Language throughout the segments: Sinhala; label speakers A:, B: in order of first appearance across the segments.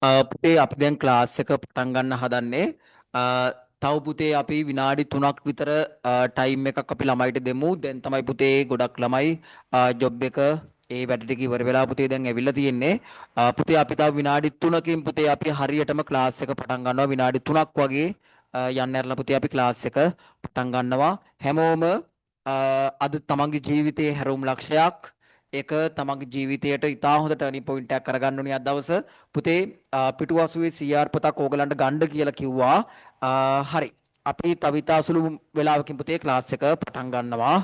A: පුතේ අපි දැන් ක්ලාස් එක පටන් ගන්න හදන්නේ. අ, තව පුතේ අපි විනාඩි 3ක් විතර ටයිම් එකක් අපි ළමයිට දෙමු. දැන් තමයි පුතේ ගොඩක් ළමයි ජොබ් එක ඒ වැඩ ටික ඉවර වෙලා පුතේ දැන් ඇවිල්ලා තියෙන්නේ. පුතේ අපි තව විනාඩි 3කින් පුතේ අපි හරියටම ක්ලාස් එක පටන් ගන්නවා. විනාඩි 3ක් වගේ යන්න ඇරලා පුතේ අපි ක්ලාස් එක පටන් ගන්නවා. හැමෝම අද තමන්ගේ ජීවිතයේ හැරවුම් ලක්ෂයක් ඒක තමන්ගේ ජීවිතයට ඉතා හොඳ ටර්නින් පොයින්ට් එකක් කරගන්න ඕනේ අද දවස. පුතේ පිටුවසුවේ CR පොතක් ඕගලන්ට ගන්න කියලා කිව්වා. හරි. අපි තව ඉතා සුළු වෙලාවකින් පුතේ ක්ලාස් එක පටන් ගන්නවා.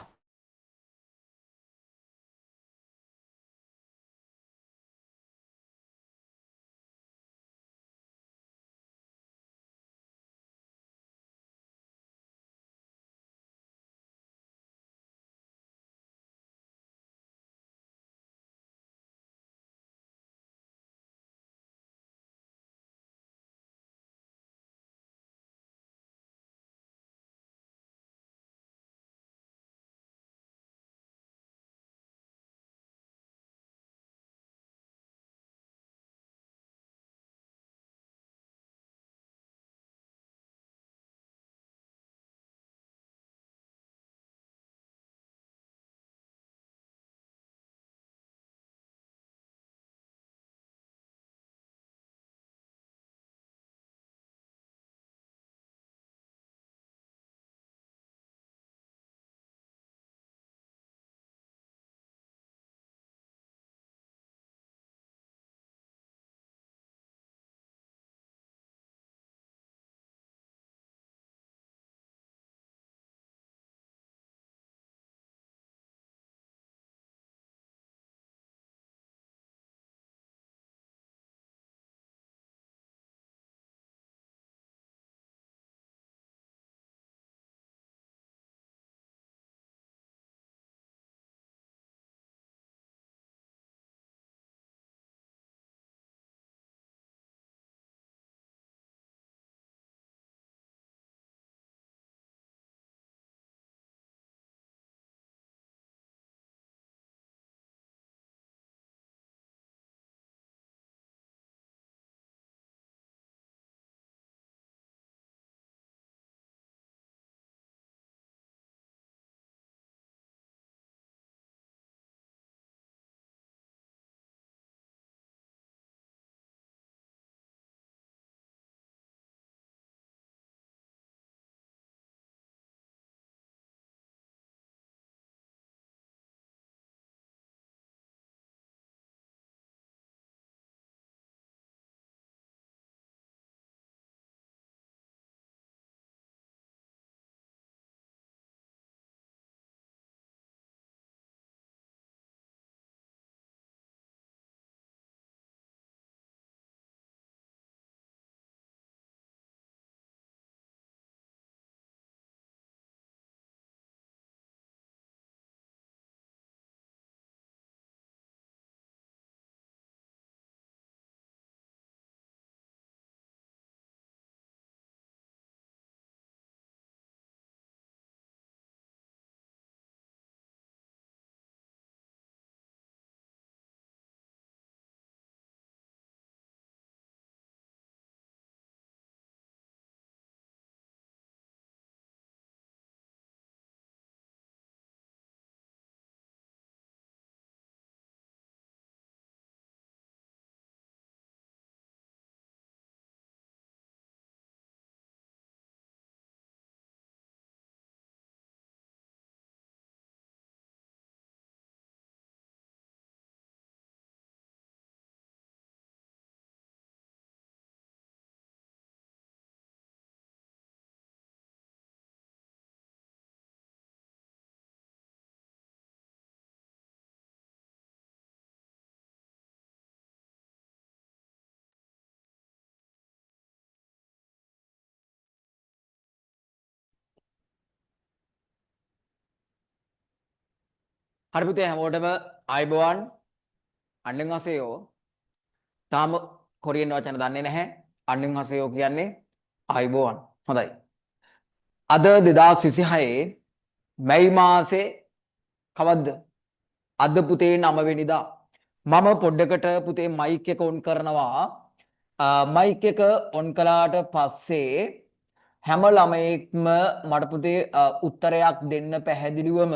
A: හරි පුතේ හැමෝටම ආයිබෝවන් අන්නං තාම කොරියන් වචන දන්නේ නැහැ. අන්නෙන් හසයෝ කියන්නේ ආයිබෝවන්. හොඳයි. අද 2026 මැයි මාසේ කවද්ද? අද පුතේ 9 වෙනිදා. මම පොඩ්ඩකට පුතේ මයික් එක ඔන් කරනවා. මයික් එක ඔන් කළාට පස්සේ හැම ළමයෙක්ම මට පුතේ උත්තරයක් දෙන්න පැහැදිලිවම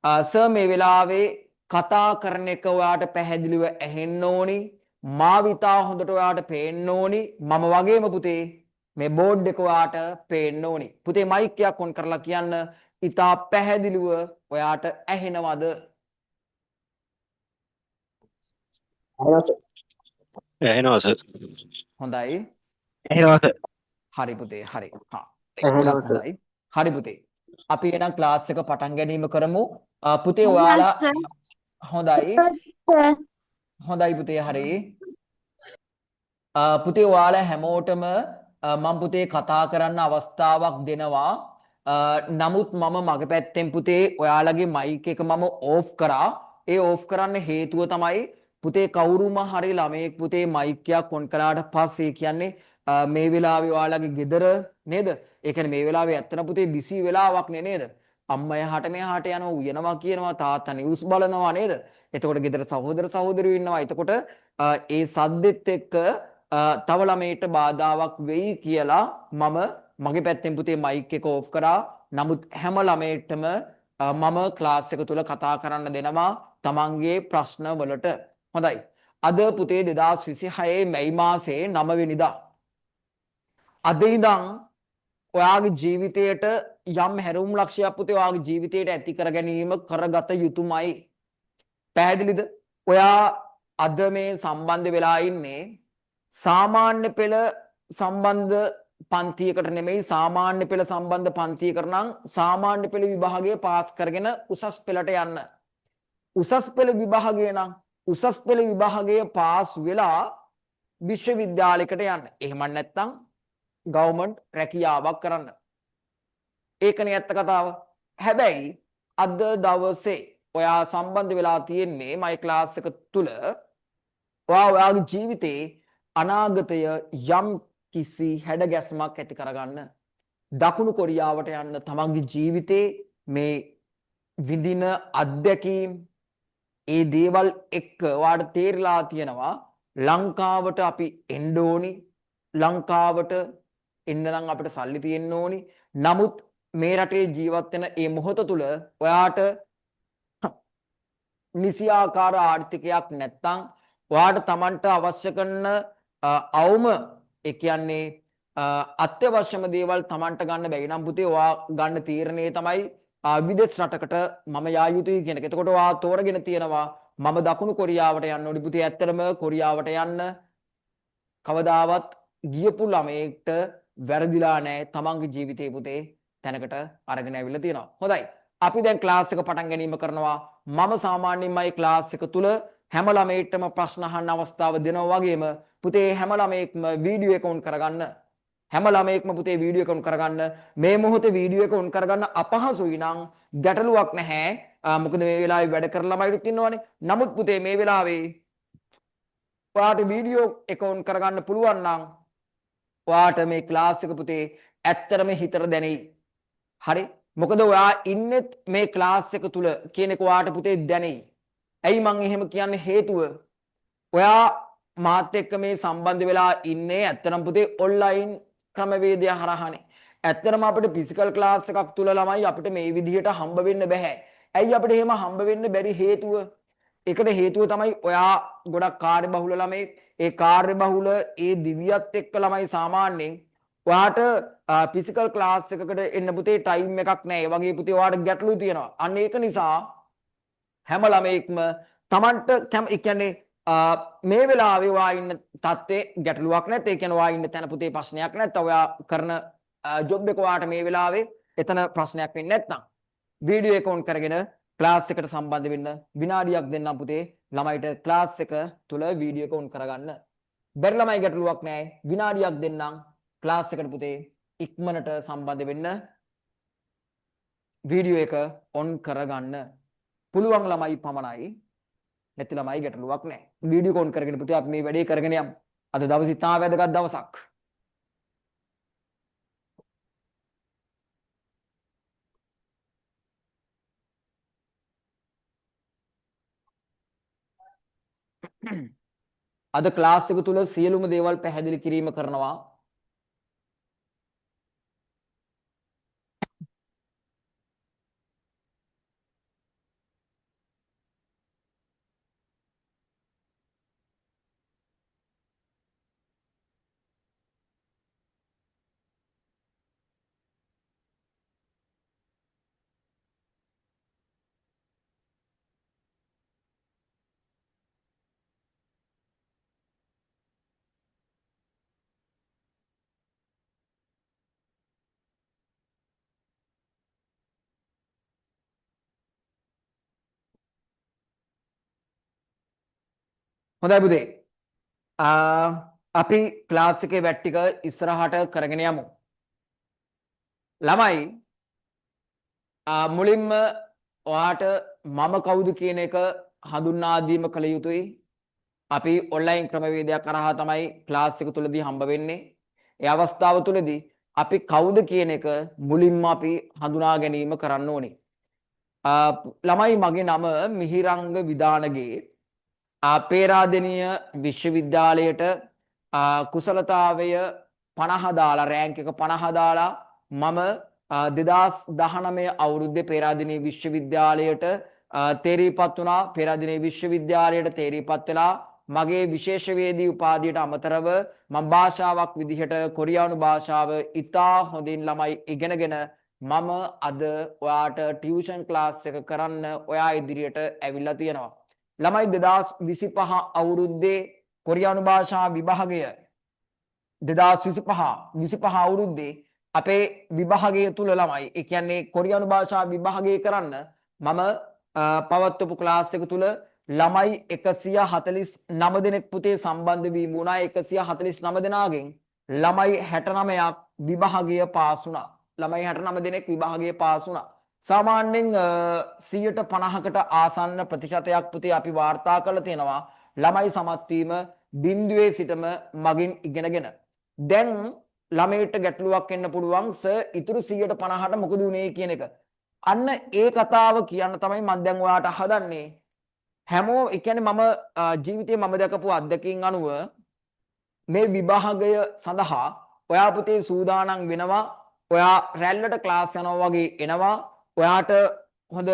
A: සර් මේ වෙලාවේ කතා කරන එක ඔයාට පැහැදිලිව ඇහෙන්න ඕනි. මා විතා හොඳට ඔයාට පේන්න ඕනි. මම වගේම පුතේ මේ බෝඩ් එක ඔයාට පේන්න ඕනි. පුතේ මයික් එකක් ඔන් කරලා කියන්න ඉතා පැහැදිලිව ඔයාට ඇහෙනවද?
B: ඇහෙනවා සර්.
A: හොඳයි.
B: ඇහෙනවා සර්.
A: හරි පුතේ හරි.
B: ඇහෙනවා
A: ගොඩක්
B: සර්.
A: හොඳයි. හරි පුතේ. අපි එහෙනම් ක්ලාස් එක පටන් ගැනීම කරමු. පුතේ
C: Yes,
A: ඔයාලා
C: sir.
A: හොඳයි.
C: Yes, sir.
A: හොඳයි පුතේ හරි. පුතේ ඔයාලා හැමෝටම මම පුතේ කතා කරන්න අවස්ථාවක් දෙනවා. නමුත් මම මගේ පැත්තෙන් පුතේ ඔයාලගේ මයික් එක මම ඕෆ් කරා. ඒ ඕෆ් කරන්න හේතුව තමයි පුතේ කවුරුම හරි ළමයෙක් පුතේ මයික් එකක් ඔන් කළාට පස්සේ කියන්නේ මේ වෙලාවේ ඔයාලගේ ගෙදර නේද? ඒ කියන්නේ මේ වෙලාවේ ඇත්තන පුතේ බිසි වෙලාවක් නේද? අම්මා එහාට මෙහාට යනවා උයනවා කියනවා තාත්තා නිවුස් බලනවා නේද? එතකොට ගෙදර සහෝදර සහෝදරියෝ ඉන්නවා. එතකොට ඒ සද්දෙත් එක්ක තව ළමයට බාධාවක් වෙයි කියලා මම මගේ පැත්තෙන් පුතේ මයික් එක ඕෆ් කරා. නමුත් හැම ළමයටම මම ක්ලාස් එක තුල කතා කරන්න දෙනවා තමන්ගේ ප්‍රශ්න වලට. හොඳයි. අද පුතේ 2026 මැයි මාසේ 9 වෙනිදා. අද ඉඳන් ඔයාගේ ජීවිතයට යම් හැරවුම් ලක්ෂයක් පුතේ ඔයාගේ ජීවිතයට ඇති කර ගැනීම කරගත යුතුමයි. පැහැදිලිද? ඔයා අද මේ සම්බන්ධ වෙලා ඉන්නේ සාමාන්‍ය පෙළ සම්බන්ධ පන්තියකට නෙමෙයි සාමාන්‍ය පෙළ සම්බන්ධ පන්තියකට නම් සාමාන්‍ය පෙළ විභාගය පාස් කරගෙන උසස් පෙළට යන්න. උසස් පෙළ විභාගය නම් උසස් පෙළ විභාගය පාස් වෙලා විශ්වවිද්‍යාලයකට යන්න. එහෙම නැත්නම් ගවර්න්මන්ට් රැකියාවක් කරන්න. ඒකනේ ඇත්ත කතාව. හැබැයි අද දවසේ ඔයා සම්බන්ධ වෙලා තියෙන්නේ මයි ක්ලාස් එක තුල ඔයාගේ ජීවිතේ අනාගතය යම් කිසි හැඩගැස්මක් ඇති කරගන්න දකුණු කොරියාවට යන්න තමන්ගේ ජීවිතේ මේ විඳින අත්දැකීම් ඒ දේවල් එක්ක ඔයාට තේරිලා තියෙනවා ලංකාවට අපි එන්න ඕනි ලංකාවට එන්න නම් අපිට සල්ලි තියෙන්න ඕනි නමුත් මේ රටේ ජීවත් වෙන මේ මොහොත තුල ඔයාට නිසියාකාර ආර්ථිකයක් නැත්නම් ඔයාට Tamanට අවශ්‍ය කරන අවම ඒ කියන්නේ අත්‍යවශ්‍යම දේවල් Tamanට ගන්න බැරි නම් පුතේ ඔයා ගන්න තීරණය තමයි විදේශ රටකට මම යා යුතුයි කියන එක. එතකොට ඔයා තෝරගෙන තියෙනවා මම දකුණු කොරියාවට යන්න ඕනි පුතේ. ඇත්තටම කොරියාවට යන්න කවදාවත් ගියපු ළමයෙක්ට වැරදිලා නැහැ. Tamanගේ ජීවිතේ පුතේ තැනකට අරගෙන ඇවිල්ලා තියෙනවා. හොඳයි. අපි දැන් ක්ලාස් එක පටන් ගැනීම කරනවා. මම සාමාන්‍යයෙන් මේ ක්ලාස් එක තුල හැම ළමයෙක්ටම ප්‍රශ්න අහන්න අවස්ථාව දෙනවා වගේම පුතේ හැම ළමයෙක්ම වීඩියෝ එක ඔන් කරගන්න. හැම ළමයෙක්ම පුතේ වීඩියෝ එක ඔන් කරගන්න. මේ මොහොතේ වීඩියෝ එක ඔන් කරගන්න අපහසුයි නම් ගැටලුවක් නැහැ. මොකද මේ වෙලාවේ වැඩ කරන ළමයිත් ඉන්නවනේ. නමුත් පුතේ මේ වෙලාවේ ඔයාට වීඩියෝ එක ඔන් කරගන්න පුළුවන් නම් ඔයාට මේ ක්ලාස් එක පුතේ ඇත්තටම හිතට දැනෙයි. හරි? මොකද ඔයා ඉන්නෙත් මේ ක්ලාස් එක තුල කියන එක ඔයාට පුතේ දැනෙයි. ඇයි මං එහෙම කියන්නේ හේතුව ඔයා මාත් එක්ක මේ සම්බන්ධ වෙලා ඉන්නේ ඇත්තටම පුතේ ඔන්ලයින් ක්‍රමවේදය හරහානේ. ඇත්තටම අපිට ෆිසිකල් ක්ලාස් එකක් තුල ළමයි අපිට මේ විදිහට හම්බ වෙන්න බෑ. ඇයි අපිට එහෙම හම්බ වෙන්න බැරි හේතුව? ඒකට හේතුව තමයි ඔයා ගොඩක් කාර්යබහුල ළමයෙක්. ඒ කාර්යබහුල ඒ දිවියත් එක්ක ළමයි සාමාන්‍යයෙන් ඔයාට ෆිසිකල් ක්ලාස් එකකට එන්න පුතේ ටයිම් එකක් නැහැ. ඒ වගේ පුතේ ඔයාට ගැටලු තියෙනවා. අන්න ඒක නිසා හැම ළමයෙක්ම Tamanට ඒ කියන්නේ මේ වෙලාවේ ඔයා ඉන්න තත්ත්වේ ගැටලුවක් නැත්නම් ඒ කියන්නේ ඔයා ඉන්න තැන පුතේ ප්‍රශ්නයක් නැත්නම් ඔයා කරන ජොබ් එක ඔයාට මේ වෙලාවේ එතන ප්‍රශ්නයක් වෙන්නේ නැත්නම් වීඩියෝ එක ඔන් කරගෙන ක්ලාස් එකට සම්බන්ධ වෙන්න විනාඩියක් දෙන්නම් පුතේ ළමයිට ක්ලාස් එක තුල වීඩියෝ එක ඔන් කරගන්න. බැරි ළමයි ගැටලුවක් නැහැ. විනාඩියක් දෙන්නම් ක්ලාස් එකට පුතේ ඉක්මනට සම්බන්ධ වෙන්න වීඩියෝ එක ඔන් කරගන්න. පුළුවන් ළමයි පමණයි. නැති ළමයි ගැටලුවක් නැහැ. වීඩියෝ ඔන් කරගෙන පුතේ අපි මේ වැඩේ කරගෙන යමු. අද දවසේ තා වැදගත් දවසක්. අද ක්ලාස් එක තුල සියලුම දේවල් පැහැදිලි කිරීම කරනවා. හොඳයි පුතේ. අපි ක්ලාස් එකේ වැඩ ටික ඉස්සරහට කරගෙන යමු. ළමයි මුලින්ම ඔයාට මම කවුද කියන එක හඳුන්වා දීම කළ යුතුයි. අපි ඔන්ලයින් ක්‍රමවේදයක් කරහා තමයි ක්ලාස් එක තුලදී හම්බ වෙන්නේ. ඒ අවස්ථාව තුලදී අපි කවුද කියන එක මුලින්ම අපි හඳුනා ගැනීම කරන්න ඕනේ. ළමයි මගේ නම මිහිරංග විදානගේ පේරාදෙණිය විශ්වවිද්‍යාලයට කුසලතාවය 50 දාලා රෑන්ක් එක 50 දාලා මම 2019 අවුරුද්දේ පේරාදෙණිය විශ්වවිද්‍යාලයට තේරීපත් වුණා. පේරාදෙණිය විශ්වවිද්‍යාලයට තේරීපත් වෙලා මගේ විශේෂවේදී උපාධියට අමතරව මම භාෂාවක් විදිහට කොරියානු භාෂාව ඉතා හොඳින් ළමයි ඉගෙනගෙන මම අද ඔයාට ටියුෂන් ක්ලාස් එක කරන්න ඔයා ඉදිරියට ඇවිල්ලා තියෙනවා. ළමයි 2025 අවුරුද්දේ කොරියානු භාෂා විභාගය 2025 අවුරුද්දේ අපේ විභාගය තුල ළමයි ඒ කියන්නේ කොරියානු භාෂා විභාගය කරන්න මම පවත්වපු ක්ලාස් එක තුල ළමයි 149 දෙනෙක් පුතේ සම්බන්ධ වී වුණා. 149 දෙනාගෙන් ළමයි 69ක් විභාගය පාස් වුණා. ළමයි 69 දෙනෙක් විභාගය පාස් වුණා. සාමාන්‍යයෙන් 150කට ආසන්න ප්‍රතිශතයක් පුතේ අපි වාර්තා කරලා තියෙනවා ළමයි සමත් වීම බිඳුවේ සිටම මගින් ඉගෙනගෙන. දැන් ළමයට ගැටලුවක් එන්න පුළුවන් සර් ඉතුරු 150ට මොකද උනේ කියන එක. අන්න ඒ කතාව කියන්න තමයි මම දැන් ඔයාට හදන්නේ. හැමෝම ඒ කියන්නේ මම ජීවිතේ මම දැකපු අත්දැකීම් අනුව මේ විභාගය සඳහා ඔයා පුතේ සූදානම් වෙනවා. ඔයා රැල්ලට ක්ලාස් යනවා වගේ එනවා. ඔයාට හොඳ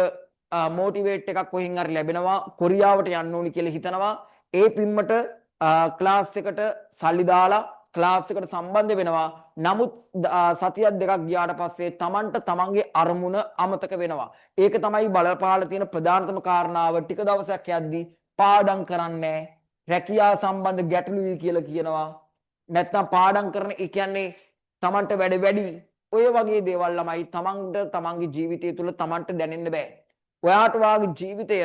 A: මොටිවේට් එකක් කොහෙන් හරි ලැබෙනවා. කොරියාවට යන්න ඕනි කියලා හිතනවා. ඒ පින්මට ක්ලාස් එකට සල්ලි දාලා ක්ලාස් එකට සම්බන්ධ වෙනවා. නමුත් සතියක් දෙකක් ගියාට පස්සේ Tamanට තමන්ගේ අරමුණ අමතක වෙනවා. ඒක තමයි බලපාලා තියෙන ප්‍රධානතම කාරණාව. ටික දවසක් යද්දී පාඩම් කරන්නේ රැකියාව සම්බන්ධ ගැටලුයි කියලා කියනවා. නැත්නම් පාඩම් කරන ඒ කියන්නේ Tamanට වැඩි ඔය වගේ දේවල් ළමයි තමන්ට තමන්ගේ ජීවිතය තුළ තමන්ට දැනෙන්න බෑ. ඔයාට වාගේ ජීවිතය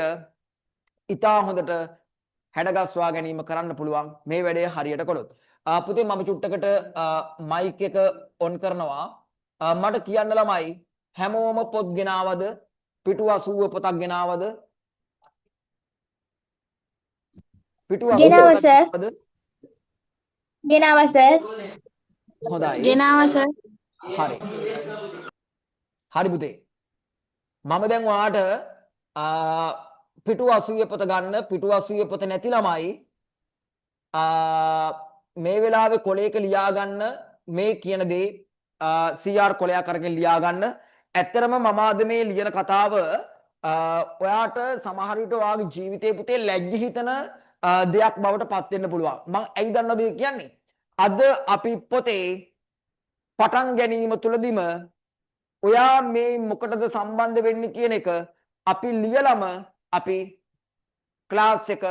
A: ඉතා හොඳට හැඩගස්වා ගැනීම කරන්න පුළුවන් මේ වැඩේ හරියට කළොත්. පුතේ මම චුට්ටකට මයික් එක ඔන් කරනවා. මට කියන්න ළමයි හැමෝම පොත් ගෙනාවද? පිටු 80 පොතක් ගෙනාවද? පිටු 80
C: ගෙනාව
A: පොතක්
C: සර්.
A: ගෙනාවද?
C: ගෙනාව සර්.
A: හොඳයි.
C: ගෙනාව සර්.
A: හරි. හරි පුතේ. මම දැන් ඔයාට පිටු 80 පොත ගන්න පිටු 80 පොත නැති ළමයි මේ වෙලාවේ කොලයක ලියා ගන්න මේ කියන දේ CR කොලයක් අරගෙන ලියා ගන්න. ඇත්තරම මම අද මේ ලියන කතාව ඔයාට සමහර විට ඔයාගේ ජීවිතේ පුතේ ලැජ්ජ හිතන දෙයක් බවට පත් වෙන්න පුළුවන්. මම ඇයි දන්නවද කියන්නේ? අද අපි පොතේ පටන් ගැනීම තුලදීම ඔයා මේ මොකටද සම්බන්ධ වෙන්නේ කියන එක අපි ලියලම අපි ක්ලාස් එක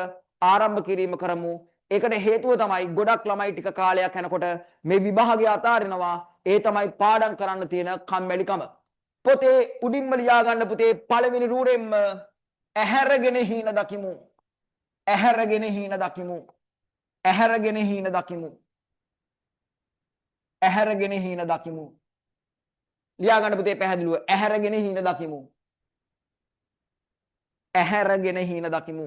A: ආරම්භ කිරීම කරමු. ඒකට හේතුව තමයි ගොඩක් ළමයි ටික කාලයක් යනකොට මේ විභාගය අතාරිනවා. ඒ තමයි පාඩම් කරන්න තියෙන කම්මැලිකම. පොතේ උඩින්ම ලියා ගන්න පුතේ පළවෙනි රූරෙන්ම ඇහැරගෙන හීන දකිමු. ඇහැරගෙන හීන දකිමු. ඇහැරගෙන හීන දකිමු. ඇහැරගෙන හීන දකිමු. ලියා ගන්න පුතේ පැහැදිලිව ඇහැරගෙන හීන දකිමු. ඇහැරගෙන හීන දකිමු.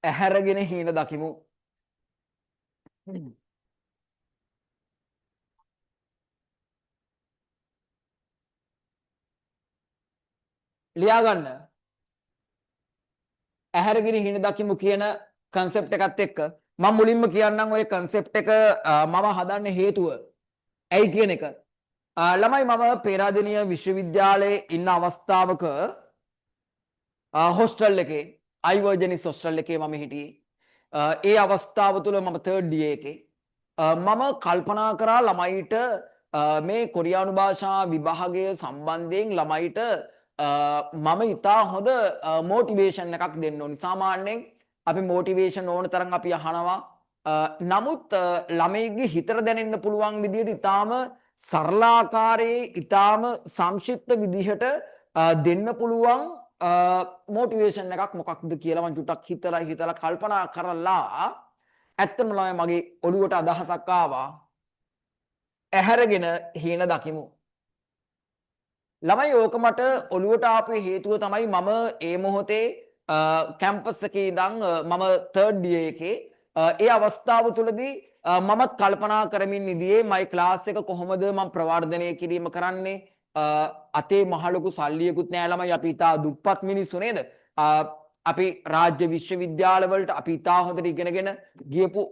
A: ඇහැරගෙන හීන දකිමු. ලියා ගන්න. ඇහැරගෙන හීන දකිමු කියන concept එකත් එක්ක මම මුලින්ම කියන්නම් ඔය concept එක මම හදන්න හේතුව ඇයි කියන එක. ළමයි මම පේරාදෙණිය විශ්වවිද්‍යාලයේ ඉන්න අවස්ථාවක හොස්ටල් එකේ අයිවර්ජනිස් හොස්ටල් එකේ මම හිටියේ. ඒ අවස්ථාව තුළ මම 3rd year එකේ මම කල්පනා කරා ළමයිට මේ කොරියානු භාෂා විභාගය සම්බන්ධයෙන් ළමයිට මම ඉතා හොඳ මොටිවේෂන් එකක් දෙන්න ඕනි. සාමාන්‍යයෙන් අපි මොටිවේෂන් ඕන තරම් අපි අහනවා. නමුත් ළමයිගේ හිතට දැනෙන්න පුළුවන් විදිහට ඉතාම සරලාකාරයේ ඉතාම සංක්ෂිප්ත විදිහට දෙන්න පුළුවන් මොටිවේෂන් එකක් මොකක්ද කියලා මම චුට්ටක් හිතලා කල්පනා කරලා ඇත්තම ළමයි මගේ ඔළුවට අදහසක් ආවා. ඇහැරගෙන හීන දකිමු. ළමයි ඕක මට ඔළුවට ආපු හේතුව තමයි මම ඒ මොහොතේ කැම්පස් එකේ ඉඳන් මම 3rd year එකේ ඒ අවස්ථාව තුළදී මමත් කල්පනා කරමින් ඉදියේ මයි ක්ලාස් එක කොහොමද මම ප්‍රවර්ධනය කිරීම කරන්නේ. අතේ මහ ලොකු සල්ලියකුත් නෑ ළමයි අපි ඉතා දුප්පත් මිනිස්සු නේද. අපි රාජ්‍ය විශ්වවිද්‍යාලවලට අපි ඉතා හොඳට ඉගෙනගෙන ගියපු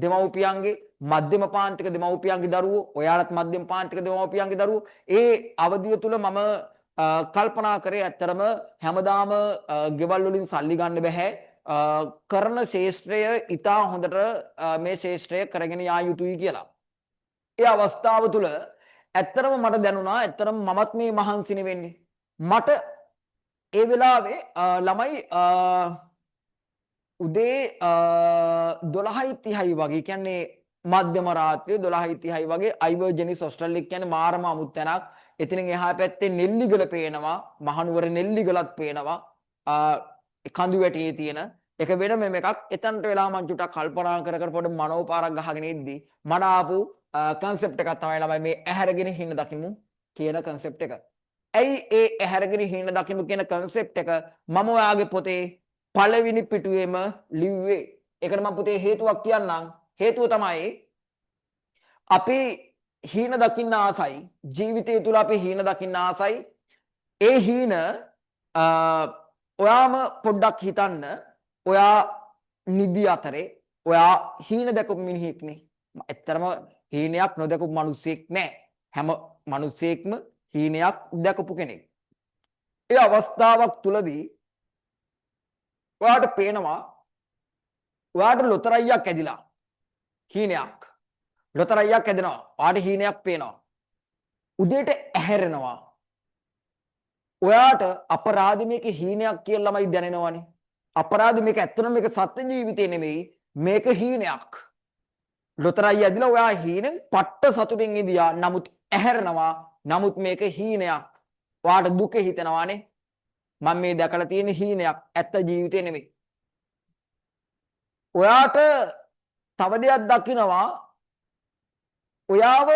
A: දෙමව්පියන්ගේ මධ්‍යම පාන්තික දෙමව්පියන්ගේ දරුවෝ ඔයාලත් මධ්‍යම පාන්තික දෙමව්පියන්ගේ දරුවෝ ඒ අවධිය තුල මම කල්පනා කරේ ඇත්තරම හැමදාම ගෙවල් වලින් සල්ලි ගන්න බෑ කරන ශේෂ්ත්‍රය ඉතා හොඳට මේ ශේෂ්ත්‍රය කරගෙන යා යුතුයි කියලා. ඒ අවස්ථාව තුල ඇත්තරම මට දැනුණා ඇත්තරම මමත් මේ මහන්සිනේ වෙන්නේ. මට ඒ වෙලාවේ ළමයි උදේ 12:30 වගේ කියන්නේ මධ්‍යම රාත්‍රිය 12:30 වගේ අයිවර්ජනිස් හොස්ටල් එක කියන්නේ මාරම අමුත් තැනක්. එතනින් එහා පැත්තේ නෙල්ලිගල පේනවා, මහනුවර නෙල්ලිගලත් පේනවා. කඳුවැටියේ තියෙන එක වෙනම එකක්. එතනට වෙලා මං චුට්ටක් කල්පනා කර පොඩ මනෝපාරක් ගහගෙන ඉද්දි මට ආපු concept එකක් තමයි ළමයි මේ ඇහැරගෙන හින්න දකිමු කියන concept එක. ඇයි ඒ ඇහැරගෙන හින්න දකිමු කියන concept එක මම ඔයාගේ පොතේ පළවෙනි පිටුවේම ලිව්වේ. ඒකට මම පුතේ හේතුවක් කියන්නම්. හේතුව තමයි අපි හීන දකින්න ආසයි. ජීවිතය තුල අපි හීන දකින්න ආසයි. ඒ හීන ඔයාම පොඩ්ඩක් හිතන්න. ඔයා නිදි අතරේ ඔයා හීන දැකපු මිනිහෙක් නේ. ඇත්තරම හීනයක් නොදකපු මිනිස්සෙක් නෑ. හැම මිනිස්සෙක්ම හීනයක් දැකපු කෙනෙක්. ඒ අවස්ථාවක් තුලදී ඔයාට පේනවා ඔයාට ලොතරැයියක් ඇදිලා හීනයක්. ලොතරැයියක් ඇදෙනවා. ඔයාට හීනයක් පේනවා. උදේට ඇහැරෙනවා. ඔයාට අපරාධ මේක හීනයක් කියලා ළමයි දැනෙනවනේ. අපරාධ මේක ඇත්තටම මේක සත්‍ය ජීවිතේ නෙමෙයි. මේක හීනයක්. ලොතරැයි ඇදිලා ඔයා හීනෙන් පට්ට සතුටින් ඉදියා. නමුත් ඇහැරෙනවා. නමුත් මේක හීනයක්. ඔයාට දුක හිතෙනවානේ. මම මේ දැකලා තියෙන හීනයක්. ඇත්ත ජීවිතේ නෙමෙයි. ඔයාට තව දෙයක් දකින්නවා. ඔයාව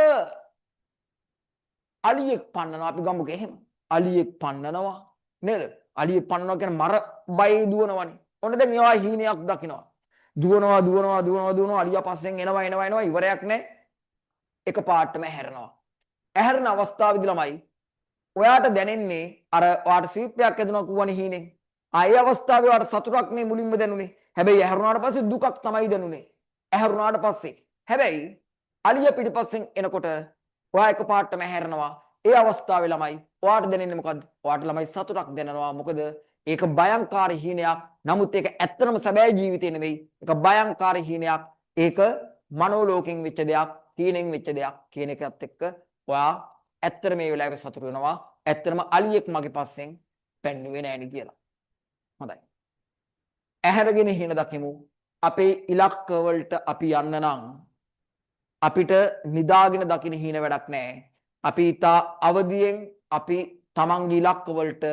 A: අලියෙක් පන්නනවා. අපි ගමුක එහෙම. අලියෙක් පන්නනවා නේද? අලියෙක් පන්නනවා කියන්නේ මර බයි දුවනවනේ. ඔන්න දැන් ඒවා හීනයක් දකින්නවා. දුවනවා අලියා පස්සෙන් එනවා ඉවරයක් නැහැ. එක පාටම හැරෙනවා. ඇහැරෙන අවස්ථාවේදී ළමයි ඔයාට දැනෙන්නේ අර ඔයාට සීප්පයක් ඇදුණා කියවනේ හීනෙන්. ආයේ අවස්ථාවේ ඔයාට සතුටක් නේ මුලින්ම දැනුනේ. හැබැයි ඇහැරුණාට පස්සේ දුකක් තමයි දැනුනේ. ඇහැරුණාට පස්සේ. හැබැයි අලිය පිටිපස්සෙන් එනකොට ඔයා එක පාටම හැරෙනවා. ඒ අවස්ථාවේ ළමයි ඔයාට දැනෙන්නේ මොකද්ද? ඔයාට ළමයි සතුටක් දැනෙනවා. මොකද ඒක භයංකාරී හීනයක්. නමුත් ඒක ඇත්තටම සැබෑ ජීවිතේ නෙවෙයි. ඒක භයංකාරී හීනයක්. ඒක මනෝලෝකෙන් වෙච්ච දෙයක්, හීනෙන් වෙච්ච දෙයක් කියන එකත් එක්ක ඔයා ඇත්තට මේ වෙලාවේ සතුට වෙනවා. ඇත්තටම අලියෙක් මගේ පස්සෙන් පැන්නුවේ නෑනේ කියලා. හොඳයි. ඇහැරගෙන හීන දකිමු. අපේ ඉලක්ක වලට අපි යන්න නම් අපිට නිදාගෙන දකින්න හීන වැඩක් නෑ. අපි ඊට අවදියෙන් අපි තමන්ගේ ඉලක්ක වලට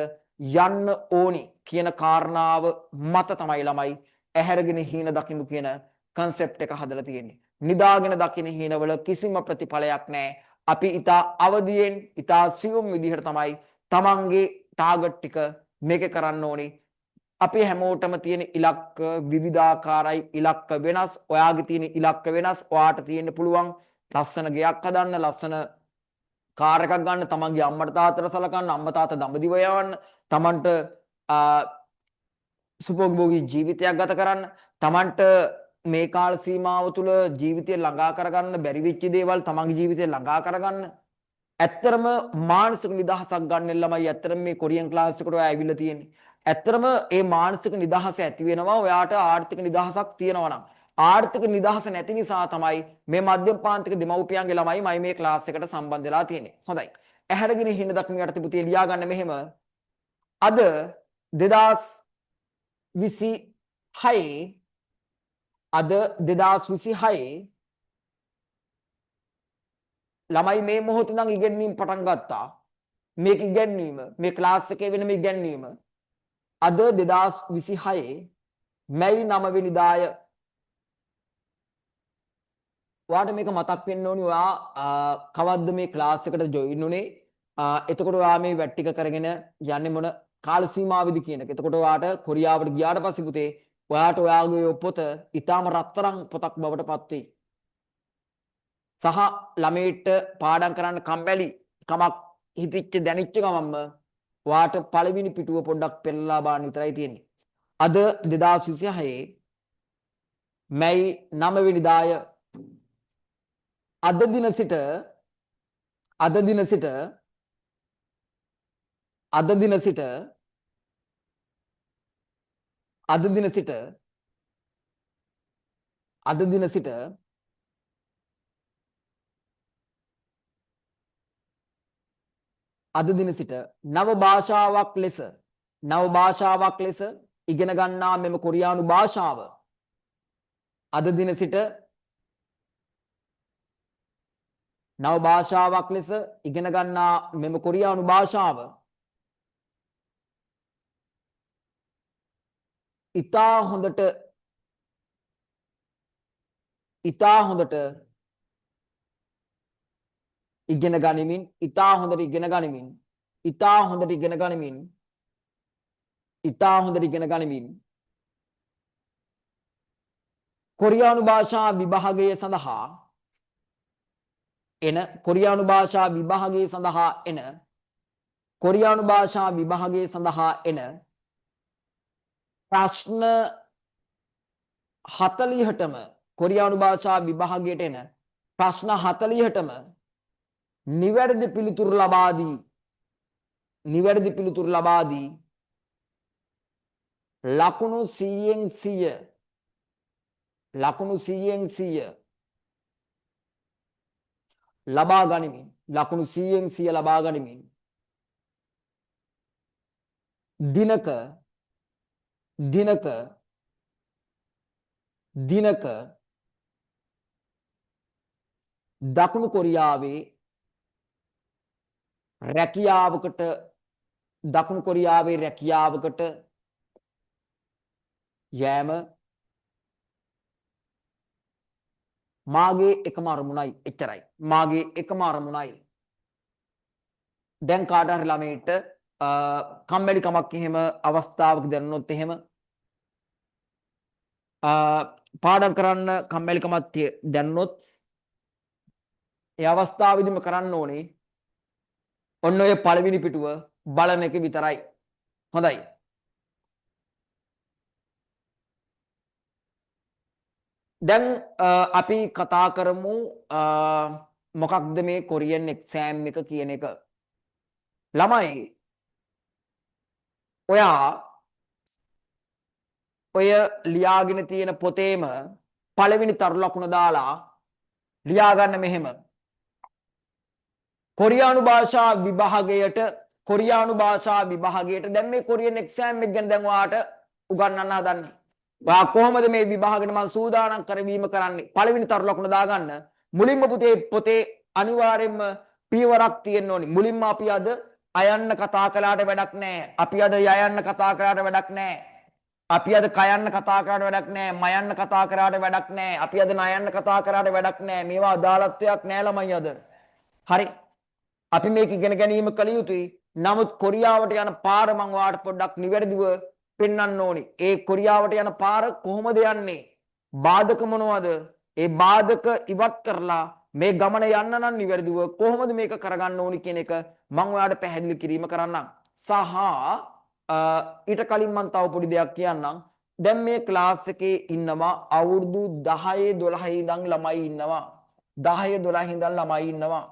A: යන්න ඕනි කියන කාරණාව මත තමයි ළමයි ඇහැරගෙන හීන දකිමු කියන concept එක හදලා තියෙන්නේ. නිදාගෙන දකින්න හීනවල කිසිම ප්‍රතිඵලයක් නැහැ. අපි ඊට අවදියෙන් ඊට සියුම් විදිහට තමයි තමන්ගේ ටාගට් ටික මේක කරන්න ඕනි. අපි හැමෝටම තියෙන ඉලක්ක විවිධාකාරයි ඉලක්ක වෙනස්. ඔයාගේ තියෙන ඉලක්ක වෙනස්. ඔයාට තියෙන්න පුළුවන් ලස්සන ගෙයක් හදන්න, ලස්සන කාර් එකක් ගන්න, තමන්ගේ අම්මට තාත්තට සලකන්න, අම්මා තාත්තා දඹදිව යවන්න, තමන්ට සුභෝගී ජීවිතයක් ගත කරන්න, තමන්ට මේ කාල සීමාව තුළ ජීවිතය ළඟා කරගන්න බැරි වෙච්ච දේවල් තමන්ගේ ජීවිතේ ළඟා කරගන්න. ඇත්තරම මානසික නිදහසක් ගන්න ළමයි ඇත්තරම මේ කොරියන් ක්ලාස් එකට ඔයා ඇවිල්ලා තියෙන්නේ. ඇත්තරම මේ මානසික නිදහස ඇති වෙනවා ඔයාට ආර්ථික නිදහසක් තියෙනවා නම්. ආර්ථික නිදහස නැති නිසා තමයි මේ මධ්‍යම පාන්තික දෙමව්පියන්ගේ ළමයි මේ ක්ලාස් එකට සම්බන්ධ වෙලා තියෙන්නේ. හොඳයි. ඇහැරගෙන හින්න දක්න යටතේ පුතේ ලියා ගන්න මෙහෙම. අද 2026 අද 2026 ළමයි මේ මොහොතේ ඉඳන් ඉගෙනීම පටන් ගත්තා. මේක ඉගෙනීම මේ ක්ලාස් එකේ වෙන මේ ඉගෙනීම අද 2026 මැයි 9 වෙනිදාය. ඔයාට මේක මතක් වෙන්න ඕනි ඔයා කවද්ද මේ ක්ලාස් එකට ජොයින් උනේ. එතකොට ඔයා මේ වැට් ටික කරගෙන යන්නේ මොන කාල සීමාවෙද කියන එක. එතකොට ඔයාට කොරියාවට ගියාට පස්සේ පුතේ ඔයාට ඔයාගේ පොත ඊටාම රත්තරන් පොතක් බවට පත් වෙයි. සහ ළමයිට පාඩම් කරන්න කම්මැලි කමක් හිතිච්ච දැනිච්ච ගමන්ම ඔයාට පළවෙනි පිටුව පොඩ්ඩක් පෙරලා බලන්න විතරයි තියෙන්නේ. අද 2026 මැයි 9 වෙනිදාය. අද දින සිට අද දින සිට අද දින සිට අද දින සිට අද දින සිට අද දින සිට නව භාෂාවක් ලෙස ඉගෙන ගන්නා මෙම කොරියානු භාෂාව අද දින සිට නව භාෂාවක් ලෙස ඉගෙන ගන්නා මෙම කොරියානු භාෂාව ඉතා හොඳට ඉගෙන ගනිමින් කොරියානු භාෂා විභාගය සඳහා එන කොරියානු භාෂා විභාගය සඳහා එන ප්‍රශ්න 40ටම කොරියානු භාෂා විභාගයට එන ප්‍රශ්න 40ටම නිවැරදි පිළිතුරු ලබා දී ලකුණු 100% ලබා ගනිමින් දිනක දකුණු කොරියාවේ රැකියාවකට යෑම මාගේ එකම අරමුණයි. එච්චරයි. මාගේ එකම අරමුණයි. දැන් කාට හරි ළමයට කම්මැලි කමක් එහෙම අවස්ථාවක දැනුනොත් එහෙම පාඩම් කරන්න කම්මැලි කමක් දැනුනොත් ඒ අවස්ථාවේදීම කරන්න ඕනේ ඔන්න ඔය පළවෙනි පිටුව බලන එක විතරයි. හොඳයි. දැන් අපි කතා කරමු මොකක්ද මේ කොරියන් එක්සෑම් එක කියන එක. ළමයි ඔයා ඔය ලියාගෙන තියෙන පොතේම පළවෙනි තරු ලකුණ දාලා ලියා ගන්න මෙහෙම. කොරියානු භාෂා විභාගයට දැන් මේ කොරියන් එක්සෑම් එක ගැන දැන් ඔයාට උගන්වන්න හදන්නේ. ඔයා කොහොමද මේ විභාගෙට මම සූදානම් කරවීම කරන්නේ? පළවෙනි තරු ලකුණ දාගන්න. මුලින්ම පොතේ අනිවාර්යයෙන්ම පියවරක් තියෙන්න ඕනි. මුලින්ම අපි අද අයන්න කතා කළාට වැඩක් නැහැ. අපි අද යයන්න කතා කළාට වැඩක් නැහැ. අපි අද කයන්න කතා කරාට වැඩක් නැහැ. මයන්න කතා කරාට වැඩක් නැහැ. අපි අද ණයන්න කතා කරාට වැඩක් නැහැ. මේවා අදාළත්වයක් නැහැ ළමයි අද. හරි. අපි මේක ඉගෙන ගැනීම කළ යුතුයි. නමුත් කොරියාවට යන පාර මම ඔයාලට පොඩ්ඩක් නිවැරදිව පෙන්වන්න ඕනි. ඒ කොරියාවට යන පාර කොහොමද යන්නේ? බාධක මොනවද? ඒ බාධක ඉවත් කරලා මේ ගමන යන්න නම් නිවැරදිව කොහොමද මේක කරගන්න ඕනි කියන එක මම ඔයාලට පැහැදිලි කිරීම කරන්නම්. සහ ඊට කලින් මම තව පොඩි දෙයක් කියන්නම්. දැන් මේ ක්ලාස් එකේ ඉන්නවා අවුරුදු 10 12 ඉඳන් ළමයි ඉන්නවා. 10 12 ඉඳන් ළමයි ඉන්නවා.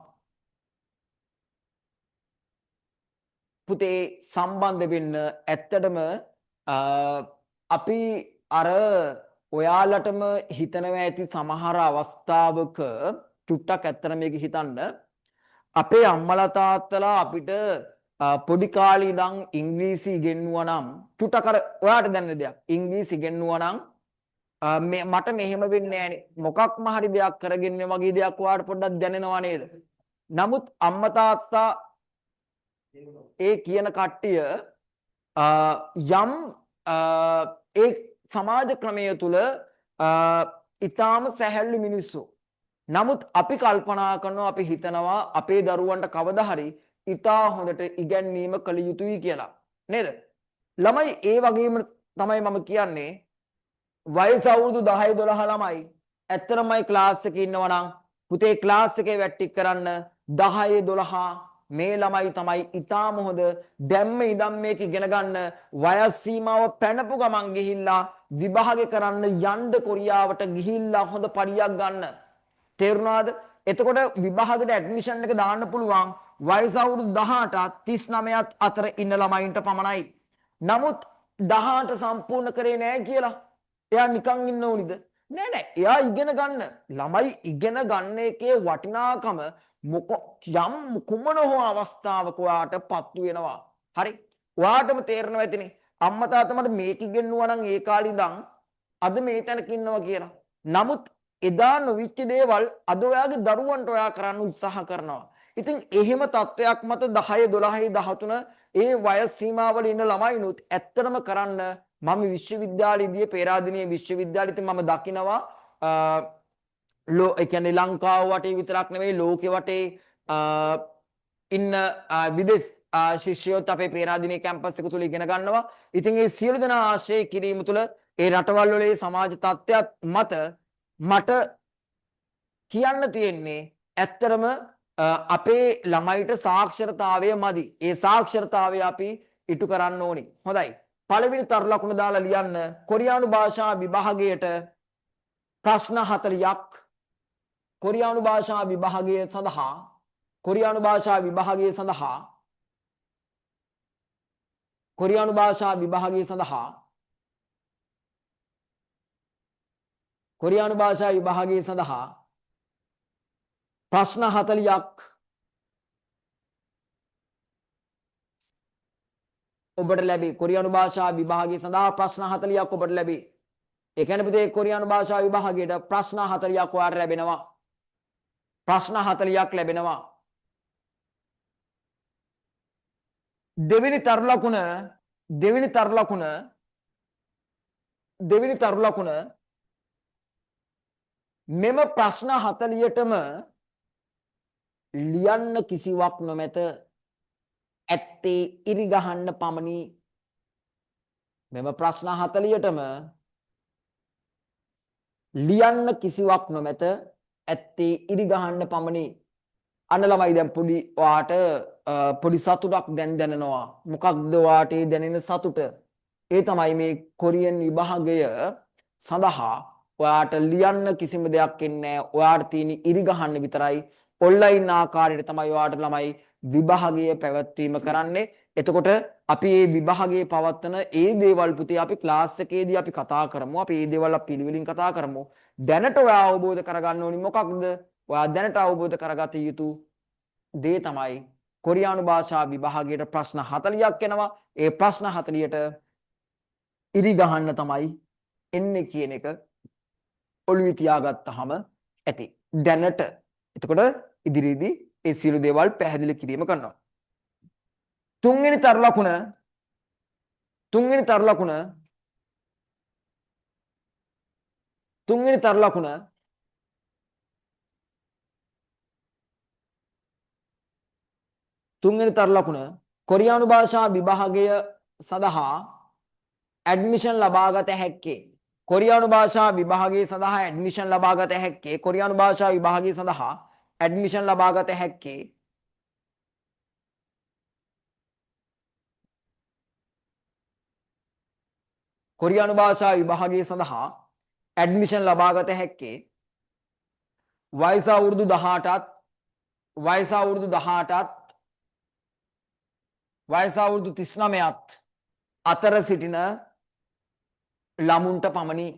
A: පුතේ සම්බන්ධ වෙන්න ඇත්තටම අපි අර ඔයාලටම හිතනවා ඇති සමහර අවස්ථාවක චුට්ටක් ඇත්තට මේක හිතන්න අපේ අම්මලා තාත්තලා අපිට පොඩි කාලේ ඉඳන් ඉංග්‍රීසි ඉගෙනුවා නම් චුට්ටක් අර ඔයාලට දැනෙන දෙයක් ඉංග්‍රීසි ඉගෙනුවා නම් මට මෙහෙම වෙන්නේ නැහනේ මොකක්ම හරි දෙයක් කරගෙන වගේ දෙයක් ඔයාලට පොඩ්ඩක් දැනෙනවා නේද? නමුත් අම්මා තාත්තා ඒ කියන කට්ටිය යම් ඒ සමාජ ක්‍රමය තුල ඊටාම සැහැල්ලු මිනිස්සු. නමුත් අපි කල්පනා කරනවා අපි හිතනවා අපේ දරුවන්ට කවදා හරි ඊටා හොඳට ඉගැන්වීම කළ යුතුයි කියලා. නේද? ළමයි ඒ වගේම තමයි මම කියන්නේ වයස අවුරුදු 10 12 ළමයි ඇත්තටමයි ක්ලාස් එකේ ඉන්නවා නම් පුතේ ක්ලාස් එකේ වැට්ටික් කරන්න 10 12 මේ ළමයි තමයි ඊටාම හොඳ දැම්ම ඉඳන් මේක ඉගෙන ගන්න වයස් සීමාව පැනපු ගමන් ගිහිල්ලා විභාගය කරන්න යන්න කොරියාවට ගිහිල්ලා හොඳ පඩියක් ගන්න. තේරුණාද? එතකොට විභාගෙට ඇඩ්මිෂන් එක දාන්න පුළුවන් වයස අවුරුදු 18ත් 39ත් අතර ඉන්න ළමයින්ට පමණයි. නමුත් 18 සම්පූර්ණ කරේ නැහැ කියලා එයා නිකන් ඉන්න ඕනිද? නෑ නෑ. එයා ඉගෙන ගන්න. ළමයි ඉගෙන ගන්න එකේ වටිනාකම යම් කුමන හෝ අවස්ථාවක ඔයාට පත්තු වෙනවා. හරි? ඔයාටම තේරෙනවා ඇතිනේ. අම්මා තාත්තා මට මේක ඉගෙනුවා නම් ඒ කාලේ ඉඳන් අද මේ තැනක ඉන්නවා කියලා. නමුත් එදා නොවිච්ච දේවල් අද ඔයාගේ දරුවන්ට ඔයා කරන්න උත්සාහ කරනවා. ඉතින් එහෙම තත්වයක් මත 10 12 13 ඒ වයස් සීමාවල ඉන්න ළමයිනුත් ඇත්තටම කරන්න මම විශ්වවිද්‍යාලයේදී පේරාදෙණිය විශ්වවිද්‍යාලෙත් මම දකිනවා ඒ කියන්නේ ලංකාව වටේ විතරක් නෙවෙයි ලෝකෙ වටේ ඉන්න විදේශ ශිෂ්‍යයෝත් අපේ පේරාදෙණිය කැම්පස් එක තුල ඉගෙන ගන්නවා. ඉතින් මේ සියලු දෙනා ආශ්‍රය කිරීම තුළ ඒ රටවල් වල සමාජ තත්ත්වයක් මත මට කියන්න තියෙන්නේ ඇත්තටම අපේ ළමයිට සාක්ෂරතාවය මදි. ඒ සාක්ෂරතාවය අපි ඉටු කරන්න ඕනි. හොඳයි. පළවෙනි තරු ලකුණ දාලා ලියන්න කොරියානු භාෂා විභාගයට ප්‍රශ්න 40ක් කොරියානු භාෂා විභාගය සඳහා කොරියානු භාෂා විභාගය සඳහා කොරියානු භාෂා විභාගය සඳහා කොරියානු භාෂා විභාගය සඳහා ප්‍රශ්න 40ක් ඔබට ලැබේ. කොරියානු භාෂා විභාගය සඳහා ප්‍රශ්න 40ක් ඔබට ලැබේ. ඒ කියන්නේ පුතේ කොරියානු භාෂා විභාගයට ප්‍රශ්න 40ක් ඔයාලට ලැබෙනවා. ප්‍රශ්න 40ක් ලැබෙනවා. දෙවෙනි තරු ලකුණ මෙම ප්‍රශ්න 40ටම ලියන්න කිසිවක් නොමැත. ඇත්තේ ඉරි ගහන්න පමණි. මෙම ප්‍රශ්න 40ටම ලියන්න කිසිවක් නොමැත. ඇත්තේ ඉරි ගහන්න පමණි. අන්න ළමයි දැන් පොඩි ඔයාට පොඩි සතුටක් දැන් දැනෙනවා. මොකක්ද ඔයාට දැනෙන සතුට? ඒ තමයි මේ කොරියන් විභාගය සඳහා ඔයාට ලියන්න කිසිම දෙයක් එන්නේ නැහැ. ඔයාට තියෙන ඉරි ගහන්න විතරයි. ඔන්ලයින් ආකාරයට තමයි ඔයාට ළමයි විභාගය පැවැත්වීම කරන්නේ. එතකොට අපි මේ විභාගයේ පවත්වන ඒ දේවල් පුතේ අපි ක්ලාස් එකේදී අපි කතා කරමු. අපි මේ දේවල් අපි පිළිවෙලින් කතා කරමු. දැනට ඔයා අවබෝධ කරගන්න ඕනි මොකක්ද? ඔයා දැනට අවබෝධ කරගත යුතු දේ තමයි කොරියානු භාෂා විභාගයට ප්‍රශ්න 40ක් එනවා. ඒ ප්‍රශ්න 40ට ඉරි ගහන්න තමයි එන්නේ කියන එක ඔළුවේ තියාගත්තාම ඇති. දැනට එතකොට ඉදිරියේදී ඒ සියලු දේවල් පැහැදිලි කිරීම කරනවා. තුන්වෙනි තරු ලකුණ කොරියානු භාෂා විභාගය සඳහා ඇඩ්මිෂන් ලබාගත හැක්කේ කොරියානු භාෂා විභාගයේ සඳහා ඇඩ්මිෂන් ලබාගත හැක්කේ කොරියානු භාෂා විභාගයේ සඳහා ඇඩ්මිෂන් ලබාගත හැක්කේ කොරියානු භාෂා විභාගයේ සඳහා ඇඩ්මිෂන් ලබාගත හැක්කේ වයස අවුරුදු 18ත් වයස අවුරුදු 18ත් වයස අවුරුදු 39ත් අතර සිටින ළමුන්ට පමණි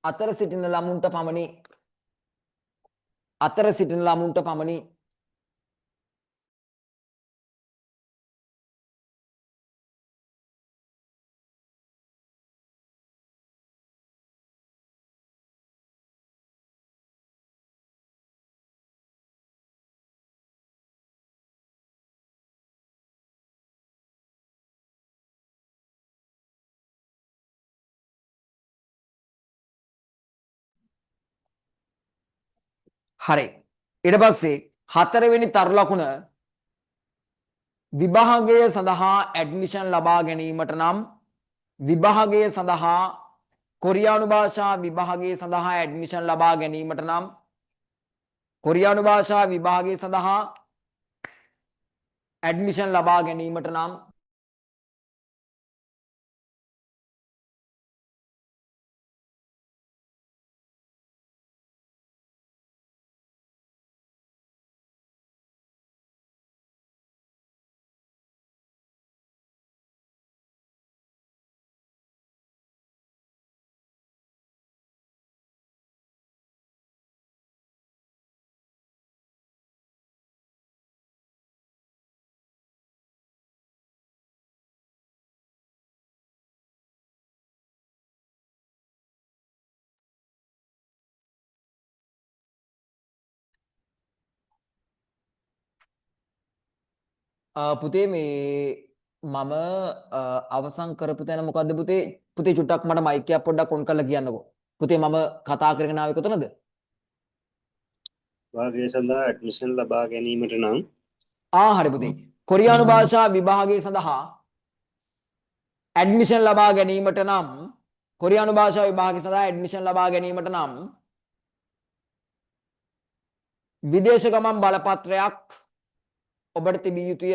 A: අතර සිටින ළමුන්ට පමණි අතර සිටින ළමුන්ට පමණි හරි ඊට පස්සේ හතරවෙනි තරු ලකුණ විභාගය සඳහා ඇඩ්මිෂන් ලබා ගැනීමට නම් විභාගය සඳහා කොරියානු භාෂා විභාගය සඳහා ඇඩ්මිෂන් ලබා ගැනීමට නම් කොරියානු භාෂා විභාගය සඳහා ඇඩ්මිෂන් ලබා ගැනීමට නම් පුතේ මේ මම අවසන් කරපු තැන මොකද්ද පුතේ පුතේ චුට්ටක් මට මයික් එක පොඩ්ඩක් ඔන් කරලා කියන්නකෝ පුතේ මම කතා කරගෙන ආවේ කොතනද
B: විභාගය සඳහා ඇඩ්මිෂන් ලබා ගැනීමට නම්
A: හරි පුතේ කොරියානු භාෂා විභාගය සඳහා ඇඩ්මිෂන් ලබා ගැනීමට නම් කොරියානු භාෂා විභාගය සඳහා ඇඩ්මිෂන් ලබා ගැනීමට නම් විදේශ ගමන් බලපත්‍රයක් ඔබට තිබිය යුතුය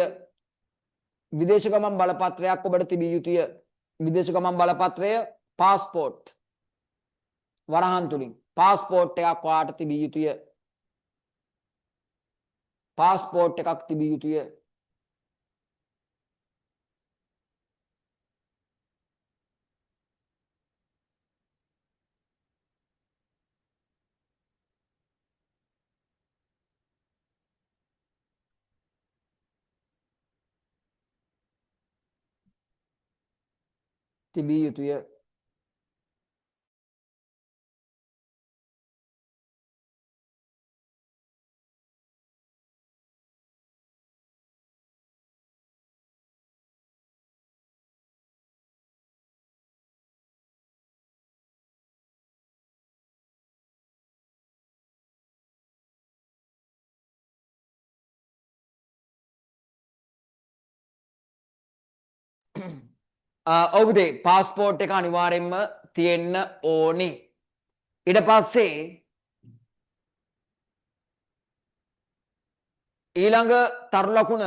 A: විදේශ ගමන් බලපත්‍රයක් ඔබට තිබිය යුතුය විදේශ ගමන් බලපත්‍රය පාස්පෝර්ට් වරහන් තුලින් පාස්පෝර්ට් එකක් ඔයාට තිබිය යුතුය පාස්පෝර්ට් එකක් තිබිය යුතුය තිබිය යුතුය ඔව් පුතේ පාස්පෝර්ට් එක අනිවාර්යෙන්ම තියෙන්න ඕනි ඊට පස්සේ ඊළඟ තරු ලකුණ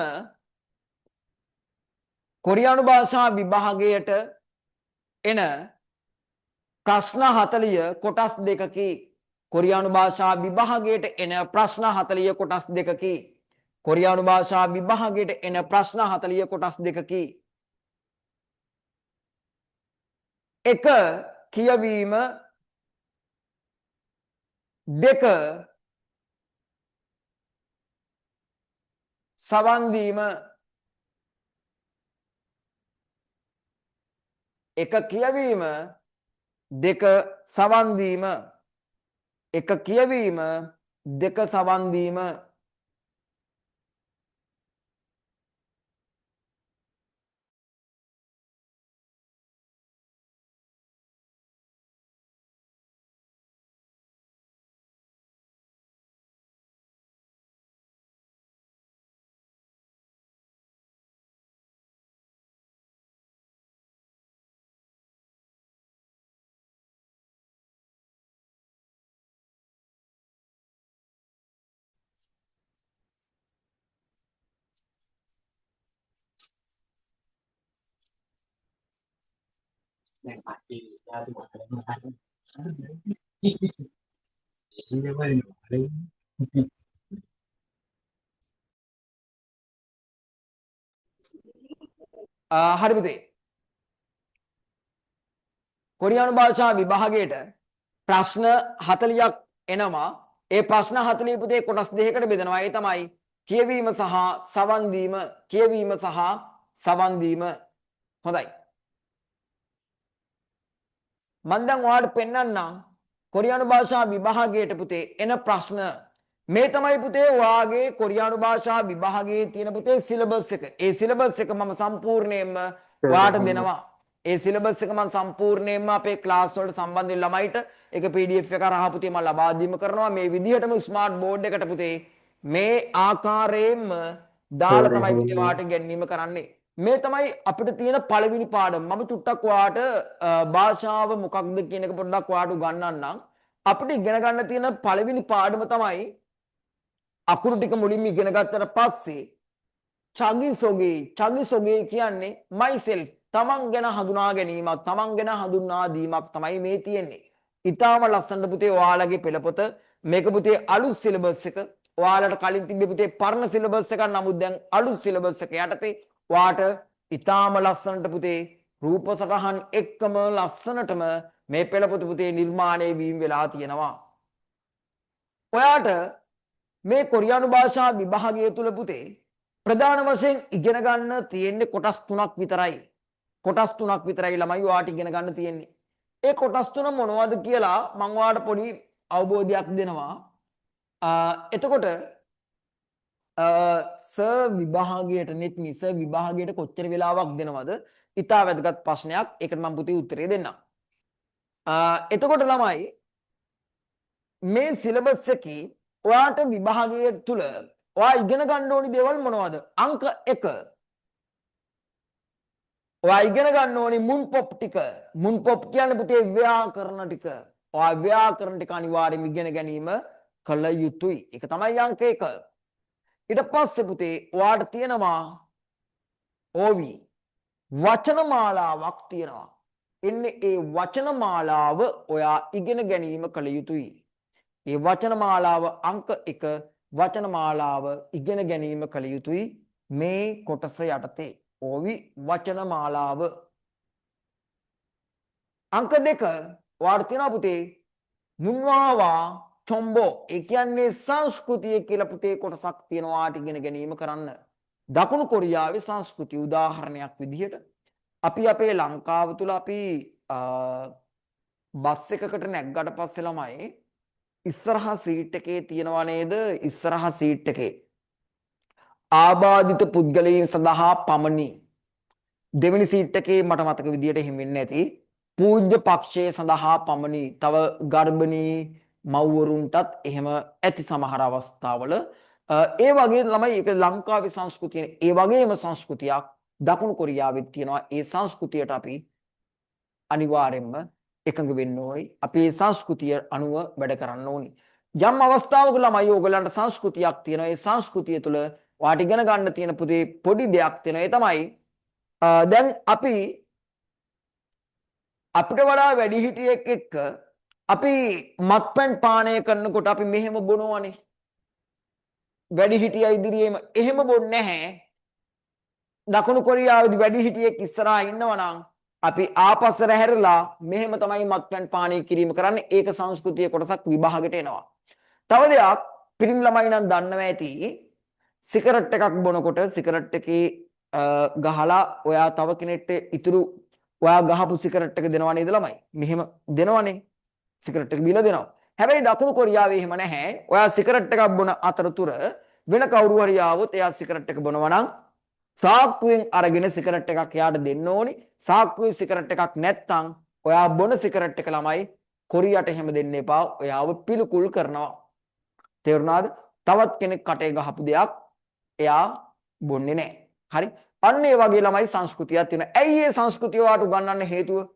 A: කොරියානු භාෂා විභාගයට එන ප්‍රශ්න 40 කොටස් දෙකකි කොරියානු භාෂා විභාගයට එන ප්‍රශ්න 40 කොටස් දෙකකි කොරියානු භාෂා විභාගයට එන ප්‍රශ්න 40 කොටස් දෙකකි එක කියවීම දෙක සවන් දීම එක කියවීම දෙක සවන් දීම එක කියවීම දෙක සවන් දීම හරි පුතේ. කොරියානු භාෂා විභාගයට ප්‍රශ්න 40ක් එනවා. ඒ ප්‍රශ්න 40 පුතේ කොටස් දෙකකට බෙදනවා. ඒ තමයි කියවීම සහ සවන් දීම, කියවීම සහ සවන් දීම. හොඳයි. මම දැන් ඔයාලට පෙන්නන්නම් කොරියානු භාෂා විභාගයට පුතේ එන ප්‍රශ්න. මේ තමයි පුතේ ඔයාගේ කොරියානු භාෂා විභාගයේ තියෙන පුතේ සිලබස් එක. ඒ සිලබස් එක මම සම්පූර්ණයෙන්ම ඔයාලට දෙනවා. ඒ සිලබස් එක මම සම්පූර්ණයෙන්ම අපේ ක්ලාස් වලට සම්බන්ධ වෙන ළමයිට ඒක PDF එක හරහා පුතේ මම ලබා දීම කරනවා. මේ විදිහටම ස්මාර්ට් බෝඩ් එකට පුතේ මේ ආකාරයෙන්ම දාලා තමයි පුතේ ඔයාලට ගැනීම කරන්නේ. මේ තමයි අපිට තියෙන පළවෙනි පාඩම. මම චුට්ටක් ඔයාලට භාෂාව මොකක්ද කියන එක පොඩ්ඩක් ඔයාලට උගන්වන්නම්. අපිට ඉගෙන ගන්න තියෙන පළවෙනි පාඩම තමයි අකුරු ටික මුලින්ම ඉගෙන ගත්තට පස්සේ චගිසොගේ කියන්නේ myself, තමන් ගැන හඳුනා ගැනීමක්, තමන් ගැන හඳුන්වා දීමක් තමයි මේ තියෙන්නේ. ඊටාම ලස්සනට පුතේ ඔයාලගේ පෙළපොත මේක පුතේ අලුත් සිලබස් එක. ඔයාලට කලින් තිබ්බේ පුතේ පරණ සිලබස් එකක්. නමුත් දැන් අලුත් සිලබස් එක යටතේ ඔයාට ඊටාම ලස්සනට පුතේ රූප සටහන් එක්කම ලස්සනටම මේ පෙළපොත පුතේ නිර්මාණය වීම වෙලා තියෙනවා. ඔයාට මේ කොරියානු භාෂා විභාගය තුල පුතේ ප්‍රධාන වශයෙන් ඉගෙන ගන්න තියෙන්නේ කොටස් 3ක් විතරයි. කොටස් 3ක් විතරයි ළමයි ඔයාට ඉගෙන ගන්න තියෙන්නේ. ඒ කොටස් 3 මොනවද කියලා මම ඔයාලට පොඩි අවබෝධයක් දෙනවා. එතකොට විභාගයට net මිස විභාගයට කොච්චර වෙලාවක් දෙනවද? ඉතා වැදගත් ප්‍රශ්නයක්. ඒකට මම පුතේ උත්තරේ දෙන්නම්. එතකොට ළමයි මේ සිලබස් එකේ ඔයාට විභාගයේ තුල ඔයා ඉගෙන ගන්න ඕනි දේවල් මොනවද? අංක 1. ඔයා ඉගෙන ගන්න ඕනි මුන්පොප් ටික. මුන්පොප් කියන්නේ පුතේ ව්‍යාකරණ ටික. ඔයා ව්‍යාකරණ ටික අනිවාර්යයෙන් ඉගෙන ගැනීම කළ යුතුයි. ඒක තමයි අංක 1. ඊට පස්සේ පුතේ ඔයාට තියෙනවා ඕවි වචන මාලාවක් තියෙනවා. එන්නේ ඒ වචන මාලාව ඔයා ඉගෙන ගැනීම කළ යුතුයි. ඒ වචන මාලාව අංක 1 වචන මාලාව ඉගෙන ගැනීම කළ යුතුයි මේ කොටස යටතේ. ඕවි වචන මාලාව. අංක 2 ඔයාට තියෙනවා පුතේ මුන්වාවා චොම්බෝ. ඒ කියන්නේ සංස්කෘතිය කියලා පුතේ කොටසක් තියෙනවා ඔයාට ඉගෙන ගැනීම කරන්න. දකුණු කොරියාවේ සංස්කෘතිය උදාහරණයක් විදිහට අපි අපේ ලංකාව තුල අපි බස් එකකට නැග්ගට පස්සේ ළමයි ඉස්සරහා සීට් එකේ තියනවා නේද? ඉස්සරහා සීට් එකේ ආබාධිත පුද්ගලයන් සඳහා පමණි. දෙවෙනි සීට් එකේ මට මතක විදියට හිමින්නේ නැති පූජ්‍ය පක්ෂයේ සඳහා පමණි. තව ගර්භණී මව්වරුන්ටත් එහෙම ඇති සමහර අවස්ථාවල. ඒ වගේ ළමයි ඒක ලංකාවේ සංස්කෘතිය. ඒ වගේම සංස්කෘතියක් දකුණු කොරියාවෙත් තියෙනවා. ඒ සංස්කෘතියට අපි අනිවාර්යෙන්ම එකඟ වෙන්න ඕනි. අපි මේ සංස්කෘතිය අනුව වැඩ කරන්න ඕනි. යම් අවස්ථාවක ළමයි ඕගලන්ට සංස්කෘතියක් තියෙනවා. ඒ සංස්කෘතිය තුළ ඔයාට ඉගෙන ගන්න තියෙන පොඩි දෙයක් තියෙනවා. ඒ තමයි දැන් අපිට වඩා වැඩිහිටියෙක් එක්ක අපි මත්පැන් පානය කරනකොට අපි මෙහෙම බොනවනේ. වැඩිහිටියා ඉදිරියේම එහෙම බොන්නේ නැහැ. දකුණු කොරියාවේදී වැඩිහිටියෙක් ඉස්සරහා ඉන්නවනම් අපි ආපස්සට හැරිලා මෙහෙම තමයි මත්පැන් පානය කිරීම කරන්නේ. ඒක සංස්කෘතිය කොටසක් විභාගයට එනවා. තව දෙයක් පිරිමි ළමයි නම් දන්නවා ඇති. සිගරට් එකක් බොනකොට සිගරට් එකේ ගහලා ඔයා තව කෙනෙක්ට ඉතුරු ඔයා ගහපු සිගරට් එක දෙනවා නේද ළමයි? මෙහෙම දෙනවනේ. සිගරට් එක බීලා දෙනවා. හැබැයි දකුණු කොරියාවේ එහෙම නැහැ. ඔයා සිගරට් එකක් බොන අතරතුර වෙන කවුරු හරි ආවොත් එයා සිගරට් එක බොනවා නම් සාක්කුවෙන් අරගෙන සිගරට් එකක් එයාට දෙන්න ඕනි. සාක්කුවේ සිගරට් එකක් නැත්නම් ඔයා බොන සිගරට් එක ළමයි කොරියට එහෙම දෙන්න එපා. ඔයාව පිළිකුල් කරනවා. තේරුණාද? තවත් කෙනෙක් කටේ ගහපු දෙයක් එයා බොන්නේ නැහැ. හරි? අන්න ඒ වගේ ළමයි සංස්කෘතියක් තියෙනවා. ඇයි මේ සංස්කෘතිය ඔයාට උගන්වන්න හේතුව?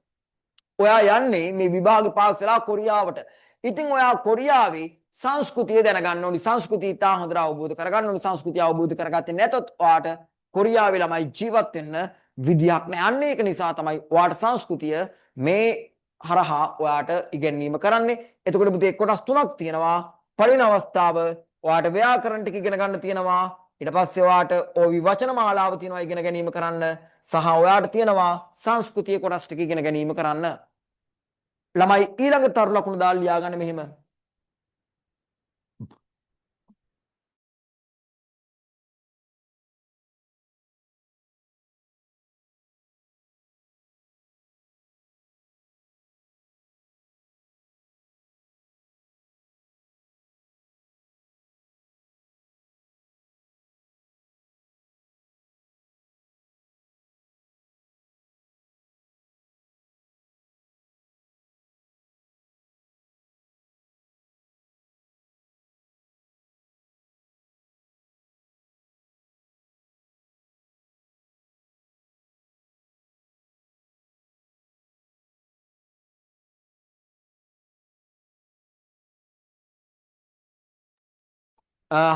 A: ඔයා යන්නේ මේ විභාග පාස් වෙලා කොරියාවට. ඉතින් ඔයා කොරියාවේ සංස්කෘතිය දැනගන්න ඕනි. සංස්කෘතිය ඉතා හොඳට අවබෝධ කරගන්න ඕනි. සංස්කෘතිය අවබෝධ කරගත්තේ නැතොත් ඔයාට කොරියාවේ ළමයි ජීවත් වෙන්න විදියක් නෑ. අන්න ඒක නිසා තමයි ඔයාට සංස්කෘතිය මේ හරහා ඔයාට ඉගෙනීම කරන්නේ. එතකොට පුතේ කොටස් තුනක් තියෙනවා. පළවෙනි අවස්ථාව ඔයාට ව්‍යාකරණ ටික ඉගෙන ගන්න තියෙනවා. ඊට පස්සේ ඔයාට ඕවි වචන මාලාව තියෙනවා ඉගෙන ගැනීම කරන්න. සහ ඔයාට තියෙනවා සංස්කෘතිය කොටස් ටික ඉගෙන ගැනීම කරන්න. ළමයි ඊළඟ තරු ලකුණු දාලා ලියා ගන්න මෙහෙම.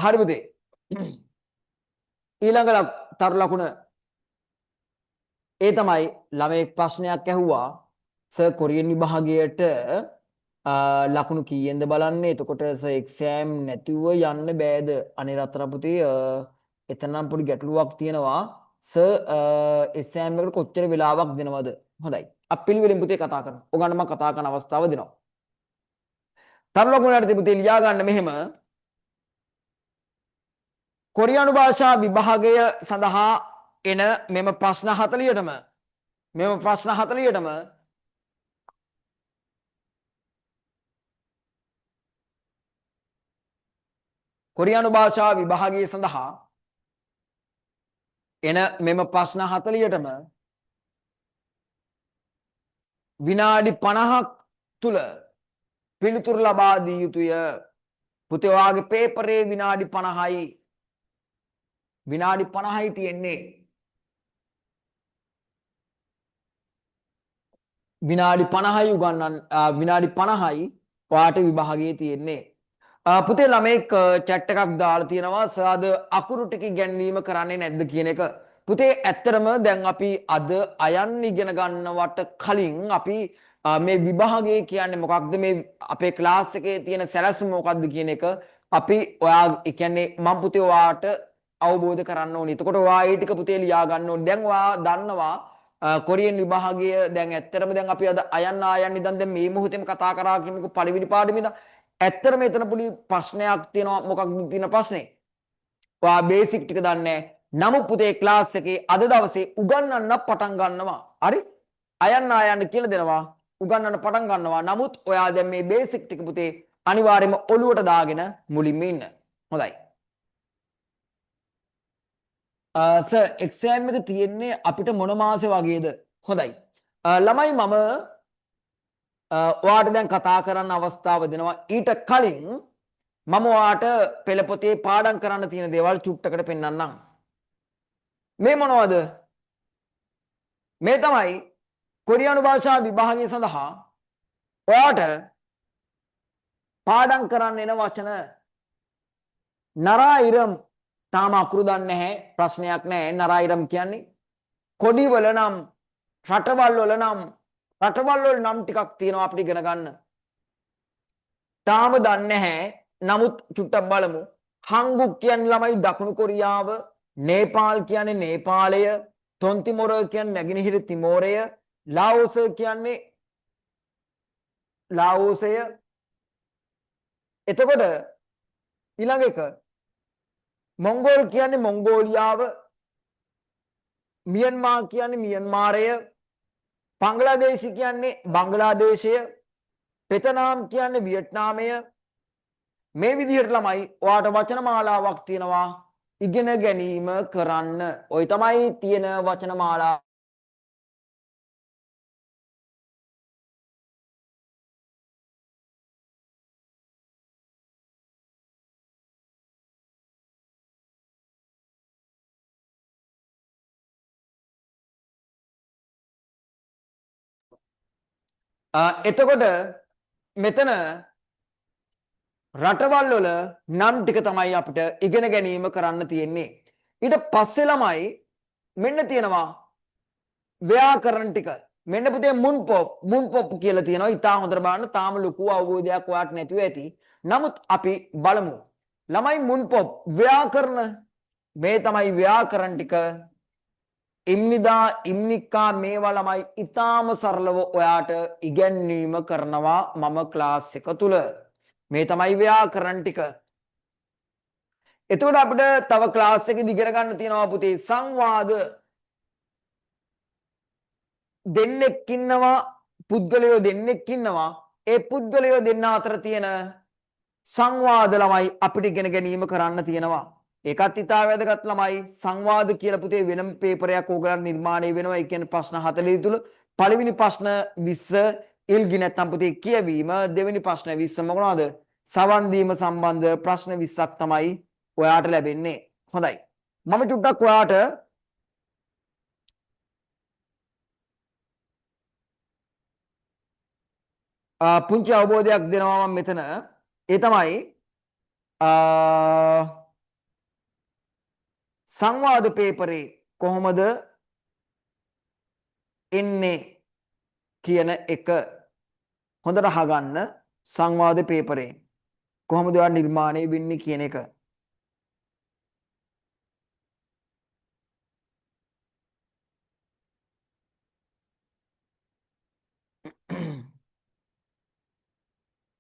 A: හරි පුතේ. ඊළඟ තරු ලකුණ ඒ තමයි ළමයෙක් ප්‍රශ්නයක් ඇහුවා සර් කොරියන් විභාගයට ලකුණු කීයෙන්ද බලන්නේ. එතකොට සර් එක්සෑම් නැතුව යන්න බෑද? අනේ රත්තරන් පුතේ එතනනම් පොඩි ගැටලුවක් තියෙනවා. සර් එක්සෑම් එකට කොච්චර වෙලාවක් දෙනවද? හොඳයි. අපි පිළිවෙලින් පුතේ කතා කරමු. ඔයගොල්ලෝ මම කතා කරන අවස්ථාව දෙනවා. තරු ලකුණට පුතේ ලියා ගන්න මෙහෙම. කොරියානු භාෂා විභාගය සඳහා එන මෙම ප්‍රශ්න 40ටම කොරියානු භාෂා විභාගය සඳහා එන මෙම ප්‍රශ්න 40ටම විනාඩි 50ක් තුල පිළිතුරු ලබා දිය යුතුය. පුතේ ඔයාගේ පේපරේ විනාඩි 50යි. විනාඩි 50යි තියෙන්නේ. විනාඩි 50යි උගන්නන්න විනාඩි 50යි ඔයාට විභාගයේ තියෙන්නේ. පුතේ ළමෙක් chat එකක් දාලා තියෙනවා සර් අද අකුරු ටික ඉගෙනීම කරන්නේ නැද්ද කියන එක. පුතේ ඇත්තටම දැන් අපි අද අයන් ඉගෙන ගන්නවට කලින් අපි මේ විභාගය කියන්නේ මොකක්ද, මේ අපේ ක්ලාස් එකේ තියෙන සැලැස්ම මොකක්ද කියන එක අපි ඔයා කියන්නේ මම පුතේ ඔයාට අවබෝධ කරන්න ඕනේ. එතකොට ඔයා ඒ ටික පුතේ ලියා ගන්න ඕනේ. දැන් ඔයා දන්නවා කොරියන් විභාගය දැන් ඇත්තටම දැන් අපි අද අයන් ආයන් ඉඳන් දැන් මේ මොහොතේම කතා කරා කියමුකෝ පළවෙනි පාඩමේ ඉඳන්. ඇත්තටම එතන පොඩි ප්‍රශ්නයක් තියෙනවා. මොකක්ද තියෙන ප්‍රශ්නේ? ඔයා බේසික් ටික දන්නේ නැහැ. නමුත් පුතේ ක්ලාස් එකේ අද දවසේ උගන්වන්න පටන් ගන්නවා. හරි? අයන් ආයන් කියලා දෙනවා. උගන්වන්න පටන් ගන්නවා. නමුත් ඔයා දැන් මේ බේසික් ටික පුතේ අනිවාර්යයෙන්ම ඔලුවට දාගෙන මුලින්ම ඉන්න. හොඳයි. සර් එක්සෑම් එක තියෙන්නේ අපිට මොන මාසේ වගේද? හොඳයි. ළමයි මම ඔයාට දැන් කතා කරන්න අවස්ථාව දෙනවා. ඊට කලින් මම ඔයාට පෙළ පොතේ පාඩම් කරන්න තියෙන දේවල් චුට්ටකට පෙන්නන්නම්. මේ මොනවද? මේ තමයි කොරියානු භාෂා විභාගය සඳහා ඔයාට පාඩම් කරන්න එන වචන. නරායිරම් තාම අකුරු දන්නේ නැහැ, ප්‍රශ්නයක් නැහැ. නරායිරම් කියන්නේ කොඩිවල නම්, රටවල් වල නම්, රටවල් වල නම් ටිකක් තියෙනවා අපිට ඉගෙන ගන්න. තාම දන්නේ නැහැ. නමුත් චුට්ටක් බලමු. හංගුක් කියන්නේ ළමයි දකුණු කොරියාව, නේපාල් කියන්නේ නේපාලය, තොන්තිමොර කියන්නේ නැගෙනහිර තිමෝරය, ලාओस කියන්නේ ලාओसය. එතකොට ඊළඟ එක මොංගෝල් කියන්නේ මොංගෝලියාව, මියන්මාර් කියන්නේ මියන්මාරය, බංග්ලාදේශ කියන්නේ බංග්ලාදේශය, වෙතනාම් කියන්නේ වියට්නාමය. මේ විදිහට ළමයි ඔයාට වචන මාලාවක් තියෙනවා ඉගෙන ගැනීම කරන්න. ওই තමයි තියෙන වචන මාලාව. එතකොට මෙතන රටවල් වල නම් ටික තමයි අපිට ඉගෙන ගැනීම කරන්න තියෙන්නේ. ඊට පස්සේ ළමයි මෙන්න තියෙනවා ව්‍යාකරණ ටික මෙන්න පුතේ මුන් පොප් කියලා තියෙනවා. ඉතා හොඳට බලන්න. තාම ලොකු අවබෝධයක් ඔයාට නැතුව ඇති. නමුත් අපි බලමු. ළමයි මුන් පොප් ව්‍යාකරණ මේ තමයි ව්‍යාකරණ ටික. ඉම්නිදා ඉම්නිකා මේවා ළමයි ඉතාම සරලව ඔයාට ඉගැන්වීම කරනවා මම ක්ලාස් එක තුල. මේ තමයි ව්‍යාකරණ ටික. එතකොට අපිට තව ක්ලාස් එකේදී ඉගෙන ගන්න තියෙනවා පුතේ සංවාද. දෙන්නෙක් ඉන්නවා පුද්ගලයෝ දෙන්නෙක් ඉන්නවා. ඒ පුද්ගලයෝ දෙන්න අතර තියෙන සංවාද ළමයි අපිට ඉගෙන ගැනීම කරන්න තියෙනවා. ඒකත් ඉතා වැදගත් ළමයි. සංවාද කියලා පුතේ වෙනම පේපරයක් ඕගලන්ට නිර්මාණය වෙනවා. ඒ කියන්නේ ප්‍රශ්න 40 තුල පළවෙනි ප්‍රශ්න 20 ඉල්ගි නැත්නම් පුතේ කියවීම, දෙවෙනි ප්‍රශ්න 20 මොකනවාද? සවන් දීම සම්බන්ධ ප්‍රශ්න 20ක් තමයි ඔයාට ලැබෙන්නේ. හොඳයි. මම චුට්ටක් ඔයාට පුංචි අවබෝධයක් දෙනවා මම මෙතන. ඒ තමයි සංවාද පේපරේ කොහොමද එන්නේ කියන එක හොඳට අහගන්න. සංවාද පේපරේ කොහොමද ඔයා නිර්මාණය වෙන්නේ කියන එක.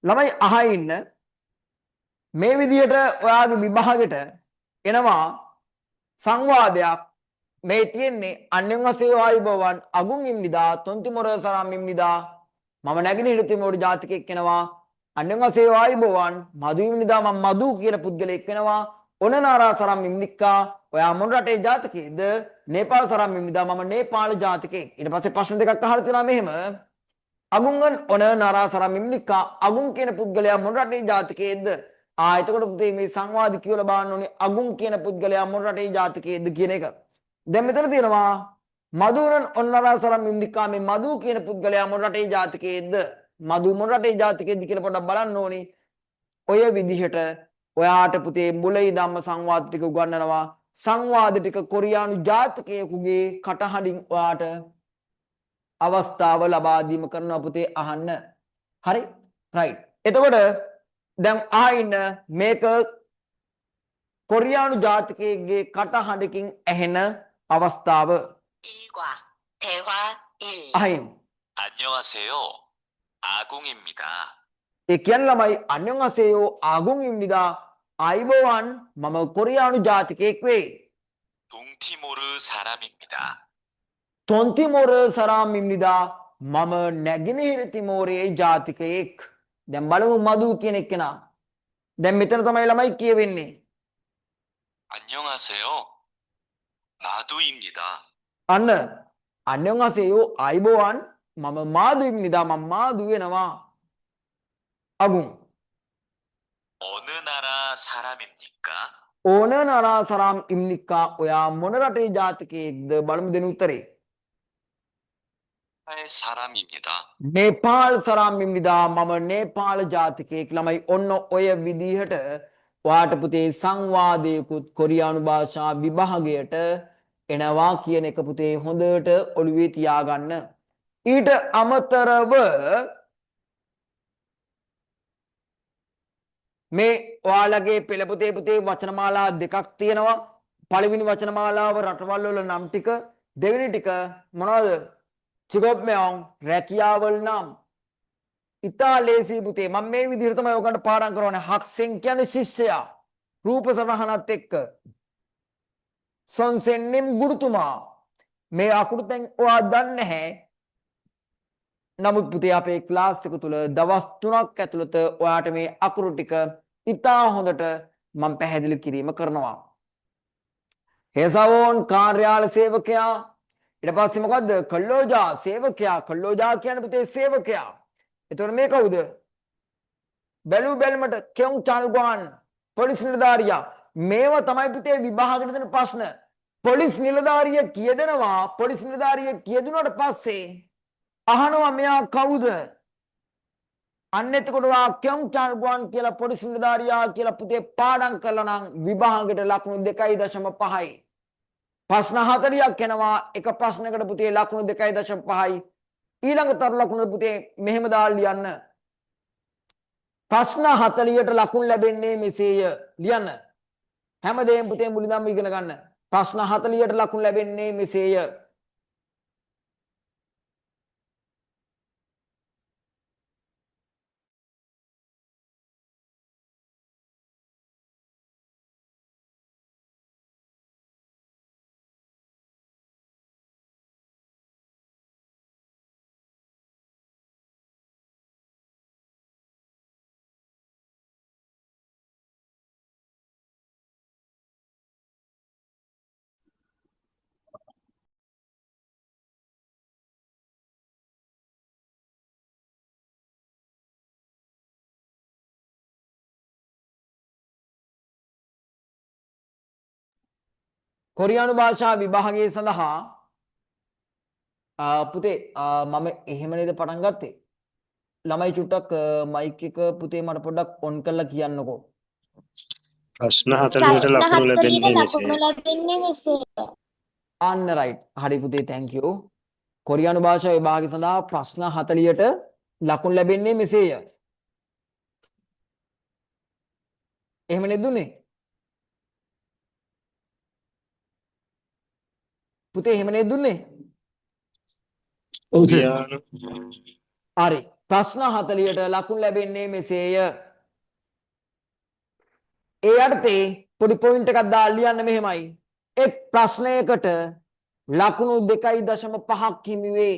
A: ළමයි අහින්න මේ විදිහට ඔයාගේ විභාගෙට එනවා සංවාදයක්. මේ තියෙන්නේ අන්‍යංගසේ වායුබවන් අගුන් ඉම්නිදා තොන්තිමොර සරම් ඉම්නිදා මම නැගිනහිර තිමෝර ජාතිකයෙක් වෙනවා. අන්‍යංගසේ වායුබවන් මදු ඉම්නිදා මම මදු කියන පුද්ගලයෙක් වෙනවා. ඔනනාරා සරම් ඉම්නික්කා ඔයා මොන රටේ ජාතිකයේද? නේපාල සරම් ඉම්නිදා මම නේපාල ජාතිකයෙක්. ඊට පස්සේ ප්‍රශ්න දෙකක් අහලා තියෙනවා මෙහෙම. අගුංගන් ඔන නරා සරම් ඉම්නික්කා අගුන් කියන පුද්ගලයා මොන රටේ ජාතිකයේද? එතකොට පුතේ මේ සංවාද කියලා බලන්න ඕනේ අගුන් කියන පුද්ගලයා මොන රටේ ජාතිකයේද කියන එක. දැන් මෙතන තියෙනවා මදුනන් ඔන්නරා සරම් ඉම්නික්කා මේ මදු කියන පුද්ගලයා මොන රටේ ජාතිකයේද? මදු මොන රටේ ජාතිකයේද කියලා පොඩ්ඩක් බලන්න ඕනේ. ඔය විදිහට ඔයාට පුතේ මුලින් ධම්ම සංවාද ටික උගන්වනවා. සංවාද ටික කොරියානු ජාතිකයෙකුගේ කටහඬින් ඔයාට අවස්ථාව ලබා දීම කරනවා පුතේ අහන්න. හරි? රයිට්. එතකොට දැන් අහින්න මේක කොරියානු ජාතිකයෙක්ගේ කටහඬකින් ඇහෙන අවස්ථාව.
D: 일과 대화 1.
A: අහින්න.
E: 안녕하세요. 아궁입니다.
A: ඒ කියන්නේ ළමයි අන්‍යංගසේයෝ ආගුන්ඉම්නිදා අයිබෝවන් මම කොරියානු ජාතිකයෙක් වේ.
E: 동티모르 사람입니다.
A: තොන්තිමොර සරම් ඉම්නිදා මම නැගිනහිර තිමෝරයේ ජාතිකයෙක්. දැන් බලමු මදු කියන එක්කෙනා. දැන් මෙතන තමයි ළමයි කියවෙන්නේ.
E: 안녕하세요. 마두입니다.
A: අන්න අන්‍යංගසේයෝ අයිබෝවන් මම මාදු ඉම්නිදා මම මාදු වෙනවා. අගුන්
E: 어느 나라 사람입니까?
A: ඕන නරා සරම් ඉම්නික්කා ඔයා මොන රටේ ජාතිකයෙක්ද? බලමු දෙන උත්තරේ.
E: 할 사람입니다.
A: නේපාල් සරම් ඉම්නිදා මම නේපාල ජාතිකයෙක්. ළමයි ඔන්න ඔය විදිහට ඔයාට පුතේ සංවාදයකුත් කොරියානු භාෂා විභාගයට එනවා කියන එක පුතේ හොඳට ඔළුවේ තියාගන්න. ඊට අමතරව මේ ඔයාලගේ පෙළ පුතේ වචනමාලා දෙකක් තියෙනවා. පළවෙනි වචනමාලාව රටවල් වල නම් ටික, දෙවෙනි ටික මොනවද? චිගොබ්මෙන් රැකියාවල් නම්. ඉතාලේසි පුතේ මම මේ විදිහට තමයි ඔයගන්ට පාඩම් කරවන්නේ. හක්සෙන් කියන්නේ ශිෂ්‍යයා. රූප සටහනත් එක්ක. සොන්සෙන්නම් ගුරුතුමා. මේ අකුරු දැන් ඔයා දන්නේ නැහැ. නමුත් පුතේ අපේ ක්ලාස් එක තුල දවස් 3ක් ඇතුළත ඔයාට මේ අකුරු ටික ඉතා හොඳට මම පැහැදිලි කිරීම කරනවා. හේසවෝන් කාර්යාල සේවකයා. ඊට පස්සේ මොකද්ද? කල්ලෝජා සේවකයා. කල්ලෝජා කියන්නේ පුතේ සේවකයා. එතකොට මේ කවුද? බැලු බැලමට කෙයොන් චල්ගුවන් පොලිස් නිලධාරියා. මේවා තමයි පුතේ විභාගයට දෙන ප්‍රශ්න. පොලිස් නිලධාරිය කියදෙනවා. පොලිස් නිලධාරිය කියදුනට පස්සේ අහනවා මෙයා කවුද? අන්න එතකොට වා කෙයොන් චල්ගුවන් කියලා පොලිස් නිලධාරියා කියලා පුතේ පාඩම් කළා නම් විභාගයට ලකුණු 2.5යි. ප්‍රශ්න 40ක් එනවා. එක ප්‍රශ්නයකට පුතේ ලකුණු 2.5යි. ඊළඟතර ලකුණු පුතේ මෙහෙම දාලා ලියන්න. ප්‍රශ්න 40ට ලකුණු ලැබෙන්නේ මෙසේය. ලියන්න. හැමදේම පුතේ මුලින්දම ඉගෙන ගන්න. ප්‍රශ්න 40ට ලකුණු ලැබෙන්නේ මෙසේය. කොරියානු භාෂා විභාගය සඳහා පුතේ මම එහෙම නේද පටන් ගත්තේ. ළමයි චුට්ටක් මයික් එක පුතේ මට පොඩ්ඩක් ඔන් කරලා කියන්නකෝ.
B: ප්‍රශ්න 40ට ලකුණු ලැබෙන්නේ
C: ලකුණු
B: මෙසේය.
C: ලැබෙන්නේ මෙසේය.
A: අන්න රයිට්. හරි පුතේ thank you. කොරියානු භාෂා විභාගය සඳහා ප්‍රශ්න 40ට ලකුණු ලැබෙන්නේ මෙසේය. එහෙම නේද දුන්නේ? පුතේ එහෙම නේද දුන්නේ?
B: කොරියානු
A: හරි. ප්‍රශ්න 40ට ලකුණු ලැබෙන්නේ මෙසේය. ඒ යටතේ පොඩි පොයින්ට් එකක් දාලා ලියන්න මෙහෙමයි. එක් ප්‍රශ්නයකට ලකුණු 2.5ක් හිමි වේ.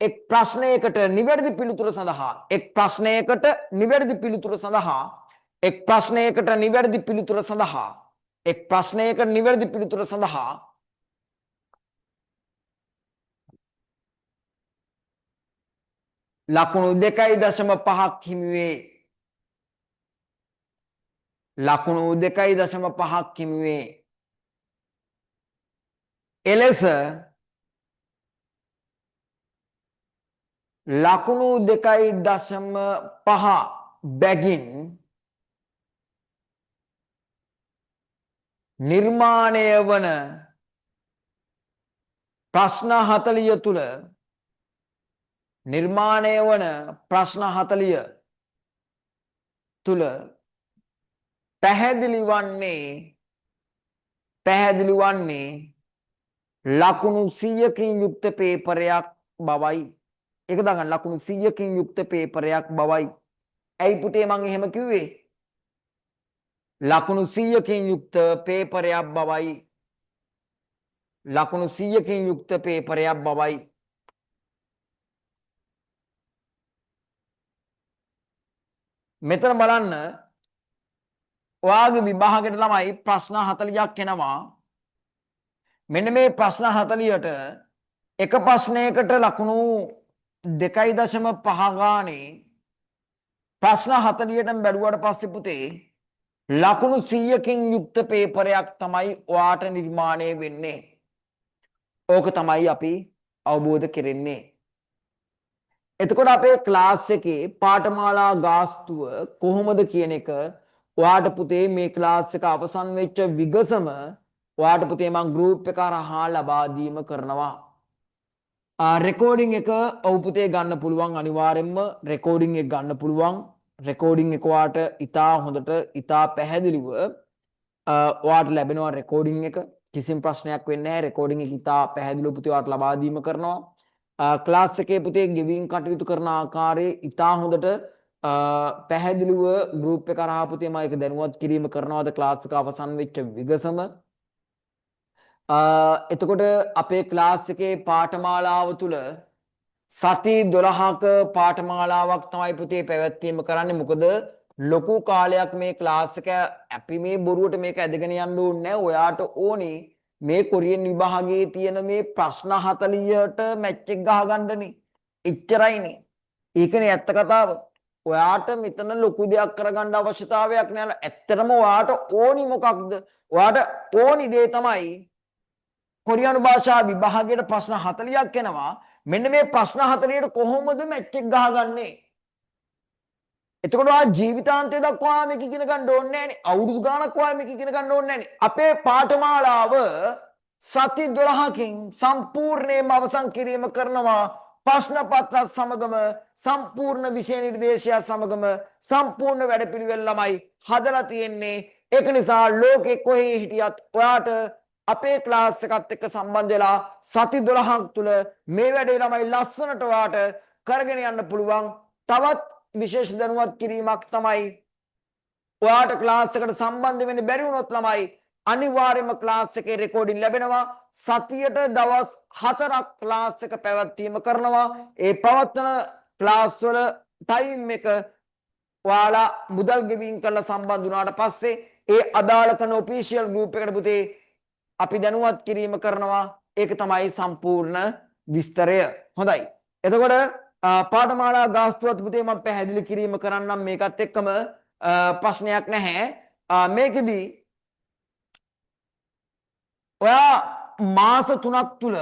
A: එක් ප්‍රශ්නයකට නිවැරදි පිළිතුර සඳහා එක් ප්‍රශ්නයකට නිවැරදි පිළිතුර සඳහා එක් ප්‍රශ්නයකට නිවැරදි පිළිතුර සඳහා එක් ප්‍රශ්නයකට නිවැරදි පිළිතුර සඳහා ලකුණු 2.5ක් හිමි වේ. ලකුණු 2.5ක් හිමි වේ. එලෙස ලකුණු 2.5 බැගින් නිර්මාණය වන ප්‍රශ්න 40 තුල නිර්මාණය වන ප්‍රශ්න 40 තුල පැහැදිලි වන්නේ ලකුණු 100කින් යුක්ත පේපරයක් බවයි. ඒක දාගන්න ලකුණු 100කින් යුක්ත පේපරයක් බවයි. ඇයි පුතේ මං එහෙම කිව්වේ? ලකුණු 100කින් යුක්ත පේපරයක් බවයි. ලකුණු 100කින් යුක්ත පේපරයක් බවයි. මෙතන බලන්න ඔයාගේ විභාගයට ළමයි ප්‍රශ්න 40ක් එනවා. මෙන්න මේ ප්‍රශ්න 40ට එක ප්‍රශ්නයකට ලකුණු 2.5 ගානේ ප්‍රශ්න 40ටම බැලුවාට පස්සේ පුතේ ලකුණු 100කින් යුක්ත පේපරයක් තමයි ඔයාට නිර්මාණය වෙන්නේ. ඕක තමයි අපි අවබෝධ කරන්නේ. එතකොට අපේ ක්ලාස් එකේ පාඨමාලා ගාස්තුව කොහොමද කියන එක ඔයාට පුතේ මේ ක්ලාස් එක අවසන් වෙච්ච විගසම ඔයාට පුතේ මම ගෲප් එක හරහා ලබා දීම කරනවා. රෙකෝඩින් එක ඔව් පුතේ ගන්න පුළුවන් අනිවාර්යෙන්ම රෙකෝඩින් එක ගන්න පුළුවන්. රෙකෝඩින් එක ඔයාට ඉතා හොඳට ඉතා පැහැදිලිව ඔයාට ලැබෙනවා රෙකෝඩින් එක. කිසිම ප්‍රශ්නයක් වෙන්නේ නැහැ. රෙකෝඩින් එක ඉතා පැහැදිලිව පුතේ ඔයාට ලබා දීම කරනවා. ක්ලාස් එකේ පුතේ ගෙවින් කටයුතු කරන ආකාරයේ ඉතා හොඳට පැහැදිලිව ගෲප් එක කරා පුතේ මම ඒක දැනුවත් කිරීම කරනවාද ක්ලාස් එක අවසන් වෙච්ච විගසම. එතකොට අපේ ක්ලාස් එකේ පාඨමාලාව තුල සති 12ක පාඨමාලාවක් තමයි පුතේ පැවැත්වීම කරන්නේ. මොකද ලොකු කාලයක් මේ ක්ලාස් එක අපි මේ බොරුවට මේක ඇදගෙන යන්න ඕනේ නැහැ. ඔයාට ඕනේ මේ කොරියන් විභාගයේ තියෙන මේ ප්‍රශ්න 40ට මැච් එක ගහගන්නනේ. එච්චරයිනේ. ඒකනේ ඇත්ත කතාව. ඔයාට මෙතන ලොකු දෙයක් කරගන්න අවශ්‍යතාවයක් නැහැ. ඇත්තටම ඔයාට ඕනි මොකක්ද? ඔයාට ඕනි දේ තමයි කොරියානු භාෂා විභාගයේ ප්‍රශ්න 40ක් එනවා. මෙන්න මේ ප්‍රශ්න 40ට කොහොමද මැච් එක ගහගන්නේ? එතකොට ආ ජීවිතාන්තය දක්වා මේක ඉගෙන ගන්න ඕනේ නැහැනේ. අවුරුදු ගාණක් වා මේක ඉගෙන ගන්න ඕනේ නැහැනේ. අපේ පාඨමාලාව සති 12කින් සම්පූර්ණයෙන්ම අවසන් කිරීම කරනවා. ප්‍රශ්න පත්‍රත් සමගම සම්පූර්ණ විෂය නිර්දේශය සමගම සම්පූර්ණ වැඩපිළිවෙල ළමයි හදලා තියෙන්නේ. ඒක නිසා ලෝකෙ කොහේ හිටියත් ඔයාට අපේ ක්ලාස් එකත් එක්ක සම්බන්ධ වෙලා සති 12ක් තුල මේ වැඩේ ළමයි ලස්සනට ඔයාට කරගෙන යන්න පුළුවන්. තවත් විශේෂ දැනුවත් කිරීමක් තමයි ඔයාට ක්ලාස් එකට සම්බන්ධ වෙන්න බැරි වුණොත් ළමයි අනිවාර්යයෙන්ම ක්ලාස් එකේ රෙකෝඩින් ලැබෙනවා. සතියට දවස් 4ක් ක්ලාස් එක පැවැත්වීම කරනවා. ඒ පවත්වන ක්ලාස් වල ටයිම් එක ඔයාලා මුදල් ගෙවීම් කරලා සම්බන්ධ වුණාට පස්සේ ඒ අදාළ කරන ඔෆිෂියල් ගෲප් එකට පුතේ අපි දැනුවත් කිරීම කරනවා. ඒක තමයි සම්පූර්ණ විස්තරය. හොඳයි. එතකොට පාඨමාලා ගාස්තුවත් පුතේ මම පැහැදිලි කිරීම කරන්නම් මේකත් එක්කම ප්‍රශ්නයක් නැහැ. මේකෙදි ඔයා මාස 3ක් තුල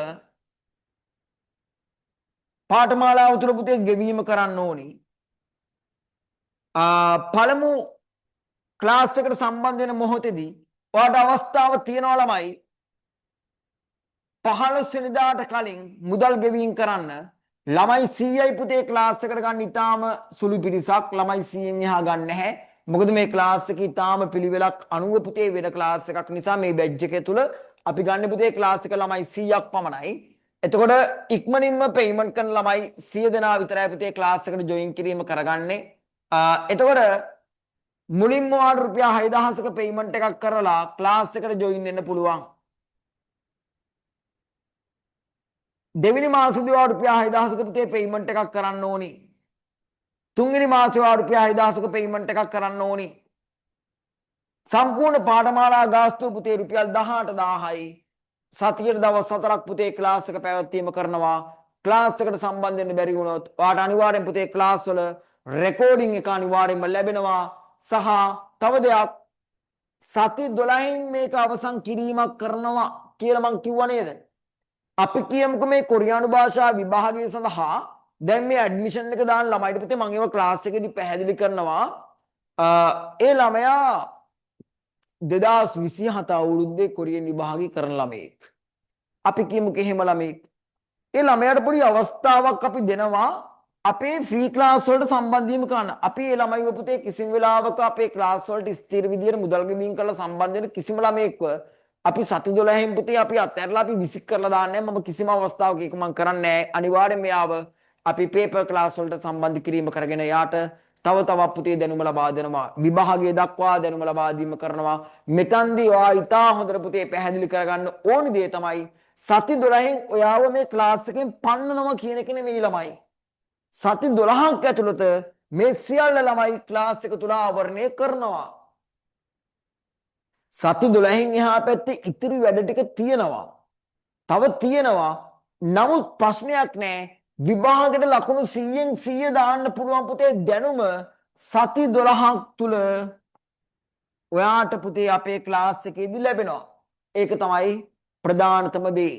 A: පාඨමාලාව තුල පුතේ ගෙවීම කරන්න ඕනි. පළමු ක්ලාස් එකට සම්බන්ධ වෙන මොහොතේදී ඔයාට අවස්ථාව තියෙනවා ළමයි 15 වෙනිදාට කලින් මුදල් ගෙවීම කරන්න. ළමයි 100යි පුතේ ක්ලාස් එකට ගන්න ඉතාම සුළු පිරිසක්. ළමයි 100න් එහා ගන්න නැහැ. මොකද මේ ක්ලාස් එක ඉතාම පිළිවෙලක් අනුව පුතේ වෙන ක්ලාස් එකක් නිසා මේ බැච් එකේ තුල අපි ගන්න පුතේ ක්ලාස් එක ළමයි 100ක් පමණයි. එතකොට ඉක්මනින්ම පේමන්ට් කරන ළමයි 100 දෙනා විතරයි පුතේ ක්ලාස් එකට ජොයින් කිරීම කරගන්නේ. එතකොට මුලින්ම ඔයාලට රුපියල් 6000ක පේමන්ට් එකක් කරලා ක්ලාස් එකට ජොයින් වෙන්න පුළුවන්. දෙවෙනි මාසෙදී ඔයාලට රුපියල් 6000ක පුතේ පේමන්ට් එකක් කරන්න ඕනි. තුන්වෙනි මාසේ ඔයාලට රුපියල් 6000ක පේමන්ට් එකක් කරන්න ඕනි. සම්පූර්ණ පාඨමාලා ගාස්තුව පුතේ රුපියල් 18000යි. සතියේ දවස් 4ක් පුතේ ක්ලාස් එක පැවැත්වීම කරනවා. ක්ලාස් එකට සම්බන්ධ වෙන්න බැරි වුණොත් ඔයාට අනිවාර්යෙන් පුතේ ක්ලාස් වල රෙකෝඩින් එක අනිවාර්යෙන්ම ලැබෙනවා. සහ තව දෙයක් සති 12න් මේක අවසන් කිරීමක් කරනවා කියලා මං කිව්වා නේද? අපි කියමුකෝ මේ කොරියානු භාෂා විභාගය සඳහා දැන් මේ ඇඩ්මිෂන් එක දාන ළමයිට පුතේ මම ඒව ක්ලාස් එකේදී පැහැදිලි කරනවා. ඒ ළමයා 2027 අවුරුද්දේ කොරියන් විභාගය කරන ළමයෙක්. අපි කියමුකෝ එහෙම ළමයෙක්. ඒ ළමයාට පොඩි අවස්ථාවක් අපි දෙනවා අපේ ෆ්‍රී ක්ලාස් වලට සම්බන්ධ වීම කරන්න. අපි ඒ ළමයිව පුතේ කිසිම වෙලාවක අපේ ක්ලාස් වලට ස්ථිර විදියට මුදල් ගෙවීම කරලා සම්බන්ධ වෙන කිසිම ළමයෙක්ව අපි සති 12න් පුතේ අපි අත්හැරලා අපි විසික් කරලා දාන්නේ නැහැ. මම කිසිම අවස්ථාවක ඒක මම කරන්නේ නැහැ. අනිවාර්යෙන් මෙයාව අපි පේපර් ක්ලාස් වලට සම්බන්ධ කිරීම කරගෙන යාට තව තවත් පුතේ දැනුම ලබා දෙනවා. විභාගයේ දක්වා දැනුම ලබා දීම කරනවා. මෙතනදී ඔයා ඉතා හොඳට පුතේ පැහැදිලි කරගන්න ඕනි දේ තමයි සති 12න් ඔයාව මේ ක්ලාස් එකෙන් පන්නනවා කියන එක නෙමෙයි ළමයි. සති 12ක් ඇතුළත මේ සියල්ල ළමයි ක්ලාස් එක තුල ආවරණය කරනවා. සති 12න් එහා පැත්තේ ඉතිරි වැඩ ටික තියෙනවා. තව තියෙනවා. නමුත් ප්‍රශ්නයක් නැහැ. විභාගයට ලකුණු 100න් 100 දාන්න පුළුවන් පුතේ දැනුම සති 12ක් තුල ඔයාට පුතේ අපේ ක්ලාස් එකේදී ලැබෙනවා. ඒක තමයි ප්‍රධානතම දේ.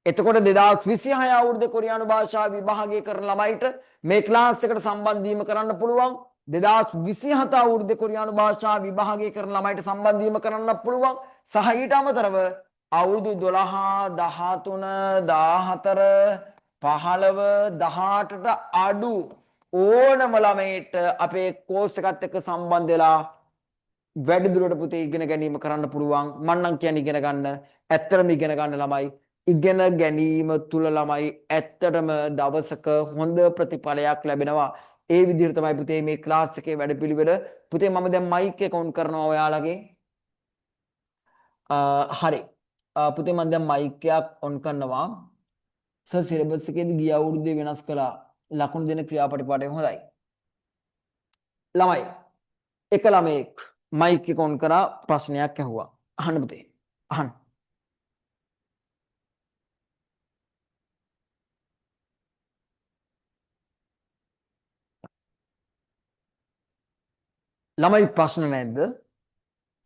A: එතකොට 2026 අවුරුද්දේ කොරියානු භාෂා විභාගය කරන ළමයිට මේ ක්ලාස් එකට සම්බන්ධ වීම කරන්න පුළුවන්. 2027 අවුරුද්දේ කොරියානු භාෂා විභාගය කරන ළමයිට සම්බන්ධ වීම කරන්න පුළුවන්. සහ ඊට අමතරව අවුරුදු 12, 13, 14, 15, 18ට අඩු ඕනම ළමයිට අපේ කෝස් එකත් එක්ක සම්බන්ධ වෙලා වැඩිදුරට පුතේ ඉගෙන ගැනීම කරන්න පුළුවන්. මම නම් කියන්නේ ඉගෙන ගන්න. ඇත්තටම ඉගෙන ගන්න ළමයි ඉගෙන ගැනීම තුල ළමයි ඇත්තටම දවසක හොඳ ප්‍රතිඵලයක් ලැබෙනවා. ඒ විදිහට තමයි පුතේ මේ ක්ලාස් එකේ වැඩපිළිවෙල. පුතේ මම දැන් මයික් එක ඔන් කරනවා ඔයාලගේ. හරි. පුතේ මම දැන් මයික් එකක් ඔන් කරනවා. සර් සිලබස් එකේදී ගිය අවුරුද්දේ වෙනස් කළා ලකුණු දෙන ක්‍රියාපටිපාටය හොඳයි. ළමයි එක ළමයෙක් මයික් එක ඔන් කරා ප්‍රශ්නයක් ඇහුවා. අහන්න පුතේ. අහන්න. ළමයි ප්‍රශ්න නැද්ද?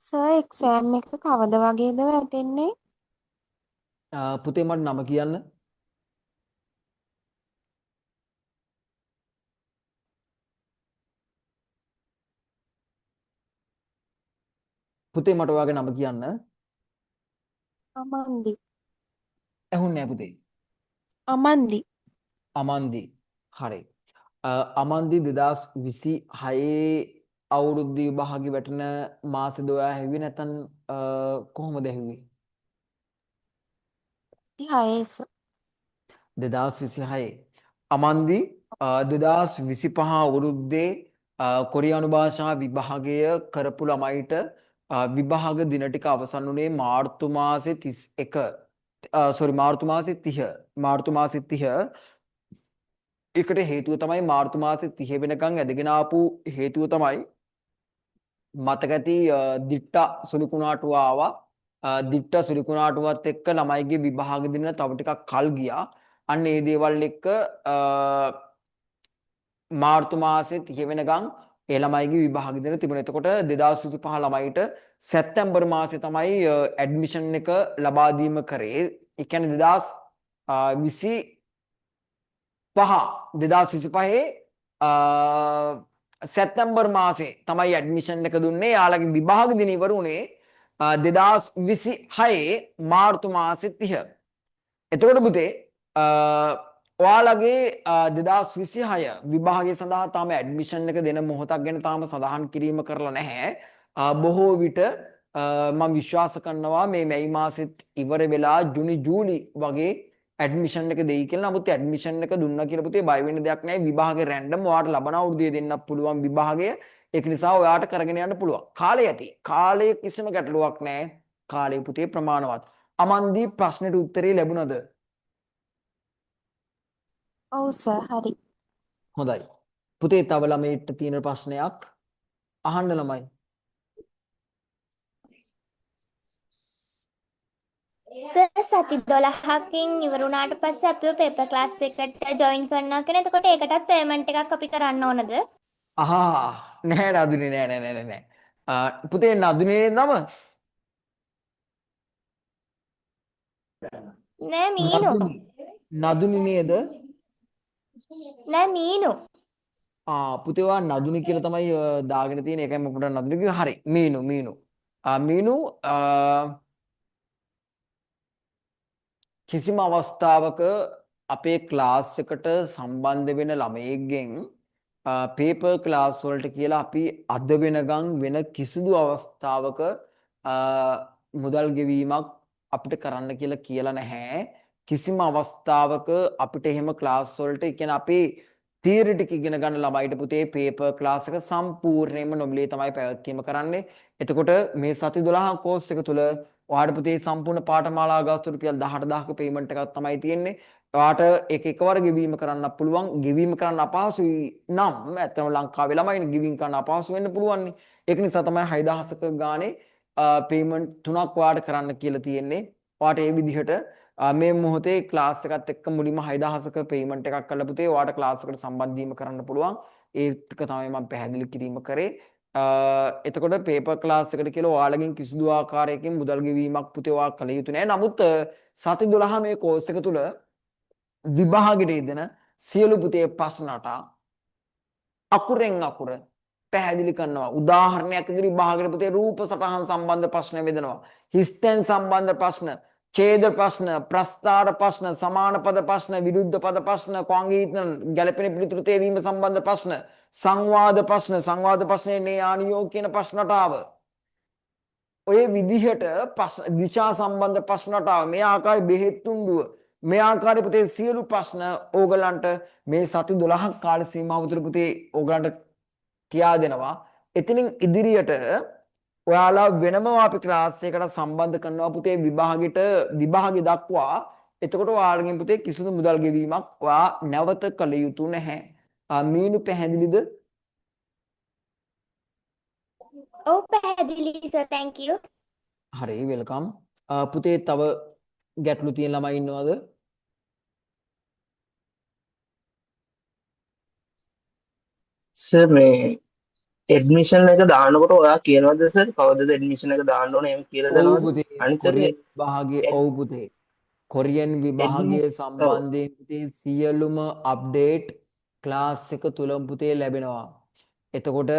F: සර් එක්සෑම් එක කවද වගේද වැටෙන්නේ?
A: පුතේ මට නම කියන්න. පුතේ මට ඔයාගේ නම කියන්න.
F: අමන්දි.
A: ඇහුන්නේ නැහැ පුතේ.
F: අමන්දි.
A: අමන්දි. හරි. අමන්දි 2026 අවුරුදු විභාගෙ වැටෙන මාසෙද ඔයා හැව්වේ නැත්නම් කොහොමද හැව්වේ?
F: 36 සර්.
A: 2026 අමන්දි 2025 අවුරුද්දේ කොරියානු භාෂා විභාගය කරපු ළමයිට විභාග දින ටික අවසන් වුණේ මාර්තු මාසේ 31 මාර්තු මාසේ 30 ඒකට හේතුව තමයි මාර්තු මාසේ 30 වෙනකන් ඇදගෙන ආපු හේතුව තමයි මතක ඇති දිට්ටා සුළුකුණාටුව ආවා. දිට්ටා සුළුකුණාටුවත් එක්ක ළමයිගේ විභාග දින තව ටිකක් කල් ගියා. අන්න ඒ දේවල් එක්ක මාර්තු මාසේ 30 වෙනකන් ඒ ළමයිගේ විභාග දින තිබුණා. එතකොට 2025 ළමයිට සැප්තැම්බර් මාසේ තමයි ඇඩ්මිෂන් එක ලබා දීම කරේ. ඒ කියන්නේ 2025 සැප්තැම්බර් මාසේ තමයි ඇඩ්මිෂන් එක දුන්නේ. යාළගේ විභාග දින ඉවර වුණේ 2026 මාර්තු මාසේ 30. එතකොට පුතේ ඔයාලගේ 2026 විභාගය සඳහා තාම ඇඩ්මිෂන් එක දෙන මොහොතක් ගැන තාම සඳහන් කිරීම කරලා නැහැ. බොහෝ විට මම විශ්වාස කරනවා මේ මැයි මාසෙත් ඉවර වෙලා ජුනි ජූලි වගේ ඇඩ්මිෂන් එක දෙයි කියලා. නමුත් ඇඩ්මිෂන් එක දුන්නා කියලා පුතේ බය වෙන්න දෙයක් නැහැ. විභාගේ රැන්ඩම් ඔයාලට ලබන අවුරුද්දේ දෙන්නත් පුළුවන් විභාගය. ඒක නිසා ඔයාලට කරගෙන යන්න පුළුවන්. කාලය ඇති. කාලයේ කිසිම ගැටලුවක් නැහැ. කාලය පුතේ ප්‍රමාණවත්. අමන්දි ප්‍රශ්නෙට උත්තරේ ලැබුණද?
F: ඔව් සර් හරි.
A: හොඳයි. පුතේ තව ළමයිට තියෙන ප්‍රශ්නයක් අහන්න ළමයි.
C: සර් සති 12කින් ඉවර වුණාට පස්සේ අපිව පේපර් ක්ලාස් එකට ජොයින් කරනවා කියන. එතකොට ඒකටත් පේමන්ට් එකක් අපි කරන්න ඕනද?
A: අහා නෑ නදුනේ නෑ. පුතේ නදුනේ නම?
C: නෑ මීනු.
A: නදුනි නේද?
C: නෑ මීනු.
A: පුතේ ඔයා නදුනි කියලා තමයි දාගෙන තියෙන. ඒකයි මම පුතේ නදුනි කිව්වේ. හරි. මීනු. මීනු කිසිම අවස්ථාවක අපේ ක්ලාස් එකට සම්බන්ධ වෙන ළමයෙක්ගෙන් පේපර් ක්ලාස් වලට කියලා අපි අද වෙනකන් වෙන කිසිදු අවස්ථාවක මුදල් ගෙවීමක් අපිට කරන්න කියලා නැහැ. කිසිම අවස්ථාවක අපිට එහෙම ක්ලාස් වලට කියන්නේ අපේ තියරි ටික ඉගෙන ගන්න ළමයිට පුතේ පේපර් ක්ලාස් එක සම්පූර්ණයෙන්ම නොමිලේ තමයි පැවැත්වීම කරන්නේ. එතකොට මේ සති 12 කෝස් එක තුල ඔයාට පුතේ සම්පූර්ණ පාඨමාලා ගාස්තු රුපියල් 18000ක පේමන්ට් එකක් තමයි තියෙන්නේ. ඔයාට ඒක එකවර ගෙවීම කරන්න පුළුවන්. ගෙවීම කරන්න අපහසුයි නම් ඇත්තම ලංකාවේ ළමයින් ගෙවීම කරන්න අපහසු වෙන්න පුළුවන්. ඒක නිසා තමයි 6000ක ගානේ පේමන්ට් තුනක් ඔයාට කරන්න කියලා තියෙන්නේ. ඔයාට ඒ විදිහට මේ මොහොතේ ක්ලාස් එකත් එක්ක මුලින්ම 6000ක පේමන්ට් එකක් කරලා පුතේ ඔයාට ක්ලාස් එකට සම්බන්ධ වීම කරන්න පුළුවන්. ඒක තමයි මම පැහැදිලි කිරීම කරේ. එතකොට පේපර් ක්ලාස් එකට කියලා ඔයාලගෙන් කිසිදු ආකාරයකින් මුදල් ගෙවීමක් පුතේ ඔයා කළ යුතු නැහැ. නමුත් සති 12 මේ කෝස් එක තුල විභාගෙට යෙදෙන සියලු පුතේ ප්‍රශ්නට අකුරෙන් අකුර පැහැදිලි කරනවා. උදාහරණයක් විදිහට විභාගෙට පුතේ රූප සටහන් සම්බන්ධ ප්‍රශ්න වෙදෙනවා. හිස්තෙන් සම්බන්ධ ප්‍රශ්න, ඡේද ප්‍රශ්න, ප්‍රස්ථාර ප්‍රශ්න, සමාන පද ප්‍රශ්න, විරුද්ධ පද ප්‍රශ්න, කොංගීතන ගැළපෙන පිළිතුරු තේරීම සම්බන්ධ ප්‍රශ්න, සංවාද ප්‍රශ්නේ නේ ආනියෝ කියන ප්‍රශ්නට ආව. ඔය විදිහට දිශා සම්බන්ධ ප්‍රශ්නට ආව. මේ ආකාරයේ බෙහෙත් තුණ්ඩුව මේ ආකාරයේ පුතේ සියලු ප්‍රශ්න ඕගලන්ට මේ සති 12ක් කාල සීමාව තුළ පුතේ ඕගලන්ට කියා දෙනවා. එතනින් ඉදිරියට ඔයාලා වෙනම අපි ක්ලාස් එකකට සම්බන්ධ කරනවා පුතේ විභාගෙ දක්වා. එතකොට ඔයාලගෙන් පුතේ කිසිදු මුදල් ගෙවීමක් ඔයා නැවත කළ යුතු නැහැ. මීනු පැහැදිලිද?
C: ඔව් පැහැදිලි සර්. thank you.
A: හරි වෙල්කම්. පුතේ තව ගැටලු තියෙන ළමයි ඉන්නවද?
G: සර් මේ ඇඩ්මිෂන් එක දාන්නකොට ඔයා කියනවද සර් කවදද ඇඩ්මිෂන් එක දාන්න ඕනේ එහෙම කියලා
A: ඔව්
G: දනවද?
A: පුතේ
G: අනිත්
A: කොරියන් විභාගයේ ඔව් පුතේ කොරියන් විභාගයේ සම්බන්ධයෙන් පුතේ සියලුම අප්ඩේට් ක්ලාස් එක තුලම පුතේ ලැබෙනවා. එතකොට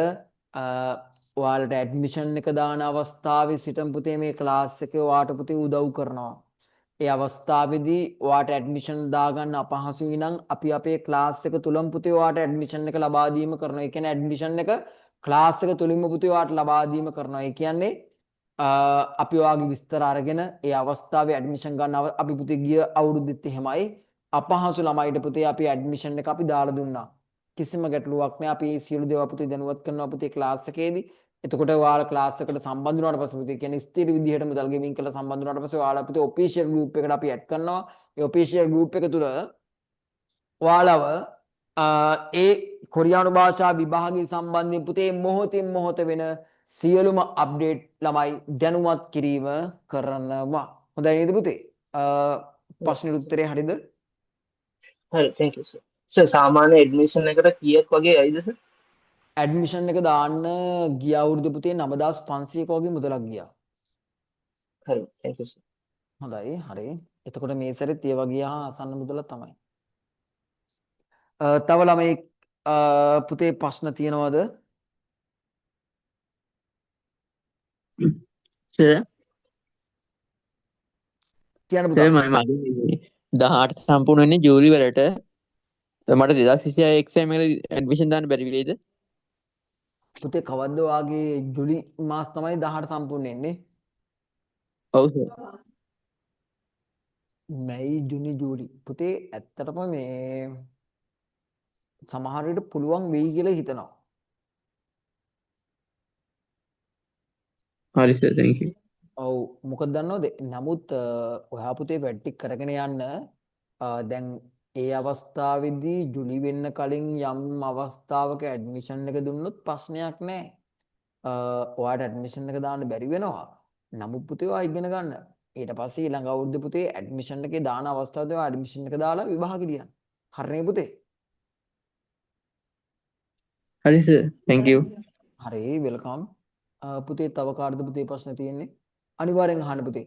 A: ඔයාලට ඇඩ්මිෂන් එක දාන අවස්ථාවේ සිටම පුතේ මේ ක්ලාස් එකේ ඔයාට පුතේ උදව් කරනවා. ඒ අවස්ථාවේදී ඔයාට ඇඩ්මිෂන් දාගන්න අපහසුයි නම් අපි අපේ ක්ලාස් එක තුලම පුතේ ඔයාට ඇඩ්මිෂන් එක ලබා දීම කරනවා. ඒ කියන්නේ ඇඩ්මිෂන් එක ක්ලාස් එක තුලින්ම පුතේ ඔයාට ලබා දීම කරනවා. ඒ කියන්නේ අපි ඔයාගේ විස්තර අරගෙන ඒ අවස්ථාවේ ඇඩ්මිෂන් ගන්න අපි පුතේ ගිය අවුරුද්දෙත් එහෙමයි අපහසු ළමයිට පුතේ අපි ඇඩ්මිෂන් එක අපි දාලා දුන්නා. කිසිම ගැටලුවක් නැහැ. අපි සියලු දේවල් පුතේ දැනුවත් කරනවා පුතේ ක්ලාස් එකේදී. එතකොට ඔයාලා ක්ලාස් එකට සම්බන්ධ වුණාට පස්සේ පුතේ කියන්නේ ස්ථිර විදිහට මුදල් ගෙවින් කරලා සම්බන්ධ වුණාට පස්සේ ඔයාලා පුතේ ඔෆිෂියල් ගෲප් එකට අපි ඇඩ් කරනවා. ඒ ඔෆිෂියල් ගෲප් එක තුල ඔයාලව ඒ කොරියානු භාෂා විභාගය සම්බන්ධයෙන් පුතේ මොහොතින් මොහොත වෙන සියලුම අප්ඩේට් ළමයි දැනුවත් කිරීම කරනවා. හොඳයි නේද පුතේ? ප්‍රශ්නෙට උත්තරේ හරිද?
G: හරි thank you sir. සර් සාමාන්‍ය ඇඩ්මිෂන් එකට කීයක් වගේ ඇයිද සර්?
A: ඇඩ්මිෂන් එක දාන්න ගිය අවුරුදු පුතේ 9500ක වගේ මුදලක් ගියා.
G: හරි thank you sir.
A: හොඳයි හරි. එතකොට මේ සැරේත් ඒ වගේ ආසන්න මුදලක් තමයි. තව ළමයි පුතේ ප්‍රශ්න තියෙනවද?
H: සර්
A: කියන්න
H: සර්
A: පුතා.
H: මගේ 18 සම්පූර්ණ වෙන්නේ ජූලි වලට. මට 2026 එක්සෑම් එකට ඇඩ්මිෂන් දාන්න බැරි වෙයිද?
A: පුතේ කවද්ද වාගේ ජුලි මාස තමයි 18 සම්පූර්ණ වෙන්නේ.
H: ඔව් සර්.
A: මැයි ජුනි ජූලි. පුතේ ඇත්තටම මේ සමහර විට පුළුවන් වෙයි කියලා හිතනවා.
H: හරි සර් thank you.
A: ඔව් මොකද දන්නවද? නමුත් ඔයා පුතේ වැඩ කරගෙන යන්න දැන් ඒ අවස්ථාවේදී ජුලි වෙන්න කලින් යම් අවස්ථාවක ඇඩ්මිෂන් එක දුන්නොත් ප්‍රශ්නයක් නැහැ. ඔයාට ඇඩ්මිෂන් එක දාන්න බැරි වෙනවා. නමුත් පුතේ ඔයා ඉගෙන ගන්න. ඊට පස්සේ ඊළඟ අවුරුද්දේ පුතේ ඇඩ්මිෂන් එකේ දාන අවස්ථාවේදී ඔයා ඇඩ්මිෂන් එක දාලා විභාගෙ ලියන්න. හරිනේ පුතේ?
H: හරි සර් thank you.
A: හරි වෙල්කම්. පුතේ තව කාටද පුතේ ප්‍රශ්න තියෙන්නේ? අනිවාර්යෙන් අහන්න පුතේ.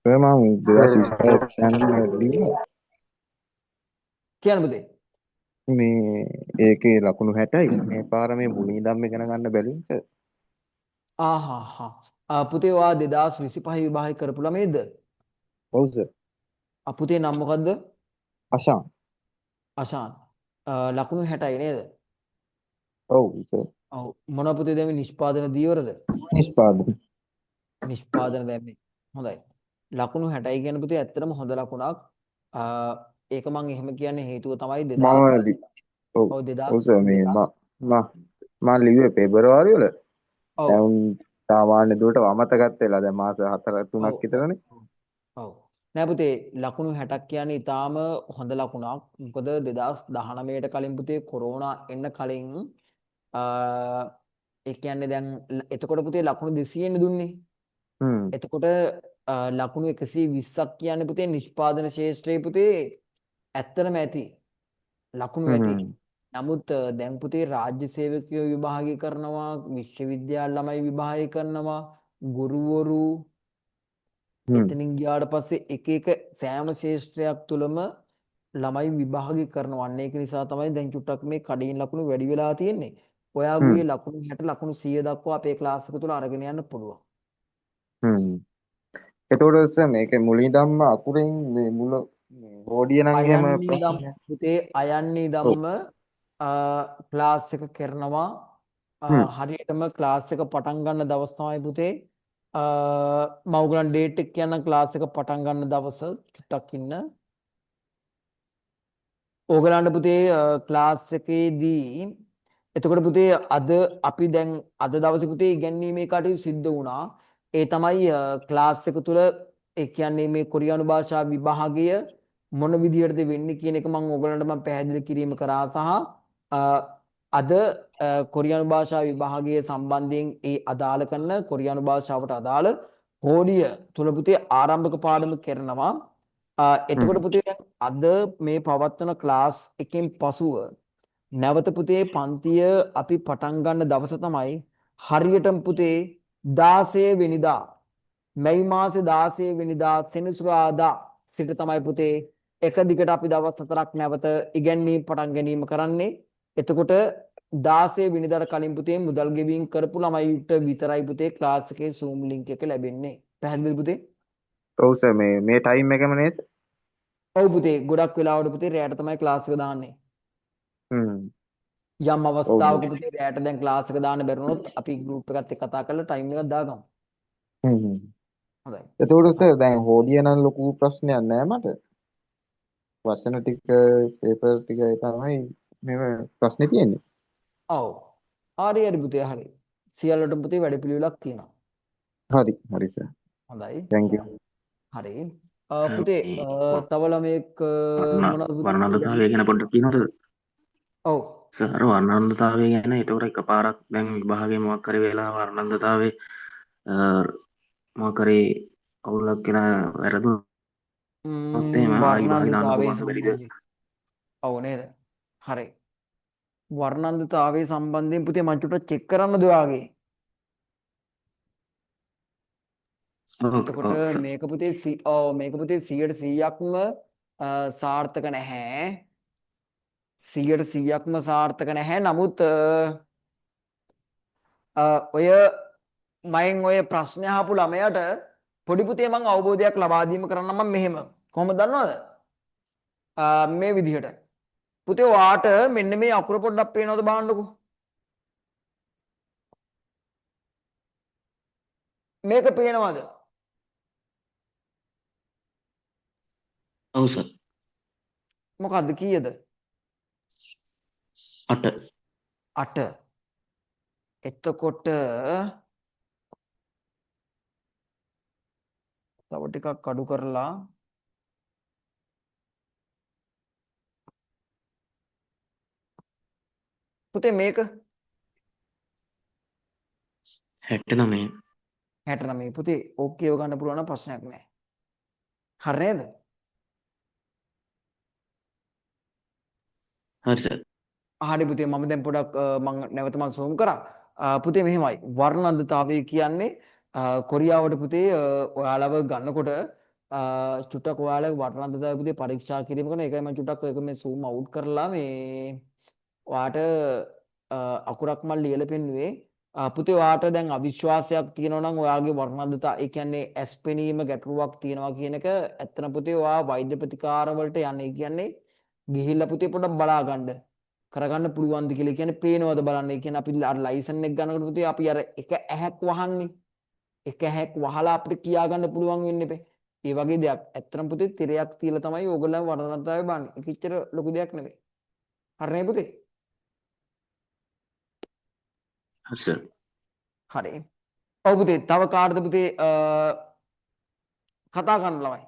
I: සර් මම 2025 එක්සෑම් දීලා
A: කියන්න පුතේ.
I: මේ ඒකේ ලකුණු 60යි මේ පාර මේ මුලින් ඉඳන් ඉගෙන ගන්න බැලුම් සර්.
A: පුතේ ඔයා 2025 විභාගය කරපු ළමයිද?
I: ඔව් සර්.
A: පුතේ නම මොකද්ද?
I: අශාන්.
A: අශාන්. ලකුණු 60යි නේද?
I: ඔව් සර්.
A: ඔව් මොන පුතේ දැන් නිෂ්පාදන දීවරද? නිෂ්පාදන දැම්මේ. හොඳයි. ලකුණු 60යි කියන පුතේ ඇත්තටම හොඳ ලකුණක්. ඒක මම එහෙම කියන්නේ හේතුව තමයි 2000
I: ඔව් සර් මේ මම ලිව්වේ පෙබරවාරි වල. දැන් සාමාන්‍ය දුරට අමතකත් වෙලා දැන් මාස 4-3ක් විතරනේ.
A: ඔව්. නෑ පුතේ ලකුණු 60ක් කියන්නේ ඊටාම හොඳ ලකුණක්. මොකද 2019ට කලින් පුතේ කොරෝනා එන්න කලින් ඒ කියන්නේ දැන් එතකොට පුතේ ලකුණු 200 නේ දුන්නේ. එතකොට ලකුණු 120ක් කියන්නේ පුතේ නිෂ්පාදන ශාස්ත්‍රයේ පුතේ ඇත්තටම ඇති. ලකුණු ඇති. නමුත් දැන් පුතේ රාජ්‍ය සේවකයෝ විභාගය කරනවා, විශ්වවිද්‍යාල ළමයි විභාගය කරනවා, ගුරුවරු එතනින් ගියාට පස්සේ එක එක සෑම ශාස්ත්‍රයක් තුළම ළමයි විභාගය කරනවා. අන්න ඒක නිසා තමයි දැන් චුට්ටක් මේ කඩින් ලකුණු වැඩි වෙලා තියෙන්නේ. ඔයාගේ ලකුණු 60 ලකුණු 100 දක්වා අපේ ක්ලාස් එක තුල අරගෙන යන්න පුළුවන්.
I: එතකොට සර් මේක මුලින් ඉඳන්ම අකුරෙන් මේ මුල බෝඩිය නම් එහෙම
A: පුතේ අයන්නේ ධම්ම ක්ලාස් එක කරනවා. හරියටම ක්ලාස් එක පටන් ගන්න දවස් තමයි පුතේ මම ඔයගලන් ඩේට් එක කියන්න ක්ලාස් එක පටන් ගන්න දවස චුට්ටක් ඉන්න. ඕගලන්ට පුතේ ක්ලාස් එකේදී එතකොට පුතේ අද අපි දැන් අද දවසේ පුතේ ඉගැන්වීමේ කටයුතු සිද්ධ වුණා. ඒ තමයි ක්ලාස් එක තුල ඒ කියන්නේ මේ කොරියානු භාෂා විභාගය මොන විදිහටද වෙන්නේ කියන එක මම ඔයගලන්ට මම පැහැදිලි කිරීම කරා සහ අද කොරියානු භාෂා විභාගය සම්බන්ධයෙන් ඒ අදාළ කරන කොරියානු භාෂාවට අදාළ කෝඩිය තුල පුතේ ආරම්භක පාඩම කරනවා. එතකොට පුතේ දැන් අද මේ පවත්වන ක්ලාස් එකෙන් පසුව නැවත පුතේ පන්තිය අපි පටන් ගන්න දවස තමයි හරියටම පුතේ 16 වෙනිදා මැයි මාසේ 16 වෙනිදා සෙනසුරාදා සිට තමයි පුතේ එක දිගට අපි දවස් 4ක් නැවත ඉගැන්වීම පටන් ගැනීම කරන්නේ. එතකොට 16 වෙනිදාට කලින් පුතේ මුදල් ගෙවීම් කරපු ළමයිට විතරයි පුතේ ක්ලාස් එකේ Zoom link එක ලැබෙන්නේ. පැහැදිලිද පුතේ?
I: ඔව් සර් මේ ටයිම් එකම නේද?
A: ඔව් පුතේ ගොඩක් වෙලාවට පුතේ රැයට තමයි ක්ලාස් එක දාන්නේ.
I: හ්ම්.
A: යම් අවස්ථාවක පුතේ රැයට දැන් ක්ලාස් එක දාන්න බැරුණොත් අපි ගෲප් එකත් එක්ක කතා කරලා ටයිම් එකක් දාගමු.
I: හ්ම්.
A: හොඳයි.
I: එතකොට සර් දැන් හෝඩිය නම් ලොකු ප්‍රශ්නයක් නෑ මට. වචන ටික පේපර් ටික තමයි මේ ප්‍රශ්නේ තියෙන්නේ.
A: ඔව්. හරි පුතේ හරි. සියල්ලටම පුතේ වැඩපිළිවෙලක් තියෙනවා.
I: හරි සර්.
A: හොඳයි.
I: thank you.
A: හරි. පුතේ තව ළමයෙක් මොනවද පුතේ?
J: වර්ණන්දතාවය ගැන පොඩ්ඩක් කියනවද?
A: ඔව්.
J: සර් වර්ණන්දතාවය ගැන ඒතකොට එකපාරක් දැන් විභාගයේ මොකක් හරි වෙලා වර්ණන්දතාවේ මොකක් හරි අවුලක් කියලා වැරදුනොත් එහෙම ආයි විභාගේ දාන්න
A: වර්ණන්දතාවයේ
J: පුළුවන් බැරිද?
A: සම්බන්ධයෙන්. ඔව් නේද? හරි. වර්ණන්දතාවයේ සම්බන්ධයෙන් පුතේ මම චුට්ටක් චෙක් කරන්නද ඔයාගේ? එතකොට මේක පුතේ මේක පුතේ 100%ක්ම සාර්ථක නැහැ. 100%ක්ම සාර්ථක නැහැ. නමුත් ඔය මයෙන් ඔය ප්‍රශ්න අහපු ළමයාට පොඩි පුතේ මම අවබෝධයක් ලබා දීම කරන්න මම මෙහෙම කොහොමද දන්නවද? මේ විදිහට. පුතේ ඔයාට මෙන්න මේ අකුර පොඩ්ඩක් පේනවද බලන්නකෝ. මේක පේනවද?
J: ඔව් සර්.
A: මොකද්ද කීයද?
J: 8.
A: 8. එතකොට තව ටිකක් අඩු කරලා පුතේ මේක
J: 69.
A: 69 පුතේ ඕකේව ගන්න පුළුවන් නම් ප්‍රශ්නයක් නැහැ. හරි නේද?
J: හරි සර්.
A: හරි පුතේ මම දැන් පොඩක් මම නැවත මම zoom කරා. පුතේ මෙහෙමයි. වර්ණන්දතාවය කියන්නේ කොරියාවට පුතේ ඔයාලව ගන්නකොට චුට්ටක් ඔයාලගේ වර්ණන්දතාවය පුතේ පරීක්ෂා කිරීම කරන එකයි මම චුට්ටක් ඒක මේ zoom out කරලා මේ ඔයාට අකුරක් මම ලියලා පෙන්නුවේ. පුතේ ඔයාට දැන් අවිශ්වාසයක් තියෙනවා නම් ඔයාගේ වර්ණන්දතාව ඒ කියන්නේ ඇස් පෙනීම ගැටලුවක් තියෙනවා කියන එක ඇත්තන පුතේ ඔයා වෛද්‍ය ප්‍රතිකාර වලට යන්නේ කියන්නේ ගිහිල්ලා පුතේ පොඩ්ඩක් බලා ගන්න. කරගන්න පුළුවන්ද කියලා කියන්නේ පේනවද බලන්න. ඒ කියන්නේ අපි අර ලයිසන් එක ගන්නකොට පුතේ අපි අර එක ඇහැක් වහන්නේ. එක ඇහැක් වහලා අපිට කියා ගන්න පුළුවන් වෙන්නේ බෑ. ඒ වගේ දෙයක්. ඇත්තටම පුතේ තිරයක් තියලා තමයි ඕගොල්ලෝ වර්ණන්දතාවය බලන්නේ. ඒක ඉච්චර ලොකු දෙයක් නෙමෙයි. හරිනේ පුතේ?
J: හරි සර්.
A: හරි. ඔව් පුතේ තව කාටද පුතේ කතා කරන්න ළමයි?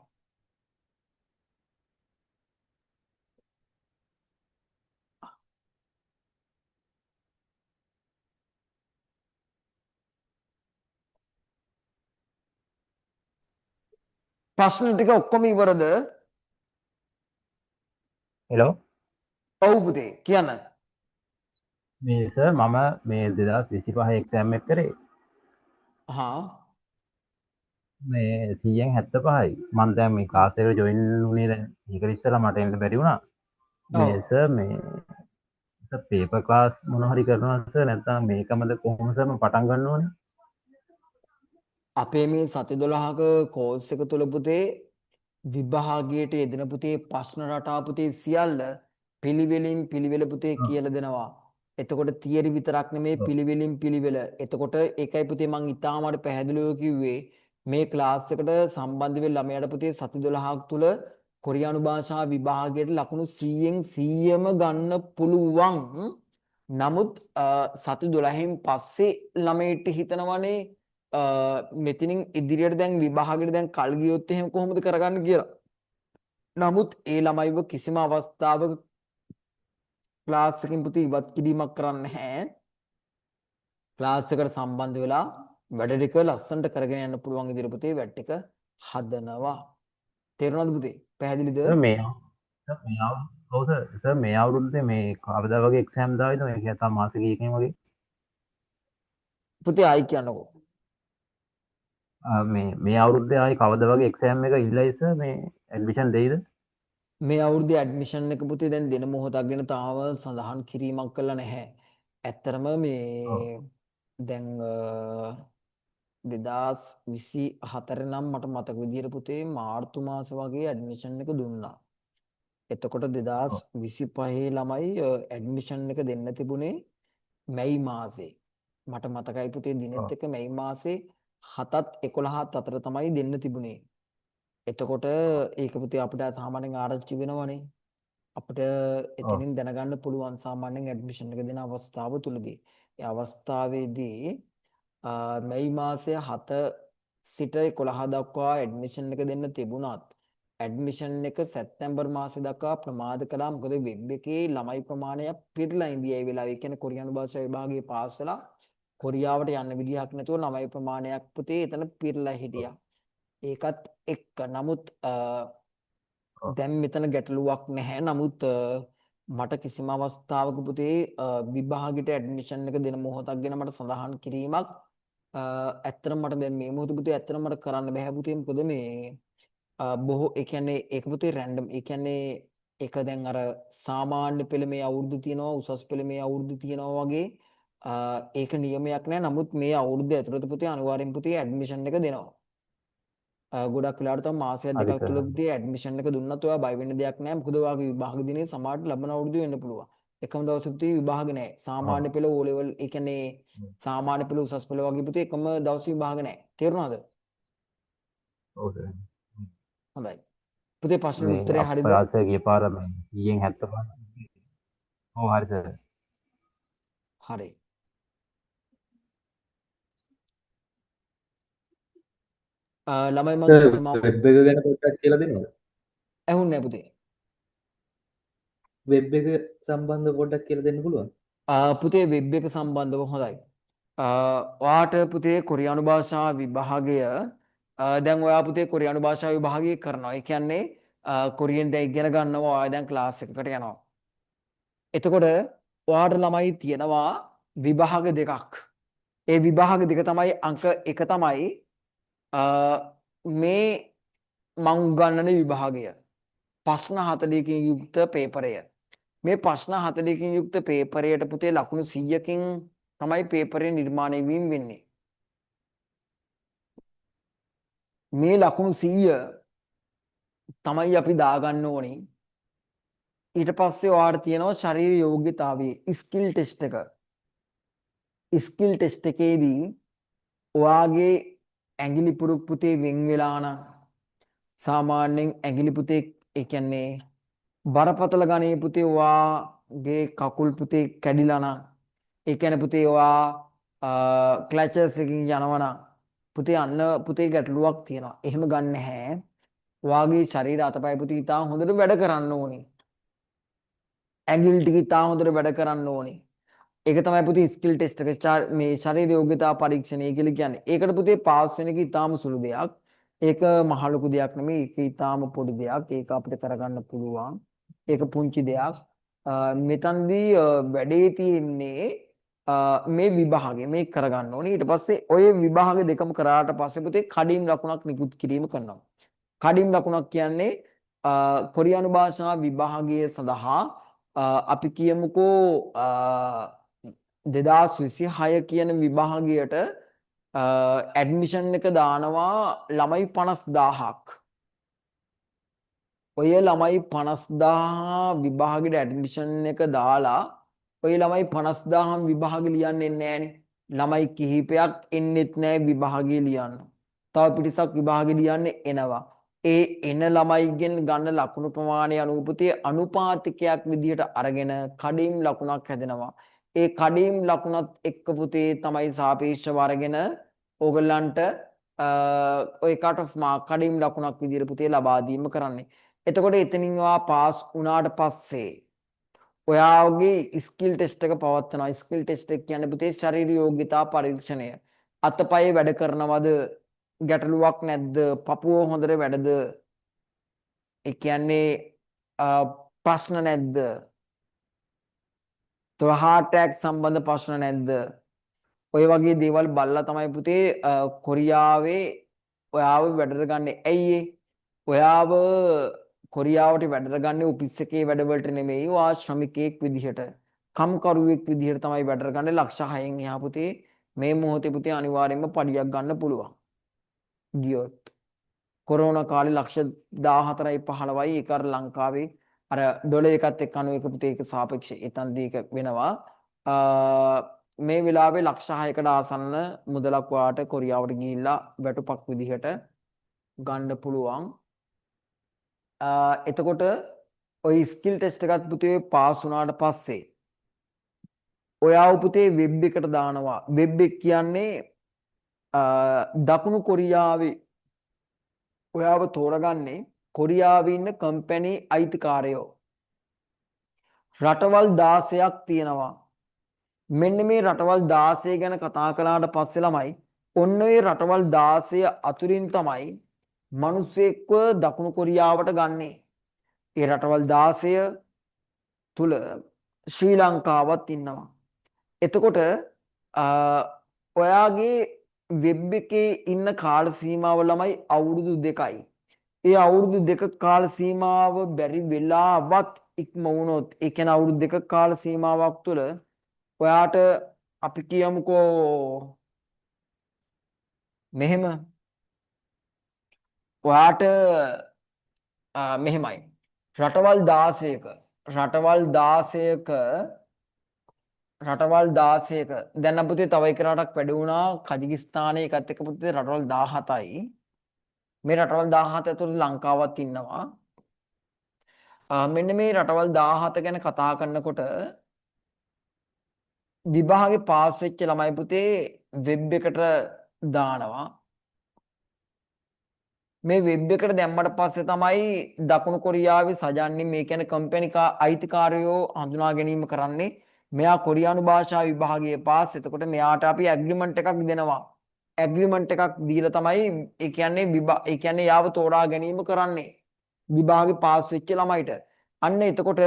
A: ප්‍රශ්න ටික ඔක්කොම ඉවරද?
K: හෙලෝ.
A: ඔව් පුතේ කියන්න.
K: මේ සර් මම මේ 2025 එක්සෑම් එක කරේ. මේ 100න් 75යි. මම දැන් මේ ක්ලාස් එකට ජොයින් වුණේ දැන් ඊට ඉස්සෙල්ලා මට එන්න බැරි වුණා. මේ සර් මේ පේපර් ක්ලාස් මොන හරි කරනවා සර් නැත්නම් මේකමද කොහොමද සර් මම පටන් ගන්න ඕනේ?
A: අපේ මේ සති 12ක කෝස් එක තුල පුතේ විභාගයට යෙදෙන පුතේ ප්‍රශ්න රටා පුතේ සියල්ල පිළිවෙලින් පිළිවෙල පුතේ කියලා දෙනවා. එතකොට තියරි විතරක් නෙමේ පිළිවෙලින් පිළිවෙල. එතකොට ඒකයි පුතේ මම ඉතාමට පැහැදිලිව කිව්වේ මේ ක්ලාස් එකට සම්බන්ධ වෙන ළමයාට පුතේ සති 12ක් තුල කොරියානු භාෂා විභාගයට ලකුණු 100න් 100ම ගන්න පුළුවන්. නමුත් සති 12න් පස්සේ ළමයිට හිතනවනේ මෙතනින් ඉදිරියට දැන් විභාගෙට දැන් කල් ගියොත් එහෙම කොහොමද කරගන්න කියලා. නමුත් ඒ ළමයිව කිසිම අවස්ථාවක ක්ලාස් එකකින් පුතේ ඉවත් කිරීමක් කරන්නේ නැහැ. ක්ලාස් එකට සම්බන්ධ වෙලා වැඩ ටික ලස්සනට කරගෙන යන්න පුළුවන් විදිහට පුතේ වැඩ ටික හදනවා. තේරුණාද පුතේ? පැහැදිලිද?
K: සර් මේ අවුරුද්දේ මේ කවදා වගේ එක්සෑම් දායිද? මේ කියන්නේ මාස කීයකින් වගේ?
A: පුතේ ආයි කියන්නකෝ.
K: මේ අවුරුද්දේ ආයි කවදා වගේ එක්සෑම් එක ඉල්ලයි සර් මේ ඇඩ්මිෂන් දෙයිද?
A: මේ අවුරුද්දේ ඇඩ්මිෂන් එක පුතේ දැන් දෙන මොහොතක් ගැන තාම සඳහන් කිරීමක් කළා නැහැ. ඇත්තරම මේ දැන් 2024 නම් මට මතක විදියට පුතේ මාර්තු මාස වගේ ඇඩ්මිෂන් එක දුන්නා. එතකොට 2025 ළමයි ඇඩ්මිෂන් එක දෙන්න තිබුණේ මැයි මාසේ. මට මතකයි පුතේ දිනෙත් එක මැයි මාසේ 7ත් 11ත් අතර තමයි දෙන්න තිබුණේ. එතකොට ඒක පුතේ අපිට සාමාන්‍යයෙන් ආරංචි වෙනවනේ. අපිට එතනින් දැනගන්න පුළුවන් සාමාන්‍යයෙන් ඇඩ්මිෂන් එක දෙන අවස්ථාව තුලදී. ඒ අවස්ථාවේදී මැයි මාසය 7 සිට 11 දක්වා ඇඩ්මිෂන් එක දෙන්න තිබුණත් ඇඩ්මිෂන් එක සැප්තැම්බර් මාසෙ දක්වා ප්‍රමාද කළා. මොකද වෙබ් එකේ ළමයි ප්‍රමාණයක් පිරලා ඉඳී ඒ වෙලාවේ. ඒ කියන්නේ කොරියානු භාෂා විභාගයේ පාස් වෙලා කොරියාවට යන්න විදිහක් නැතුව ළමයි ප්‍රමාණයක් පුතේ එතන පිරලා හිටියා. ඒකත් එක්ක නමුත් දැන් මෙතන ගැටලුවක් නැහැ. නමුත් මට කිසිම අවස්ථාවක පුතේ විභාගෙට ඇඩ්මිෂන් එක දෙන මොහොතක් ගැන මට සඳහන් කිරීමක් ඇත්තටම මට දැන් මේ මොහොතේ පුතේ ඇත්තටම මට කරන්න බෑ පුතේ. මොකද මේ බොහෝ ඒ කියන්නේ ඒක පුතේ රැන්ඩම්. ඒ කියන්නේ ඒක දැන් අර සාමාන්‍ය පෙළ මේ අවුරුදු තියෙනවා, උසස් පෙළ මේ අවුරුදු තියෙනවා වගේ ඒක නියමයක් නෑ. නමුත් මේ අවුරුද්ද ඇතුළත පුතේ අනිවාර්යෙන් පුතේ ඇඩ්මිෂන් එක දෙනවා. ගොඩක් වෙලාවට තමයි මාසයක් දෙකක් තුල පුතේ ඇඩ්මිෂන් එක දුන්නත් ඔයා බය වෙන්න දෙයක් නෑ. මොකද ඔයාගේ විභාග දිනේ සමහරට ලබන අවුරුද්දේ වෙන්න පුළුවන්. එකම දවසේ පුතේ විභාග නෑ. සාමාන්‍ය පෙළ O level ඒ කියන්නේ සාමාන්‍ය පෙළ උසස් පෙළ වගේ පුතේ එකම දවසේ විභාග නෑ. තේරුණාද?
K: ඔව් සර්.
A: හොඳයි. පුතේ ප්‍රශ්න උත්තරේ හරිද?
K: අපරාසය ගිය පාර 175. ඔව් හරි සර්.
A: හරි. ළමයි මම
L: වෙබ් එක ගැන පොඩ්ඩක් කියලා දෙන්නද?
A: ඇහුන්නේ නැහැ පුතේ.
L: වෙබ් එක සම්බන්ධව පොඩ්ඩක් කියලා දෙන්න පුළුවන්?
A: පුතේ වෙබ් එක සම්බන්ධව හොඳයි. ඔයාට පුතේ කොරියානු භාෂා විභාගය දැන් ඔයා පුතේ කොරියානු භාෂා විභාගය කරනවා. ඒ කියන්නේ කොරියන් දැන් ඉගෙන ගන්නවා. ඔයා දැන් ක්ලාස් එකකට යනවා. එතකොට ඔයාට ළමයි තියෙනවා විභාග දෙකක්. ඒ විභාග දෙක තමයි අංක 1 තමයි මේ මං උගන්වන විභාගය. ප්‍රශ්න 40කින් යුක්ත පේපරය. මේ ප්‍රශ්න 40කින් යුක්ත පේපරයට පුතේ ලකුණු 100කින් තමයි පේපරේ නිර්මාණය වීම වෙන්නේ. මේ ලකුණු 100 තමයි අපි දාගන්න ඕනේ. ඊට පස්සේ ඔයාලට තියෙනවා ශරීර යෝග්‍යතාවයේ ස්කිල් ටෙස්ට් එක. ස්කිල් ටෙස්ට් එකේදී ඔයාගේ ඇඟිලි පුරුක් පුතේ වෙන් වෙලා නම් සාමාන්‍යයෙන් ඇඟිලි පුතේ ඒ කියන්නේ බරපතල ගණේ පුතේ ඔයාගේ කකුල් පුතේ කැඩිලා නම් ඒ කියන්නේ පුතේ ඔයා ක්ලචර්ස් එකකින් යනවා නම් පුතේ අන්න පුතේ ගැටලුවක් තියෙනවා. එහෙම ගන්න නැහැ. ඔයාගේ ශරීර අතපය පුතේ ඉතාල හොඳට වැඩ කරන්න ඕනේ. ඇඟිලි ටික ඉතාල හොඳට වැඩ කරන්න ඕනේ. ඒක තමයි පුතේ ස්කිල් ටෙස්ට් එක මේ ශරීර යෝග්‍යතා පරීක්ෂණය කියලා කියන්නේ. ඒකට පුතේ පාස් වෙන එක ඉතාම සුළු දෙයක්. ඒක මහ ලොකු දෙයක් නෙමෙයි. ඒක ඉතාම පොඩි දෙයක්. ඒක අපිට කරගන්න පුළුවන්. ඒක පුංචි දෙයක්. මෙතනදී වැඩේ තියෙන්නේ මේ විභාගෙ මේ කරගන්න ඕනේ. ඊට පස්සේ ඔය විභාග දෙකම කරාට පස්සේ පුතේ කඩින් ලකුණක් නිකුත් කිරීම කරනවා. කඩින් ලකුණක් කියන්නේ කොරියානු භාෂා විභාගය සඳහා අපි කියමුකෝ 2026 කියන විභාගයට ඇඩ්මිෂන් එක දානවා ළමයි 50000ක්. ඔය ළමයි 50000 විභාගෙට ඇඩ්මිෂන් එක දාලා ඔය ළමයි 50000ම විභාගෙ ලියන්නේ නැහනේ. ළමයි කිහිපයක් එන්නෙත් නැහැ විභාගෙ ලියන්න. තව පිටිසක් විභාගෙ ලියන්නේ එනවා. ඒ එන ළමයිගෙන් ගන්න ලකුණු ප්‍රමාණය අනුව පුතේ අනුපාතිකයක් විදිහට අරගෙන කඩින් ලකුණක් හැදෙනවා. ඒ කඩින් ලකුණත් එක්ක පුතේ තමයි සාපේක්ෂව අරගෙන ඕගලන්ට ඔය කට් ඔෆ් මාක් කඩින් ලකුණක් විදිහට පුතේ ලබා දීම කරන්නේ. එතකොට එතනින් ඔයා පාස් වුණාට පස්සේ ඔයාගේ ස්කිල් ටෙස්ට් එක පවත්වනවා. ස්කිල් ටෙස්ට් එක කියන්නේ පුතේ ශරීර යෝග්‍යතා පරීක්ෂණය. අතපය වැඩ කරනවද? ගැටලුවක් නැද්ද? පපුව හොඳට වැඩද? ඒ කියන්නේ ප්‍රශ්න නැද්ද? තව heart attack සම්බන්ධ ප්‍රශ්න නැද්ද? ඔය වගේ දේවල් බලලා තමයි පුතේ කොරියාවේ ඔයාව වැඩට ගන්න. ඇයි ඒ? ඔයාව කොරියාවට වැඩට ගන්න ඔෆිස් එකේ වැඩවලට නෙමෙයි. ඔයා ශ්‍රමිකයෙක් විදිහට. කම්කරුවෙක් විදිහට තමයි වැඩ කරගන්නේ. ලක්ෂ 6න් එහා පුතේ මේ මොහොතේ පුතේ අනිවාර්යයෙන්ම පඩියක් ගන්න පුළුවන්. ගියොත් කොරෝනා කාලේ ලක්ෂ 14යි 15යි ඒක අර ලංකාවේ අර ඩොලර් එකත් එක්ක 91 පුතේ ඒක සාපේක්ෂ එතනදී ඒක වෙනවා. මේ වෙලාවේ ලක්ෂ 6කට ආසන්න මුදලක් වාට කොරියාවට ගිහිල්ලා වැටුපක් විදිහට ගන්න පුළුවන්. එතකොට ඔය ස්කිල් ටෙස්ට් එකත් පුතේ පාස් වුණාට පස්සේ ඔයාව පුතේ වෙබ් එකට දානවා. වෙබ් එක කියන්නේ දකුණු කොරියාවේ ඔයාව තෝරගන්නේ කොරියාවේ ඉන්න කම්පැනි අයිතිකාරයෝ. රටවල් 16ක් තියෙනවා. මෙන්න මේ රටවල් 16 ගැන කතා කළාට පස්සේ ළමයි ඔන්න ඔය රටවල් 16 අතුරින් තමයි මිනිස්සෙක්ව දකුණු කොරියාවට ගන්නේ. ඒ රටවල් 16 තුල ශ්‍රී ලංකාවත් ඉන්නවා. එතකොට ඔයාගේ වෙබ් එකේ ඉන්න කාල සීමාව ළමයි අවුරුදු 2යි. ඒ අවුරුදු 2 කාල සීමාව බැරි වෙලාවත් ඉක්ම වුණොත් ඒ කියන්නේ අවුරුදු 2 කාල සීමාවක් තුළ ඔයාට අපි කියමුකෝ මෙහෙම ඔයාට මෙහෙමයි රටවල් 16ක දැන් අපිට තව එක රටක් වැඩි වුණා කජිකිස්තානයේ එකත් එක්ක පුතේ රටවල් 17යි. මේ රටවල් 17 ඇතුළේ ලංකාවත් ඉන්නවා. මෙන්න මේ රටවල් 17 ගැන කතා කරනකොට විභාගේ පාස් වෙච්ච ළමයි පුතේ වෙබ් එකට දානවා. මේ වෙබ් එකට දැම්මට පස්සේ තමයි දකුණු කොරියාවේ සජන්නේ මේ කියන්නේ කම්පැනි අයිතිකාරයෝ හඳුනා ගැනීම කරන්නේ. මෙයා කොරියානු භාෂා විභාගයේ පාස්. එතකොට මෙයාට අපි ඇග්‍රීමන්ට් එකක් දෙනවා. ඇග්‍රීමන්ට් එකක් දීලා තමයි ඒ කියන්නේ යාව තෝරා ගැනීම කරන්නේ. විභාගේ පාස් වෙච්ච ළමයිට. අන්න එතකොට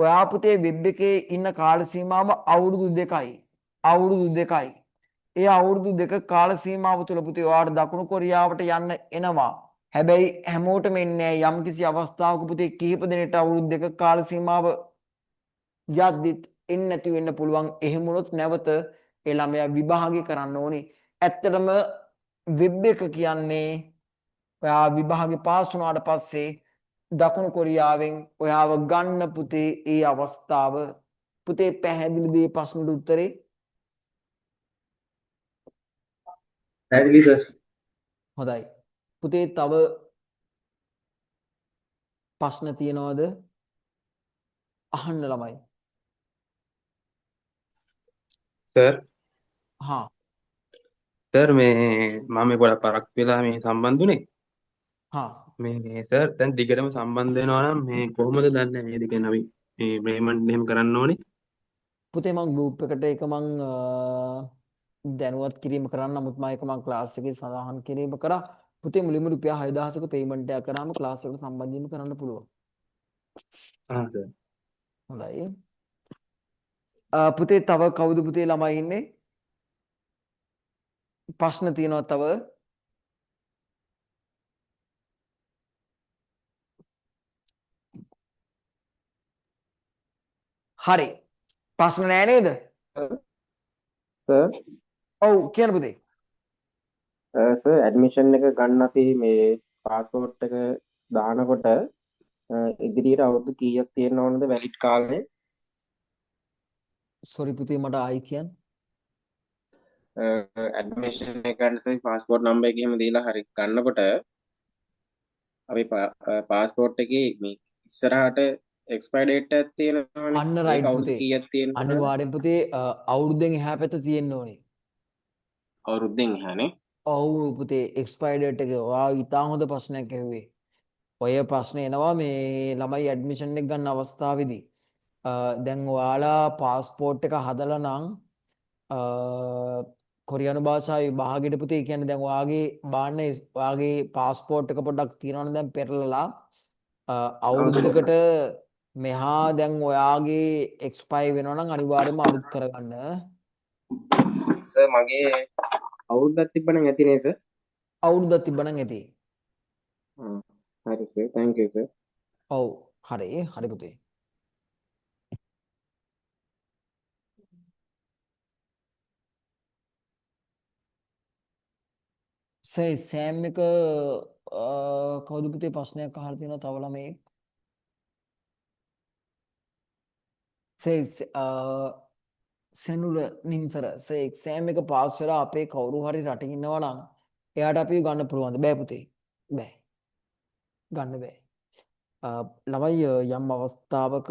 A: ඔයා පුතේ වෙබ් එකේ ඉන්න කාල සීමාව අවුරුදු 2යි. ඒ අවුරුදු 2 කාල සීමාව තුළ පුතේ ඔයාට දකුණු කොරියාවට යන්න එනවා. හැබැයි හැමෝටම එන්නේ යම් කිසි අවස්ථාවක පුතේ කිහිප දිනකට අවුරුදු 2 කාල සීමාව යද්දිත් එන්නේ නැති වෙන්න පුළුවන්. එහෙම වුණොත් නැවත ඒ ළමයා විභාගය කරන්න ඕනේ. ඇත්තටම වෙබ් එක කියන්නේ ඔයා විභාගේ පාස් වුණාට පස්සේ දකුණු කොරියාවෙන් ඔයාව ගන්න පුතේ ඒ අවස්ථාව. පුතේ පැහැදිලි දේ ප්‍රශ්නෙට උත්තරේ?
L: පැහැදිලි සර්.
A: හොඳයි. පුතේ තව ප්‍රශ්න තියනවද? අහන්න ළමයි.
J: සර්
A: හා
J: සර් මේ මම ගොඩක් පරක් වෙලා මේ සම්බන්ධුනේ.
A: හා
J: මේ සර් දැන් දිගටම සම්බන්ධ වෙනවා නම් මේ කොහොමද දන්නේ මේ දිගට අපි මේ පේමන්ට් එහෙම කරන්න ඕනේ?
A: පුතේ මම ගෲප් එකට ඒක මම දැනුවත් කිරීම කරන්න. නමුත් මම ඒක මම ක්ලාස් එකේ සඳහන් කිරීම කරා. පුතේ මුලින්ම රුපියල් 6000ක පේමන්ට් එකක් කරාම ක්ලාස් එකට සම්බන්ධ වීම කරන්න පුළුවන්.
J: සර්.
A: හොඳයි. පුතේ තව කවුද පුතේ ළමයි ඉන්නේ? ප්‍රශ්න තියෙනවා තව? හරි. ප්‍රශ්න නෑ නේද?
M: සර්
A: ඔව් කියන්න පුතේ.
M: සර් ඇඩ්මිෂන් එක ගන්න අපි මේ පාස්පෝර්ට් එක දානකොට ඉදිරියට අවුරුදු කීයක් තියෙන්න ඕනද වැලිඩ් කාලේ?
A: සෝරි පුතේ මට ආයි කියන්න.
M: ඇඩ්මිෂන් එක ගන්න සර් පාස්පෝර්ට් නම්බර් එක එහෙම දීලා හරි ගන්නකොට අපි පාස්පෝර්ට් එකේ මේ ඉස්සරහට එක්ස්පයර් ඩේට් එකක් තියෙනවනේ.
A: අන්න රයිට් පුතේ.
M: කීයක් තියෙනවද?
A: අනිවාර්යෙන් පුතේ අවුරුද්දෙන් එහා පැත්ත තියෙන්න ඕනේ.
M: අවුරුද්දෙන් එහානේ.
A: ඔව් පුතේ එක්ස්පයර් ඩේට් එක. ඔයා ඉතා හොඳ ප්‍රශ්නයක් ඇහුවේ. ඔය ප්‍රශ්න එනවා මේ ළමයි ඇඩ්මිෂන් එක ගන්න අවස්ථාවේදී. දැන් ඔයාලා පාස්පෝර්ට් එක හදලා නම් කොරියානු භාෂාවේ විභාගෙට පුතේ කියන්නේ දැන් ඔයාගේ බාන්නේ ඔයාගේ පාස්පෝර්ට් එක පොඩ්ඩක් තියෙනවනේ දැන් පෙරලලා අවුරුද්දකට මෙහා දැන් ඔයාගේ එක්ස්පයර් වෙනවා නම් අනිවාර්යයෙන්ම අලුත් කරගන්න.
M: සර් මගේ අවුරුද්දක් තිබ්බනම් ඇතිනේ සර්.
A: අවුරුද්දක් තිබ්බනම් ඇති.
M: හරි සර්. thank you sir.
A: ඔව් හරි පුතේ. සෑම් එක කවුද පුතේ ප්‍රශ්නයක් අහලා තියෙනවා තව ළමයෙක්. සෙනුල නින්සර එක්සෑම් එක පාස් වෙලා අපේ කවුරු හරි රටේ ඉන්නවා නම් එයාට අපි ගන්න පුළුවන්ද? බෑ පුතේ. බෑ. ගන්න බෑ. ළමයි යම් අවස්ථාවක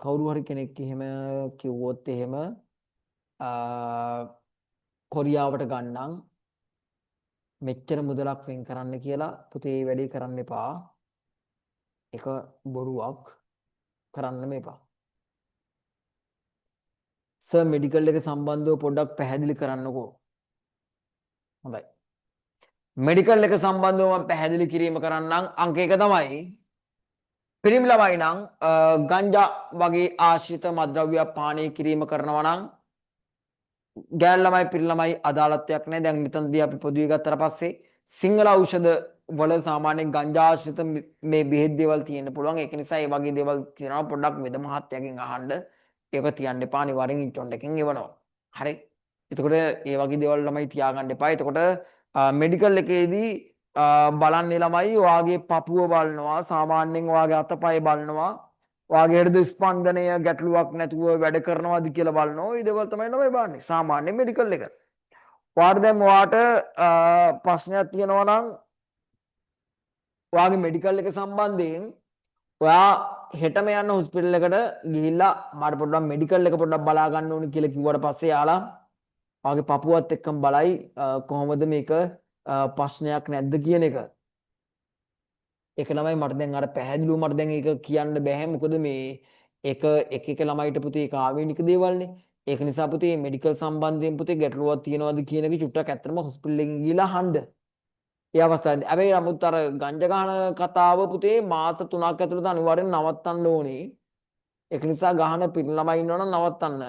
A: කවුරු හරි කෙනෙක් එහෙම කිව්වොත් එහෙම කොරියාවට ගන්නම් මෙච්චර මුදලක් වෙන් කරන්න කියලා පුතේ වැඩේ කරන්න එපා. ඒක බොරුවක් කරන්න මේපා. සර් මෙඩිකල් එක සම්බන්ධව පොඩ්ඩක් පැහැදිලි කරන්නකෝ. හොඳයි. මෙඩිකල් එක සම්බන්ධව මම පැහැදිලි කිරීම කරන්නම්. අංක 1 තමයි පිරිමි ළමයි නම් ගංජා වගේ ආශ්‍රිත මත්ද්‍රව්‍ය පානය කිරීම කරනවා නම් ගෑල් ළමයි පිරි ළමයි අදාළත්වයක් නැහැ. දැන් මෙතනදී අපි පොදුවේ ගත්තට පස්සේ සිංහල ඖෂධ වල සාමාන්‍යයෙන් ගංජා ආශ්‍රිත මේ බෙහෙත් දේවල් තියෙන්න පුළුවන්. ඒක නිසා මේ වගේ දේවල් කියනවා පොඩ්ඩක් වෙද මහත්යගෙන් අහන්න. ඒක තියන්න එපා. අනිවාර්යෙන් ඉන්ටර්න් එකෙන් එවනවා. හරි. එතකොට මේ වගේ දේවල් ළමයි තියාගන්න එපා. එතකොට මෙඩිකල් එකේදී බලන්නේ ළමයි ඔයාගේ පපුව බලනවා, සාමාන්‍යයෙන් ඔයාගේ අතපය බලනවා, ඔයාගේ හෘද ස්පන්දනය ගැටලුවක් නැතුව වැඩ කරනවාද කියලා බලනවා. මේ දේවල් තමයි ළමයි බලන්නේ සාමාන්‍ය මෙඩිකල් එක. ඔයාට දැන් ඔයාට ප්‍රශ්නයක් තියෙනවා නම් ඔයාගේ මෙඩිකල් එක සම්බන්ධයෙන් ඔයා හෙටම යන්න හොස්පිටල් එකට ගිහිල්ලා මට පොඩ්ඩක් මෙඩිකල් එක පොඩ්ඩක් බලා ගන්න ඕනේ කියලා කිව්වට පස්සේ යාලා ඔයාගේ පපුවත් එක්කම බලයි කොහොමද මේක ප්‍රශ්නයක් නැද්ද කියන එක. ඒක ළමයි මට දැන් අර පැහැදිලිව මට දැන් ඒක කියන්න බෑ. මොකද මේ එක ළමයිට පුතේ ඒක ආවේනික දේවල්නේ. ඒක නිසා පුතේ මෙඩිකල් සම්බන්ධයෙන් පුතේ ගැටලුවක් තියෙනවද කියන එක චුට්ටක් ඇත්තටම හොස්පිටල් එකකින් ගිහලා අහන්න. ඒ අවස්ථාවේදී හැබැයි නමුත් අර ගංජා ගහන කතාව පුතේ මාස 3ක් ඇතුළත අනිවාර්යෙන් නවත්තන්න ඕනේ. ඒක නිසා ගහන පින් ළමයි ඉන්නවනම් නවත්තන්න.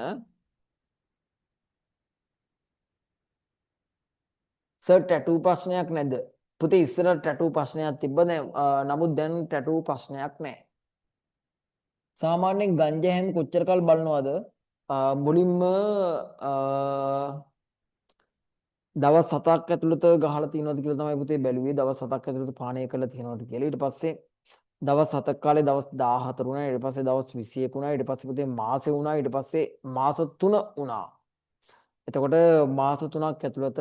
A: සර් ටැටූ ප්‍රශ්නයක් නැද්ද? පුතේ ඉස්සර ටැටූ ප්‍රශ්නයක් තිබ්බ නමුත් දැන් ටැටූ ප්‍රශ්නයක් නැහැ. සාමාන්‍යයෙන් ගංජා හැම කොච්චර කල් බලනවද? මුලින්ම දවස් 7ක් ඇතුළත ගහලා තියෙනවද කියලා තමයි පුතේ බැලුවේ. දවස් 7ක් ඇතුළත පානය කරලා තියෙනවද කියලා. ඊට පස්සේ දවස් 7ක් කාලේ දවස් 14 වුණා. ඊට පස්සේ දවස් 21 වුණා. ඊට පස්සේ පුතේ මාසෙ වුණා. ඊට පස්සේ මාස 3 වුණා. එතකොට මාස 3ක් ඇතුළත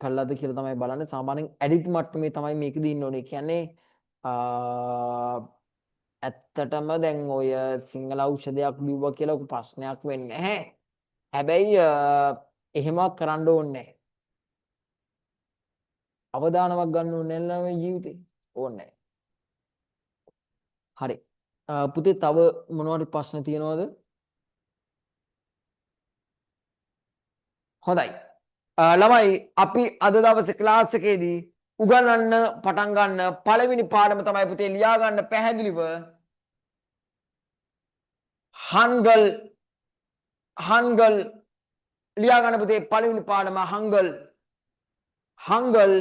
A: කළාද කියලා තමයි බලන්නේ. සාමාන්‍යයෙන් ඇඩිට් මට්ටමේ තමයි මේකදී ඉන්න ඕනේ. කියන්නේ ඇත්තටම දැන් ඔය සිංහල ඖෂධයක් බිව්වා කියලා ඔක ප්‍රශ්නයක් වෙන්නේ නැහැ. හැබැයි එහෙම කරන්න ඕනේ නැහැ. අවදානමක් ගන්න ඕනේ නැහැ මේ ජීවිතේ. ඕනේ නැහැ. හරි. පුතේ තව මොනවද ප්‍රශ්න තියෙනවද? හොඳයි. ළමයි අපි අද දවසේ ක්ලාස් එකේදී උගන්වන්න පටන් ගන්න පළවෙනි පාඩම තමයි පුතේ ලියා ගන්න පැහැදිලිව හංගල් ලියා ගන්න පුතේ පළවෙනි පාඩම හංගල්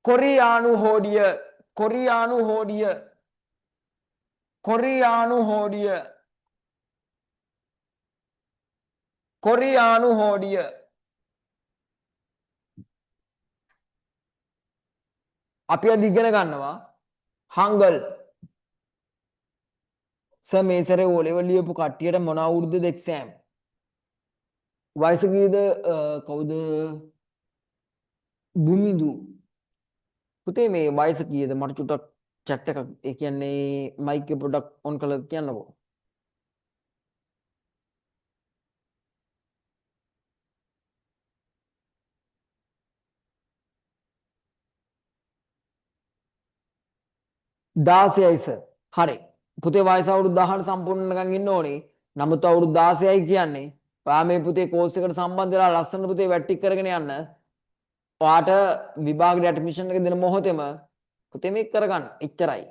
A: කොරියානු හෝඩිය අපි අද ඉගෙන ගන්නවා හංගල්. සර් මේ සැරේ O level ලියපු කට්ටියට මොන අවුරුද්දද එක්සෑම්? වයස කීයද? කවුද? බුමිදු. පුතේ මේ වයස කීයද? මට චුට්ටක් chat එකක් ඒ කියන්නේ මයික් එක පොඩ්ඩක් ඔන් කරලා කියන්නකෝ. දාසයයි සර්. හරි. පුතේ වයස අවුරුදු 18 සම්පූර්ණ වෙනකන් ඉන්න ඕනේ. නමුත් අවුරුදු 16යි කියන්නේ ඔයා මේ පුතේ කෝස් එකට සම්බන්ධ වෙලා ලස්සන පුතේ වැට්ටික් කරගෙන යන්න. ඔයාට විභාගයට ඇඩ්මිෂන් එක දෙන මොහොතේම පුතේ මේක කරගන්න. එච්චරයි.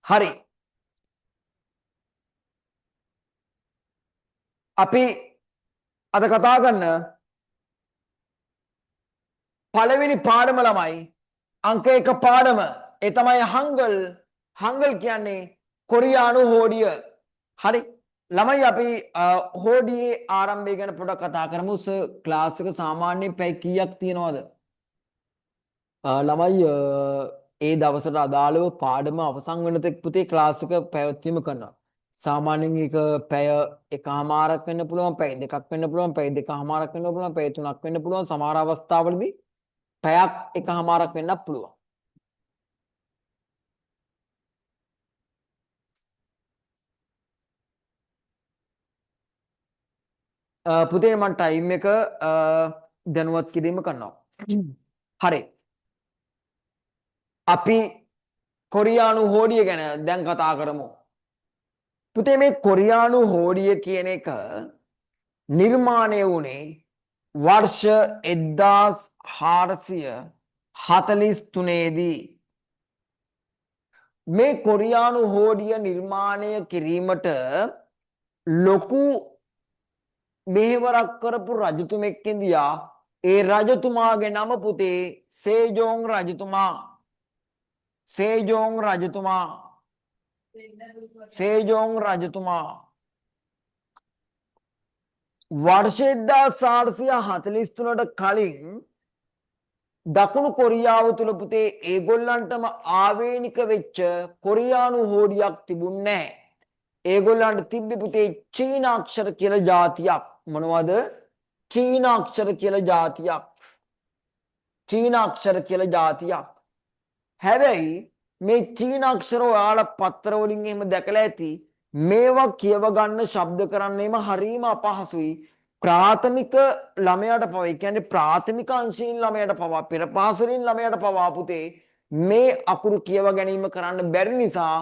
A: හරි. අපි අද කතා කරන පළවෙනි පාඩම ළමයි අංක 1 පාඩම ඒ තමයි හංගල් කියන්නේ කොරියානු හෝඩිය. හරි. ළමයි අපි හෝඩියේ ආරම්භය ගැන පොඩ්ඩක් කතා කරමු. ක්ලාස් එක සාමාන්‍යයෙන් පැය කීයක් තියෙනවද? ළමයි ඒ දවසට අදාළව පාඩම අවසන් වෙන තෙක් පුතේ ක්ලාස් එක පැවැත්වීම කරනවා. සාමාන්‍යයෙන් ඒක පැය එකමාරක් වෙන්න පුළුවන්, පැය දෙකක් වෙන්න පුළුවන්, පැය දෙකමාරක් වෙන්න පුළුවන්, පැය තුනක් වෙන්න පුළුවන්. සමහර අවස්ථාවලදී පැයක් එකමාරක් වෙන්නත් පුළුවන්. පුතේ මම ටයිම් එක දැනුවත් කිරීම කරනවා. හරි. අපි කොරියානු හෝඩිය ගැන දැන් කතා කරමු. පුතේ මේ කොරියානු හෝඩිය කියන එක නිර්මාණය වුණේ වර්ෂ 1443 දී. මේ කොරියානු හෝඩිය නිර්මාණය කිරීමට ලොකු මෙහෙවරක් කරපු රජතුමෙක් ඉඳියා. ඒ රජතුමාගේ නම පුතේ සේජෝං රජතුමා. සේජෝං රජතුමා. සේජෝං රජතුමා වර්ෂ 1443ට කලින් දකුණු කොරියාව තුල පුතේ ඒගොල්ලන්ටම ආවේනික වෙච්ච කොරියානු හෝඩියක් තිබුණේ නැහැ. ඒගොල්ලන්ට තිබ්බේ පුතේ චීන අක්ෂර කියලා જાතියක්. මොනවද? චීන අක්ෂර කියලා જાතියක්. චීන අක්ෂර කියලා જાතියක්. හැබැයි මේ චීන අක්ෂර ඔයාලා පත්‍ර වලින් එහෙම දැකලා ඇති. මේවා කියව ගන්න ශබ්ද කරන්නේම හරීම අපහසුයි. ප්‍රාථමික ළමයාට පවා, ඒ කියන්නේ ප්‍රාථමික අංශයෙන් ළමයාට පවා, පෙර පාසලින් ළමයාට පවා පුතේ මේ අකුරු කියව ගැනීම කරන්න බැරි නිසා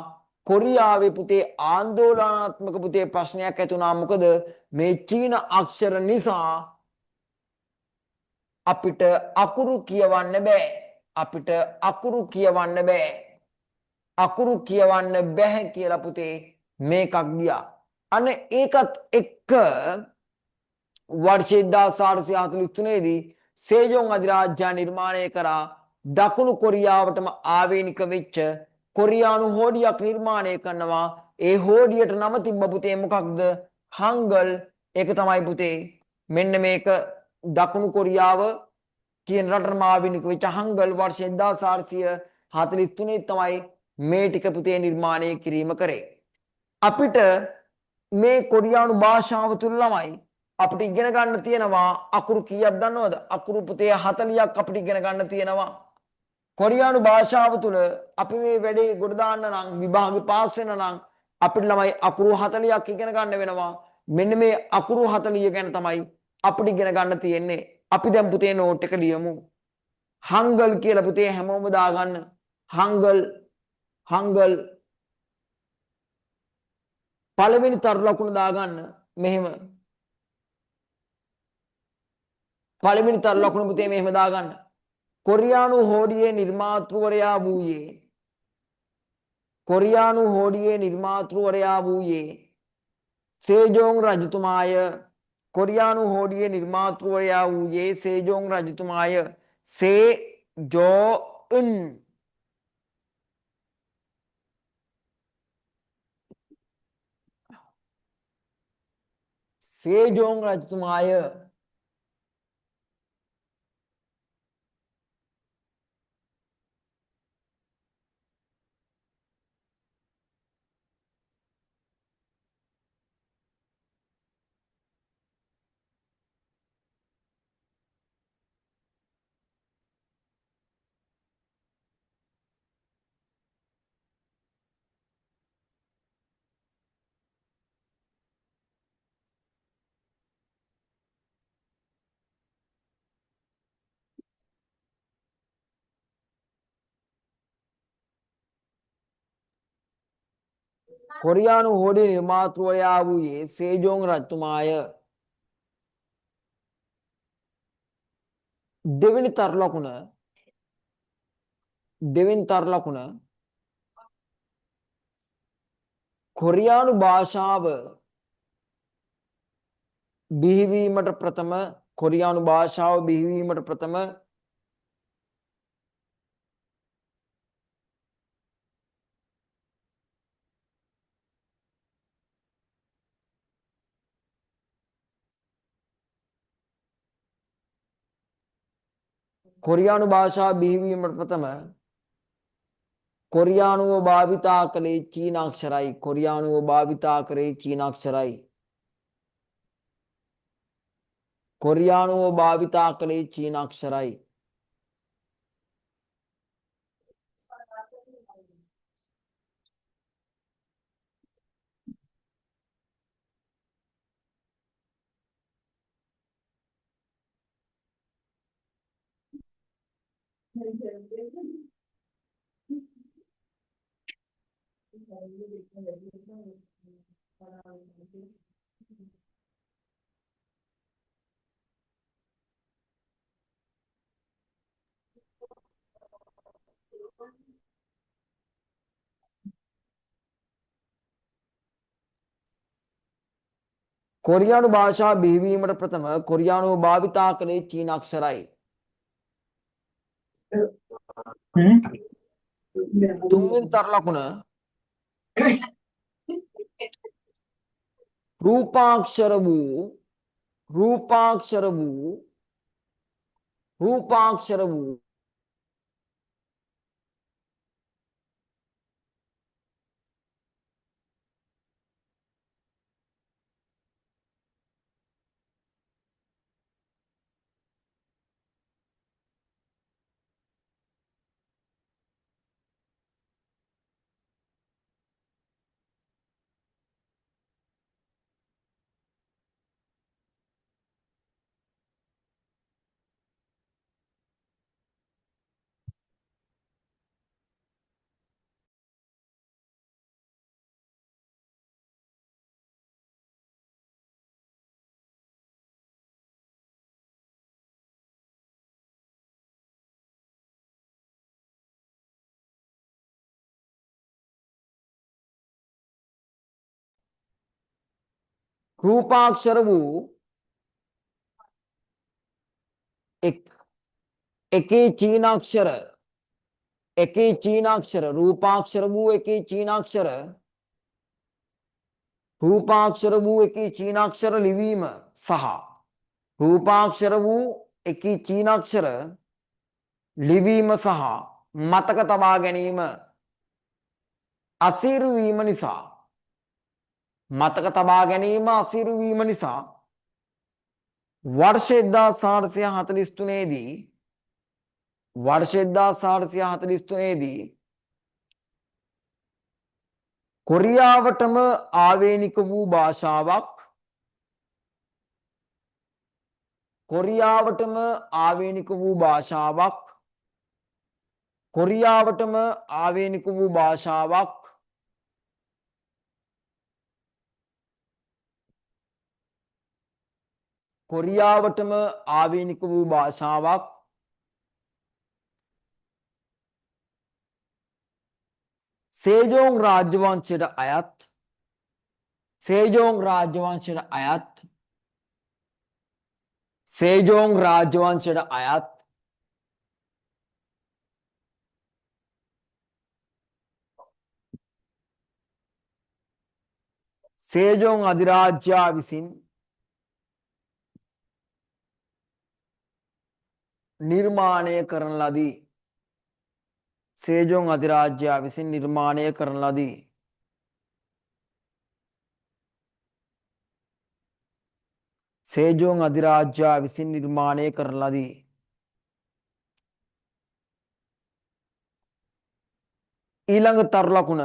A: කොරියාවේ පුතේ ආందోලනාත්මක පුතේ ප්‍රශ්නයක් ඇති වුණා. මොකද මේ චීන අක්ෂර නිසා අපිට අකුරු කියවන්න බෑ. අපිට අකුරු කියවන්න බෑ. අකුරු කියවන්න බෑ කියලා පුතේ මේකක් ගියා. අන්න ඒකත් එක්ක වර්ෂ 1443 දී සේජෝං අධිරාජ්‍ය නිර්මාණය කරා දකුණු කොරියාවටම ආවේනික වෙච්ච කොරියානු හෝඩියක් නිර්මාණය කරනවා. ඒ හෝඩියට නම තිබ්බ පුතේ මොකක්ද? හංගල්. ඒක තමයි පුතේ මෙන්න මේක දකුණු කොරියාව කියන රටටම ආවේනික වෙච්ච හංගල් වර්ෂ 1443 තමයි මේ ටික පුතේ නිර්මාණය කිරීම කරේ. අපිට මේ කොරියානු භාෂාව තුල ළමයි අපිට ඉගෙන ගන්න තියෙනවා අකුරු කීයක් දන්නවද? අකුරු පුතේ 40ක් අපිට ඉගෙන ගන්න තියෙනවා. කොරියානු භාෂාව තුල අපි මේ වැඩේ ගොඩ දාන්න නම්, විභාගෙ පාස් වෙන්න නම් අපිට ළමයි අකුරු 40ක් ඉගෙන ගන්න වෙනවා. මෙන්න මේ අකුරු 40 ගැන තමයි අපිට ඉගෙන ගන්න තියෙන්නේ. අපි දැන් පුතේ නෝට් එක ලියමු. හංගල් කියලා පුතේ හැමෝම දාගන්න. හංගල් හංගල් පළවෙනි තරු ලකුණ දාගන්න. මෙහෙම පළවෙනි තරු ලකුණ පුතේ මෙහෙම දාගන්න. කොරියානු හෝඩියේ නිර්මාතෘවරයා වූයේ කොරියානු හෝඩියේ නිර්මාතෘවරයා වූයේ සේජෝං රජතුමාය. කොරියානු හෝඩියේ නිර්මාතෘවරයා වූයේ සේජෝං රජතුමාය. සේජෝන් සේජෝං රජතුමාය. කොරියානු හෝඩියේ නිර්මාතෘවරයා වූයේ සේජෝං රජතුමාය. දෙවෙනි තරු ලකුණ කොරියානු භාෂාව බිහිවීමට ප්‍රථම කොරියානු භාෂාව බිහිවීමට ප්‍රථම කොරියානු භාෂාව බිහිවීමට ප්‍රථම කොරියානුව භාවිතා කළේ චීන අක්ෂරයි. කොරියානුව භාවිතා කරේ චීන අක්ෂරයි. කොරියානුව භාවිතා කළේ චීන අක්ෂරයි. කොරියානු භාෂාව බිහිවීමට ප්‍රථම කොරියානුව භාවිතා කළේ චීන අක්ෂරයි. තුන්වෙනි තර ලකුණ රූපාක්ෂර වූ එකේ චීනාක්ෂර රූපාක්ෂර වූ එකේ චීනාක්ෂර ලිවීම සහ රූපාක්ෂර වූ එකේ චීනාක්ෂර ලිවීම සහ මතක තබා ගැනීම අසීරු වීම නිසා වර්ෂ 1443 දී කොරියාවටම ආවේනික වූ භාෂාවක් සේජෝං රාජ්‍යවංශයට අයත් සේජෝං අධිරාජ්‍යයා විසින් නිර්මාණය කරන ලදී. සේජෝං අධිරාජ්‍යයා විසින් නිර්මාණය කරන ලදී. සේජෝං අධිරාජ්‍යයා විසින් නිර්මාණය කරන ලදී. ඊළඟ තරු ලකුණ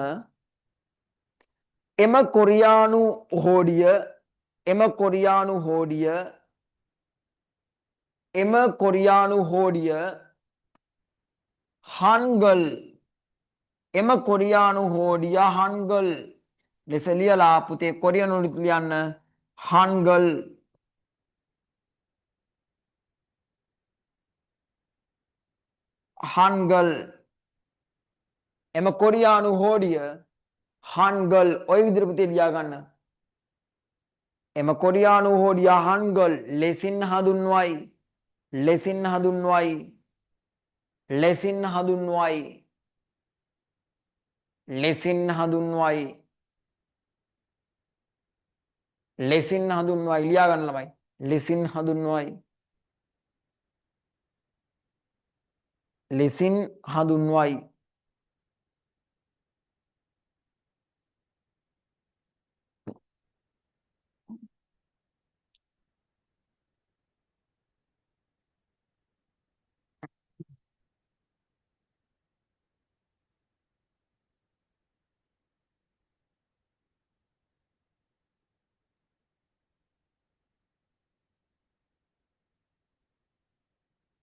A: එම කොරියානු හෝඩිය හන්ගල් ලෙස ලියලා පුතේ කොරියානු ලියන්න හන්ගල් එම කොරියානු හෝඩිය හන්ගල් ඔය විදිහට පුතේ ලියා ගන්න. එම කොරියානු හෝඩිය හන්ගල් ලෙසින් හඳුන්වයි ලියා ගන්න ළමයි. ලෙසින් හඳුන්වයි. ලෙසින් හඳුන්වයි.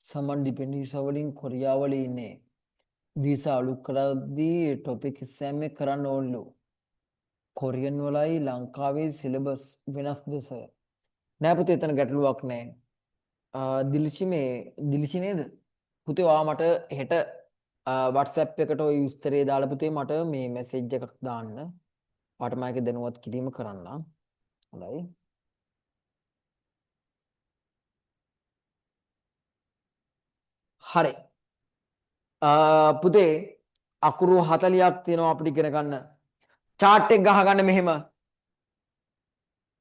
A: සමන් ඩිපෙන්ඩිසා වලින් කොරියාවල ඉන්නේ. වීසා අලුත් කරද්දී ටොපික් එක්සෑම් එක කරන්න ඕනලු. කොරියන් වලයි ලංකාවේ සිලබස් වෙනස්ද සර්? නෑ පුතේ එතන ගැටලුවක් නෑ. දිලිෂි නේද? පුතේ ඔයා මට හෙට WhatsApp එකට ওই විස්තරේ දාලා පුතේ මට මේ මැසේජ් එකක් දාන්න. ඔයාට මම ඒක දැනුවත් කිරීම කරන්න. හොඳයි. හරි. පුතේ අකුරු 40ක් තියෙනවා අපිට ඉගෙන ගන්න. chart එක ගහගන්න මෙහෙම.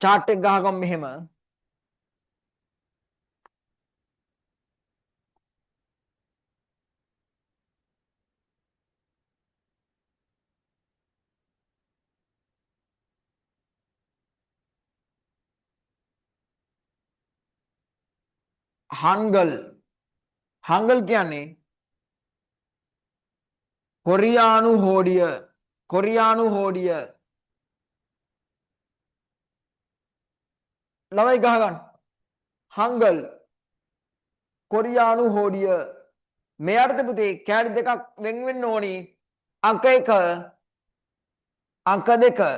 A: chart එක ගහගමු මෙහෙම. හංගල් හංගල් කියන්නේ කොරියානු හෝඩිය. කොරියානු හෝඩිය. ළමයි ගහගන්න. හංගල් කොරියානු හෝඩිය. මෙයාට පුතේ කෑලි දෙකක් වෙන් වෙන්න ඕනි. අංක 1 අංක 2.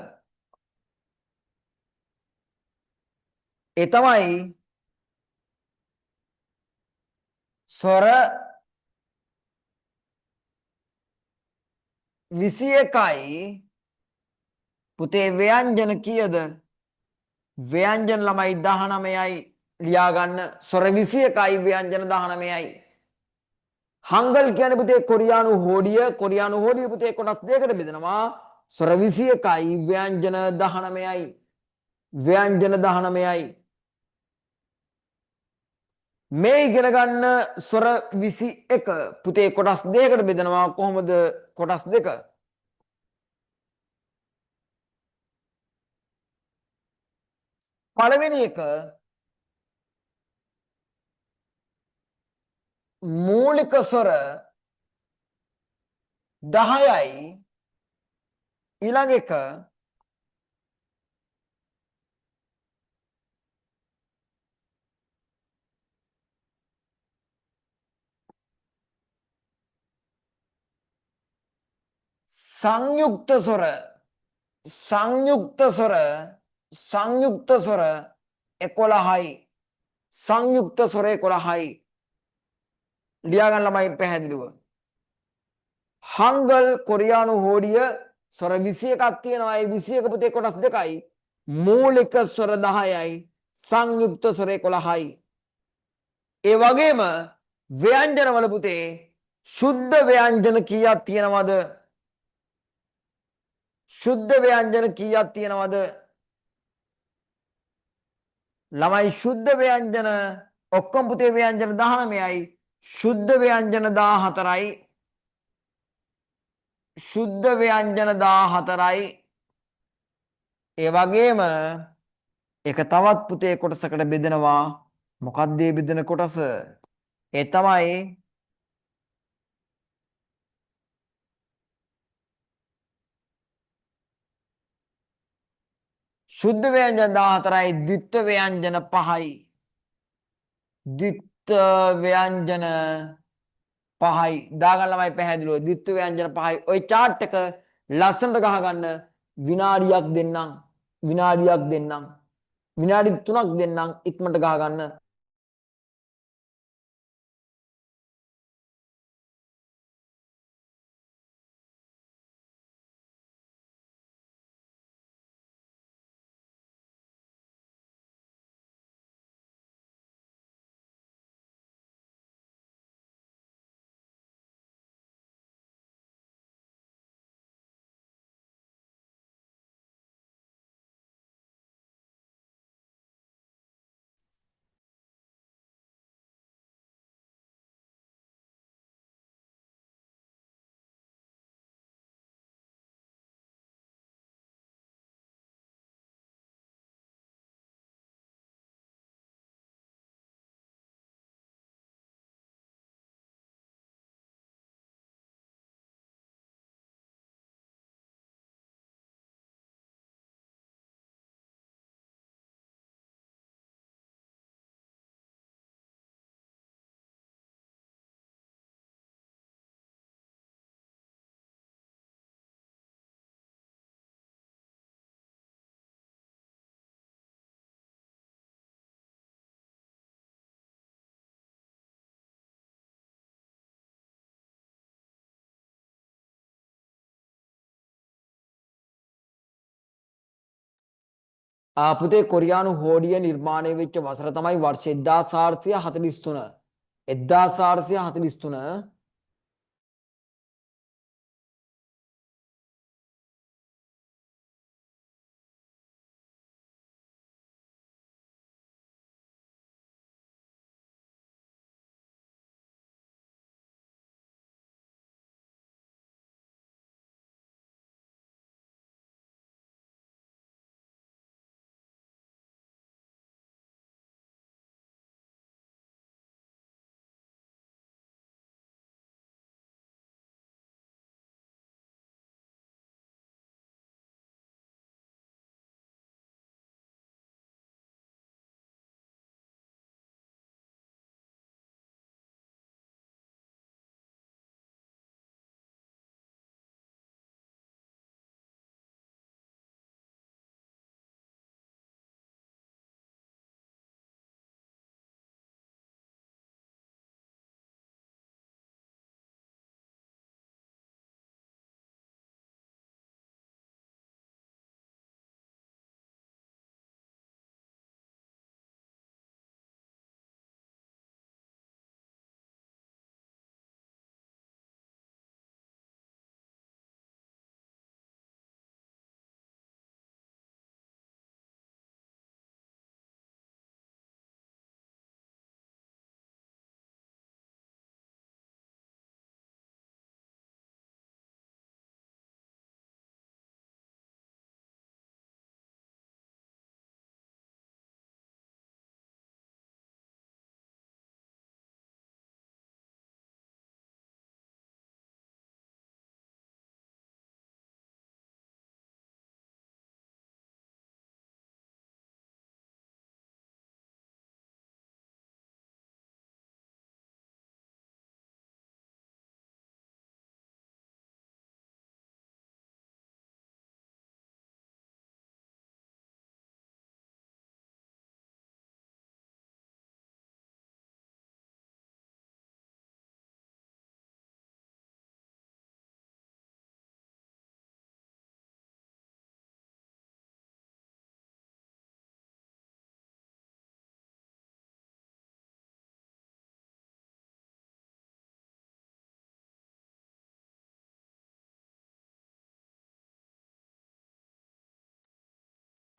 A: ඒ තමයි ස්වර 21යි. පුතේ ව්‍යංජන කීයද? ව්‍යංජන ළමයි 19යි. ලියා ගන්න. ස්වර 21යි ව්‍යංජන 19යි. හංගල් කියන්නේ පුතේ කොරියානු හෝඩිය. කොරියානු හෝඩිය පුතේ කොටස් දෙකකට බෙදෙනවා. ස්වර 21යි ව්‍යංජන 19යි. ව්‍යංජන 19යි. මේ ඉගෙන ගන්න ස්වර 21 පුතේ කොටස් දෙකකට බෙදනවා. කොහොමද කොටස් දෙක? පළවෙනි එක මූලික ස්වර 10යි. ඊළඟ එක සංයුක්ත ස්වර. සංයුක්ත ස්වර 11යි. සංයුක්ත ස්වර 11යි. ලියා ගන්න ළමයි පැහැදිලිව. හංගල් කොරියානු හෝඩිය ස්වර 21ක් තියෙනවා. ඒ 21 පුතේ කොටස් දෙකයි. මූලික ස්වර 10යි. සංයුක්ත ස්වර 11යි. ඒ වගේම ව්‍යංජන වල පුතේ සුද්ධ ව්‍යංජන කීයක් තියෙනවද? සුද්ධ ව්‍යංජන කීයක් තියෙනවද? ළමයි සුද්ධ ව්‍යංජන ඔක්කොම පුතේ ව්‍යංජන 19යි. සුද්ධ ව්‍යංජන 14යි. සුද්ධ ව්‍යංජන 14යි. ඒ වගේම ඒක තවත් පුතේ කොටසකට බෙදෙනවා. මොකක්ද මේ බෙදෙන කොටස? ඒ තමයි සුද්ධ ව්‍යංජන 14යි. ද්විත්ව ව්‍යංජන 5යි. ද්විත්ව ව්‍යංජන 5යි. දාගන්න ළමයි පැහැදිලිව. ද්විත්ව ව්‍යංජන 5යි. ওই chart එක ලස්සනට ගහගන්න. විනාඩියක් දෙන්නම්. විනාඩියක් දෙන්නම්. විනාඩි 3ක් දෙන්නම්. ඉක්මනට ගහගන්න. පුතේ කොරියානු හෝඩිය නිර්මාණය වෙච්ච වසර තමයි වර්ෂ 1443. 1443.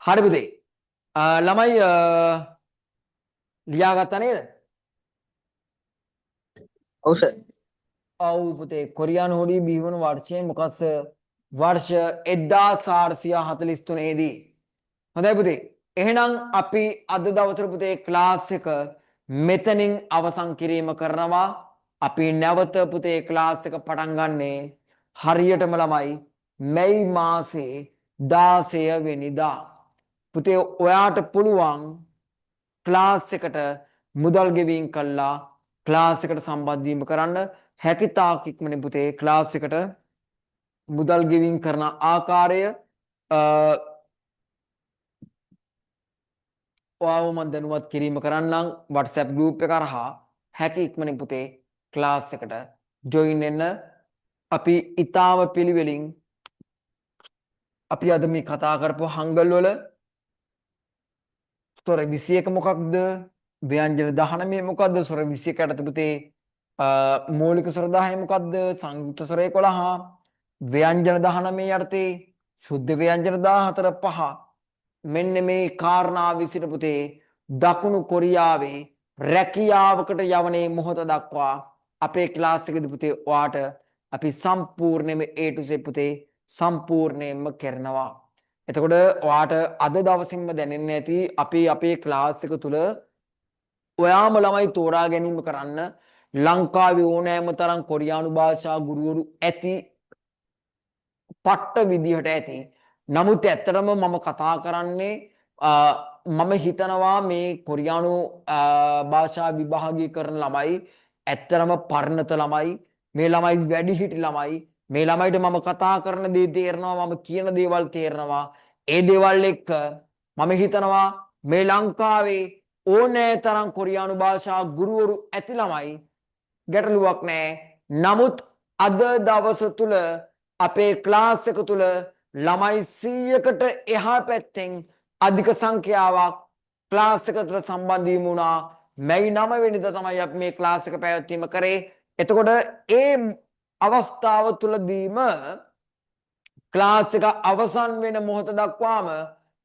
A: හරි පුතේ. ළමයි ලියාගත්තා නේද?
G: ඔව් සර්.
A: ඔව් පුතේ කොරියානු හෝඩිය බිහි වුණු වර්ෂය මොකක්ද? වර්ෂ 1443 දී. හොඳයි පුතේ. එහෙනම් අපි අද දවසේ පුතේ ක්ලාස් එක මෙතනින් අවසන් කිරීම කරනවා. අපි නැවත පුතේ ක්ලාස් එක පටන් ගන්නේ හරියටම ළමයි මැයි මාසේ 16 වෙනිදා. පුතේ ඔයාට පුළුවන් ක්ලාස් එකට මුදල් ගෙවීම් කළා ක්ලාස් එකට සම්බන්ධ වීම කරන්න. හැකි තාක් ඉක්මනින් පුතේ ක්ලාස් එකට මුදල් ගෙවීම් කරන ආකාරය ඔයාව මම දැනුවත් කිරීම කරන්නම් WhatsApp group එක හරහා. හැකි ඉක්මනින් පුතේ ක්ලාස් එකට join වෙන්න. අපි ඊතාව පිළිවෙලින් අපි අද මේ කතා කරපු හංගල් වල ස්වර 21 මොකක්ද? ව්‍යංජන 19 මොකක්ද? ස්වර 21 ට පුතේ මූලික ස්වර 10 මොකක්ද? සංයුක්ත ස්වර 11. ව්‍යංජන 19 යටතේ ශුද්ධ ව්‍යංජන 14 5. මෙන්න මේ කාරණා විසිට පුතේ දකුණු කොරියාවේ රැකියාවකට යවනේ මොහොත දක්වා අපේ ක්ලාස් එකේදී පුතේ ඔයාට අපි සම්පූර්ණයෙන්ම A to Z පුතේ සම්පූර්ණයෙන්ම කරනවා. එතකොට ඔයාට අද දවසින්ම දැනෙන්නේ නැති අපේ ක්ලාස් එක තුල ඔයාම ළමයි තෝරා ගැනීම කරන්න ලංකාවේ ඕනෑම තරම් කොරියානු භාෂා ගුරුවරු ඇති පට්ට විදිහට ඇති. නමුත් ඇත්තටම මම කතා කරන්නේ මම හිතනවා මේ කොරියානු භාෂා විභාගය කරන ළමයි ඇත්තටම පරිණත ළමයි. මේ ළමයි වැඩිහිටි ළමයි. මේ ළමයිට මම කතා කරන දේ තේරෙනවා, මම කියන දේවල් තේරෙනවා. ඒ දේවල් එක්ක මම හිතනවා මේ ලංකාවේ ඕනෑ තරම් කොරියානු භාෂා ගුරුවරු ඇති ළමයි ගැටලුවක් නැහැ. නමුත් අද දවස තුල අපේ ක්ලාස් එක තුල ළමයි 100කට එහා පැත්තෙන් අධික සංඛ්‍යාවක් ක්ලාස් එකට සම්බන්ධ වීම වුණා. මැයි 9 වෙනිදා තමයි අපි මේ ක්ලාස් එක පැවැත්වීම කරේ. එතකොට ඒ අවස්ථාව තුලදීම ක්ලාස් එක අවසන් වෙන මොහොත දක්වාම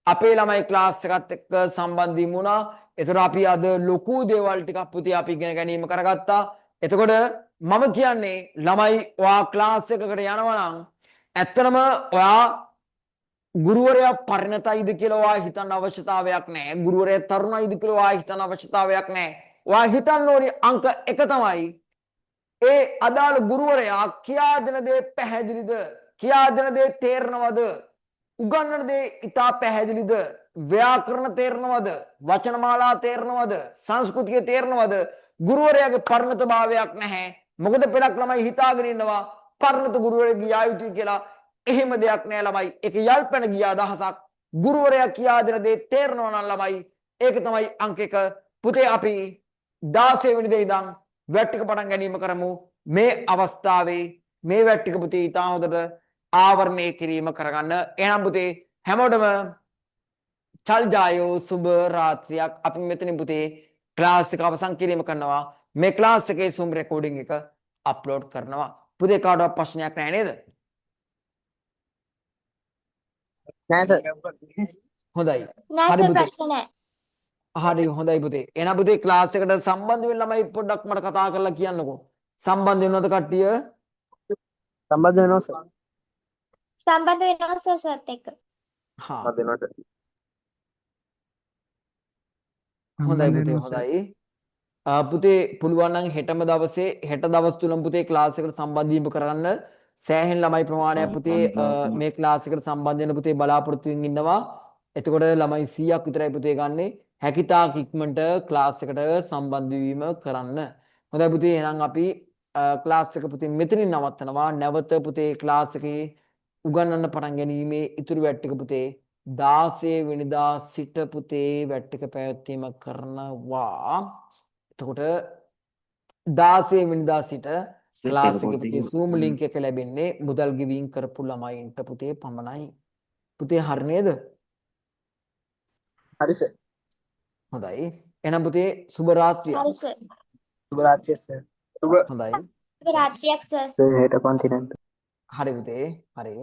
A: අපේ ළමයි ක්ලාස් එකත් එක්ක සම්බන්ධ වීම වුණා. එතකොට අපි අද ලොකු දේවල් ටිකක් පුතේ අපි ඉගෙන ගැනීම කරගත්තා. එතකොට මම කියන්නේ ළමයි ඔයා ක්ලාස් එකකට යනවා නම් ඇත්තටම ඔයා ගුරුවරයා පරිණතයිද කියලා ඔයා හිතන්න අවශ්‍යතාවයක් නැහැ. ගුරුවරයා තරුණයිද කියලා ඔයා හිතන්න අවශ්‍යතාවයක් නැහැ. ඔයා හිතන්න ඕනි අංක 1 තමයි ඒ අදාළ ගුරුවරයා කියා දෙන දේ පැහැදිලිද? කියා දෙන දේ තේරෙනවද? උගන්වන දේ ඉතා පැහැදිලිද? ව්‍යාකරණ තේරෙනවද? වචනමාලා තේරෙනවද? සංස්කෘතිය තේරෙනවද? ගුරුවරයාගේ පරිණතභාවයක් නැහැ. මොකද පෙරක් ළමයි හිතාගෙන ඉන්නවා පරිණත ගුරුවරයෙක් ගියා යුතුයි කියලා. එහෙම දෙයක් නෑ ළමයි. ඒක යල්පැන ගිය අදහසක්. ගුරුවරයා කියා දෙන දේ තේරෙනවා නම් ළමයි ඒක තමයි අංක 1. පුතේ අපි 16 වෙනිදා ඉඳන් වැට් ටික පටන් ගැනීම කරමු. මේ අවස්ථාවේ මේ වැට් ටික පුතේ ඉතා හොඳට ආවරණය කිරීම කරගන්න. එහෙනම් පුතේ හැමෝටම චල්ජායෝ සුබ රාත්‍රියක්. අපි මෙතනින් පුතේ ක්ලාස් එක අවසන් කිරීම කරනවා. මේ ක්ලාස් එකේ Zoom රෙකෝඩින් එක අප්ලෝඩ් කරනවා. පුතේ කාටවත් ප්‍රශ්නයක් නැහැ නේද?
G: නෑ සර්.
A: හොඳයි.
C: නෑ
A: හරි
C: සර්
A: පුතේ.
C: ප්‍රශ්න නෑ.
A: හරි හොඳයි පුතේ. එහෙනම් පුතේ ක්ලාස් එකට සම්බන්ධ වෙන්න ළමයි පොඩ්ඩක් මට කතා කරලා කියන්නකෝ. සම්බන්ධ වෙනවද කට්ටිය?
G: සම්බන්ධ වෙනවා සර්.
C: සම්බන්ධ වෙනවා සර් සර්ත් එක්ක.
A: හා
G: සම්බන්ධ වෙනවා සර්.
A: හොඳයි පුතේ හොඳයි. පුතේ පුළුවන් නම් හෙටම දවසේ හෙට දවස් තුනම පුතේ ක්ලාස් එකට සම්බන්ධ වීම කරන්න. සෑහෙන ළමයි ප්‍රමාණයක් පුතේ මේ ක්ලාස් එකට සම්බන්ධ වෙන පුතේ බලාපොරොත්තු වෙමින් ඉන්නවා. එතකොට ළමයි 100ක් විතරයි පුතේ ගන්නෙ. හැකිතාක් ඉක්මනට ක්ලාස් එකට සම්බන්ධ වීම කරන්න. හොඳයි පුතේ එහෙනම් අපි ක්ලාස් එක පුතේ මෙතනින් නවත්තනවා. නැවත පුතේ ක්ලාස් එකේ උගන්වන්න පටන් ගැනීමේ ඉතුරු වැට් ටික පුතේ 16 වෙනිදා සිට පුතේ වැට් ටික පැවැත්වීම කරනවා. එතකොට 16 වෙනිදා සිට ක්ලාස් එකේ පුතේ Zoom link එක ලැබෙන්නේ මුදල් ගෙවීම් කරපු ළමයින්ට පුතේ පමණයි. පුතේ හරි නේද?
G: හරි සර්.
A: හොඳයි. එහෙනම් පුතේ සුබ රාත්‍රියක්.
C: හරි සර්.
G: සුබ රාත්‍රියක් සර්.
A: හොඳයි.
C: සුබ රාත්‍රියක් සර්.
G: සර් හෙට කොන්ටිනන්ට්.
A: හරි පුතේ. හරි.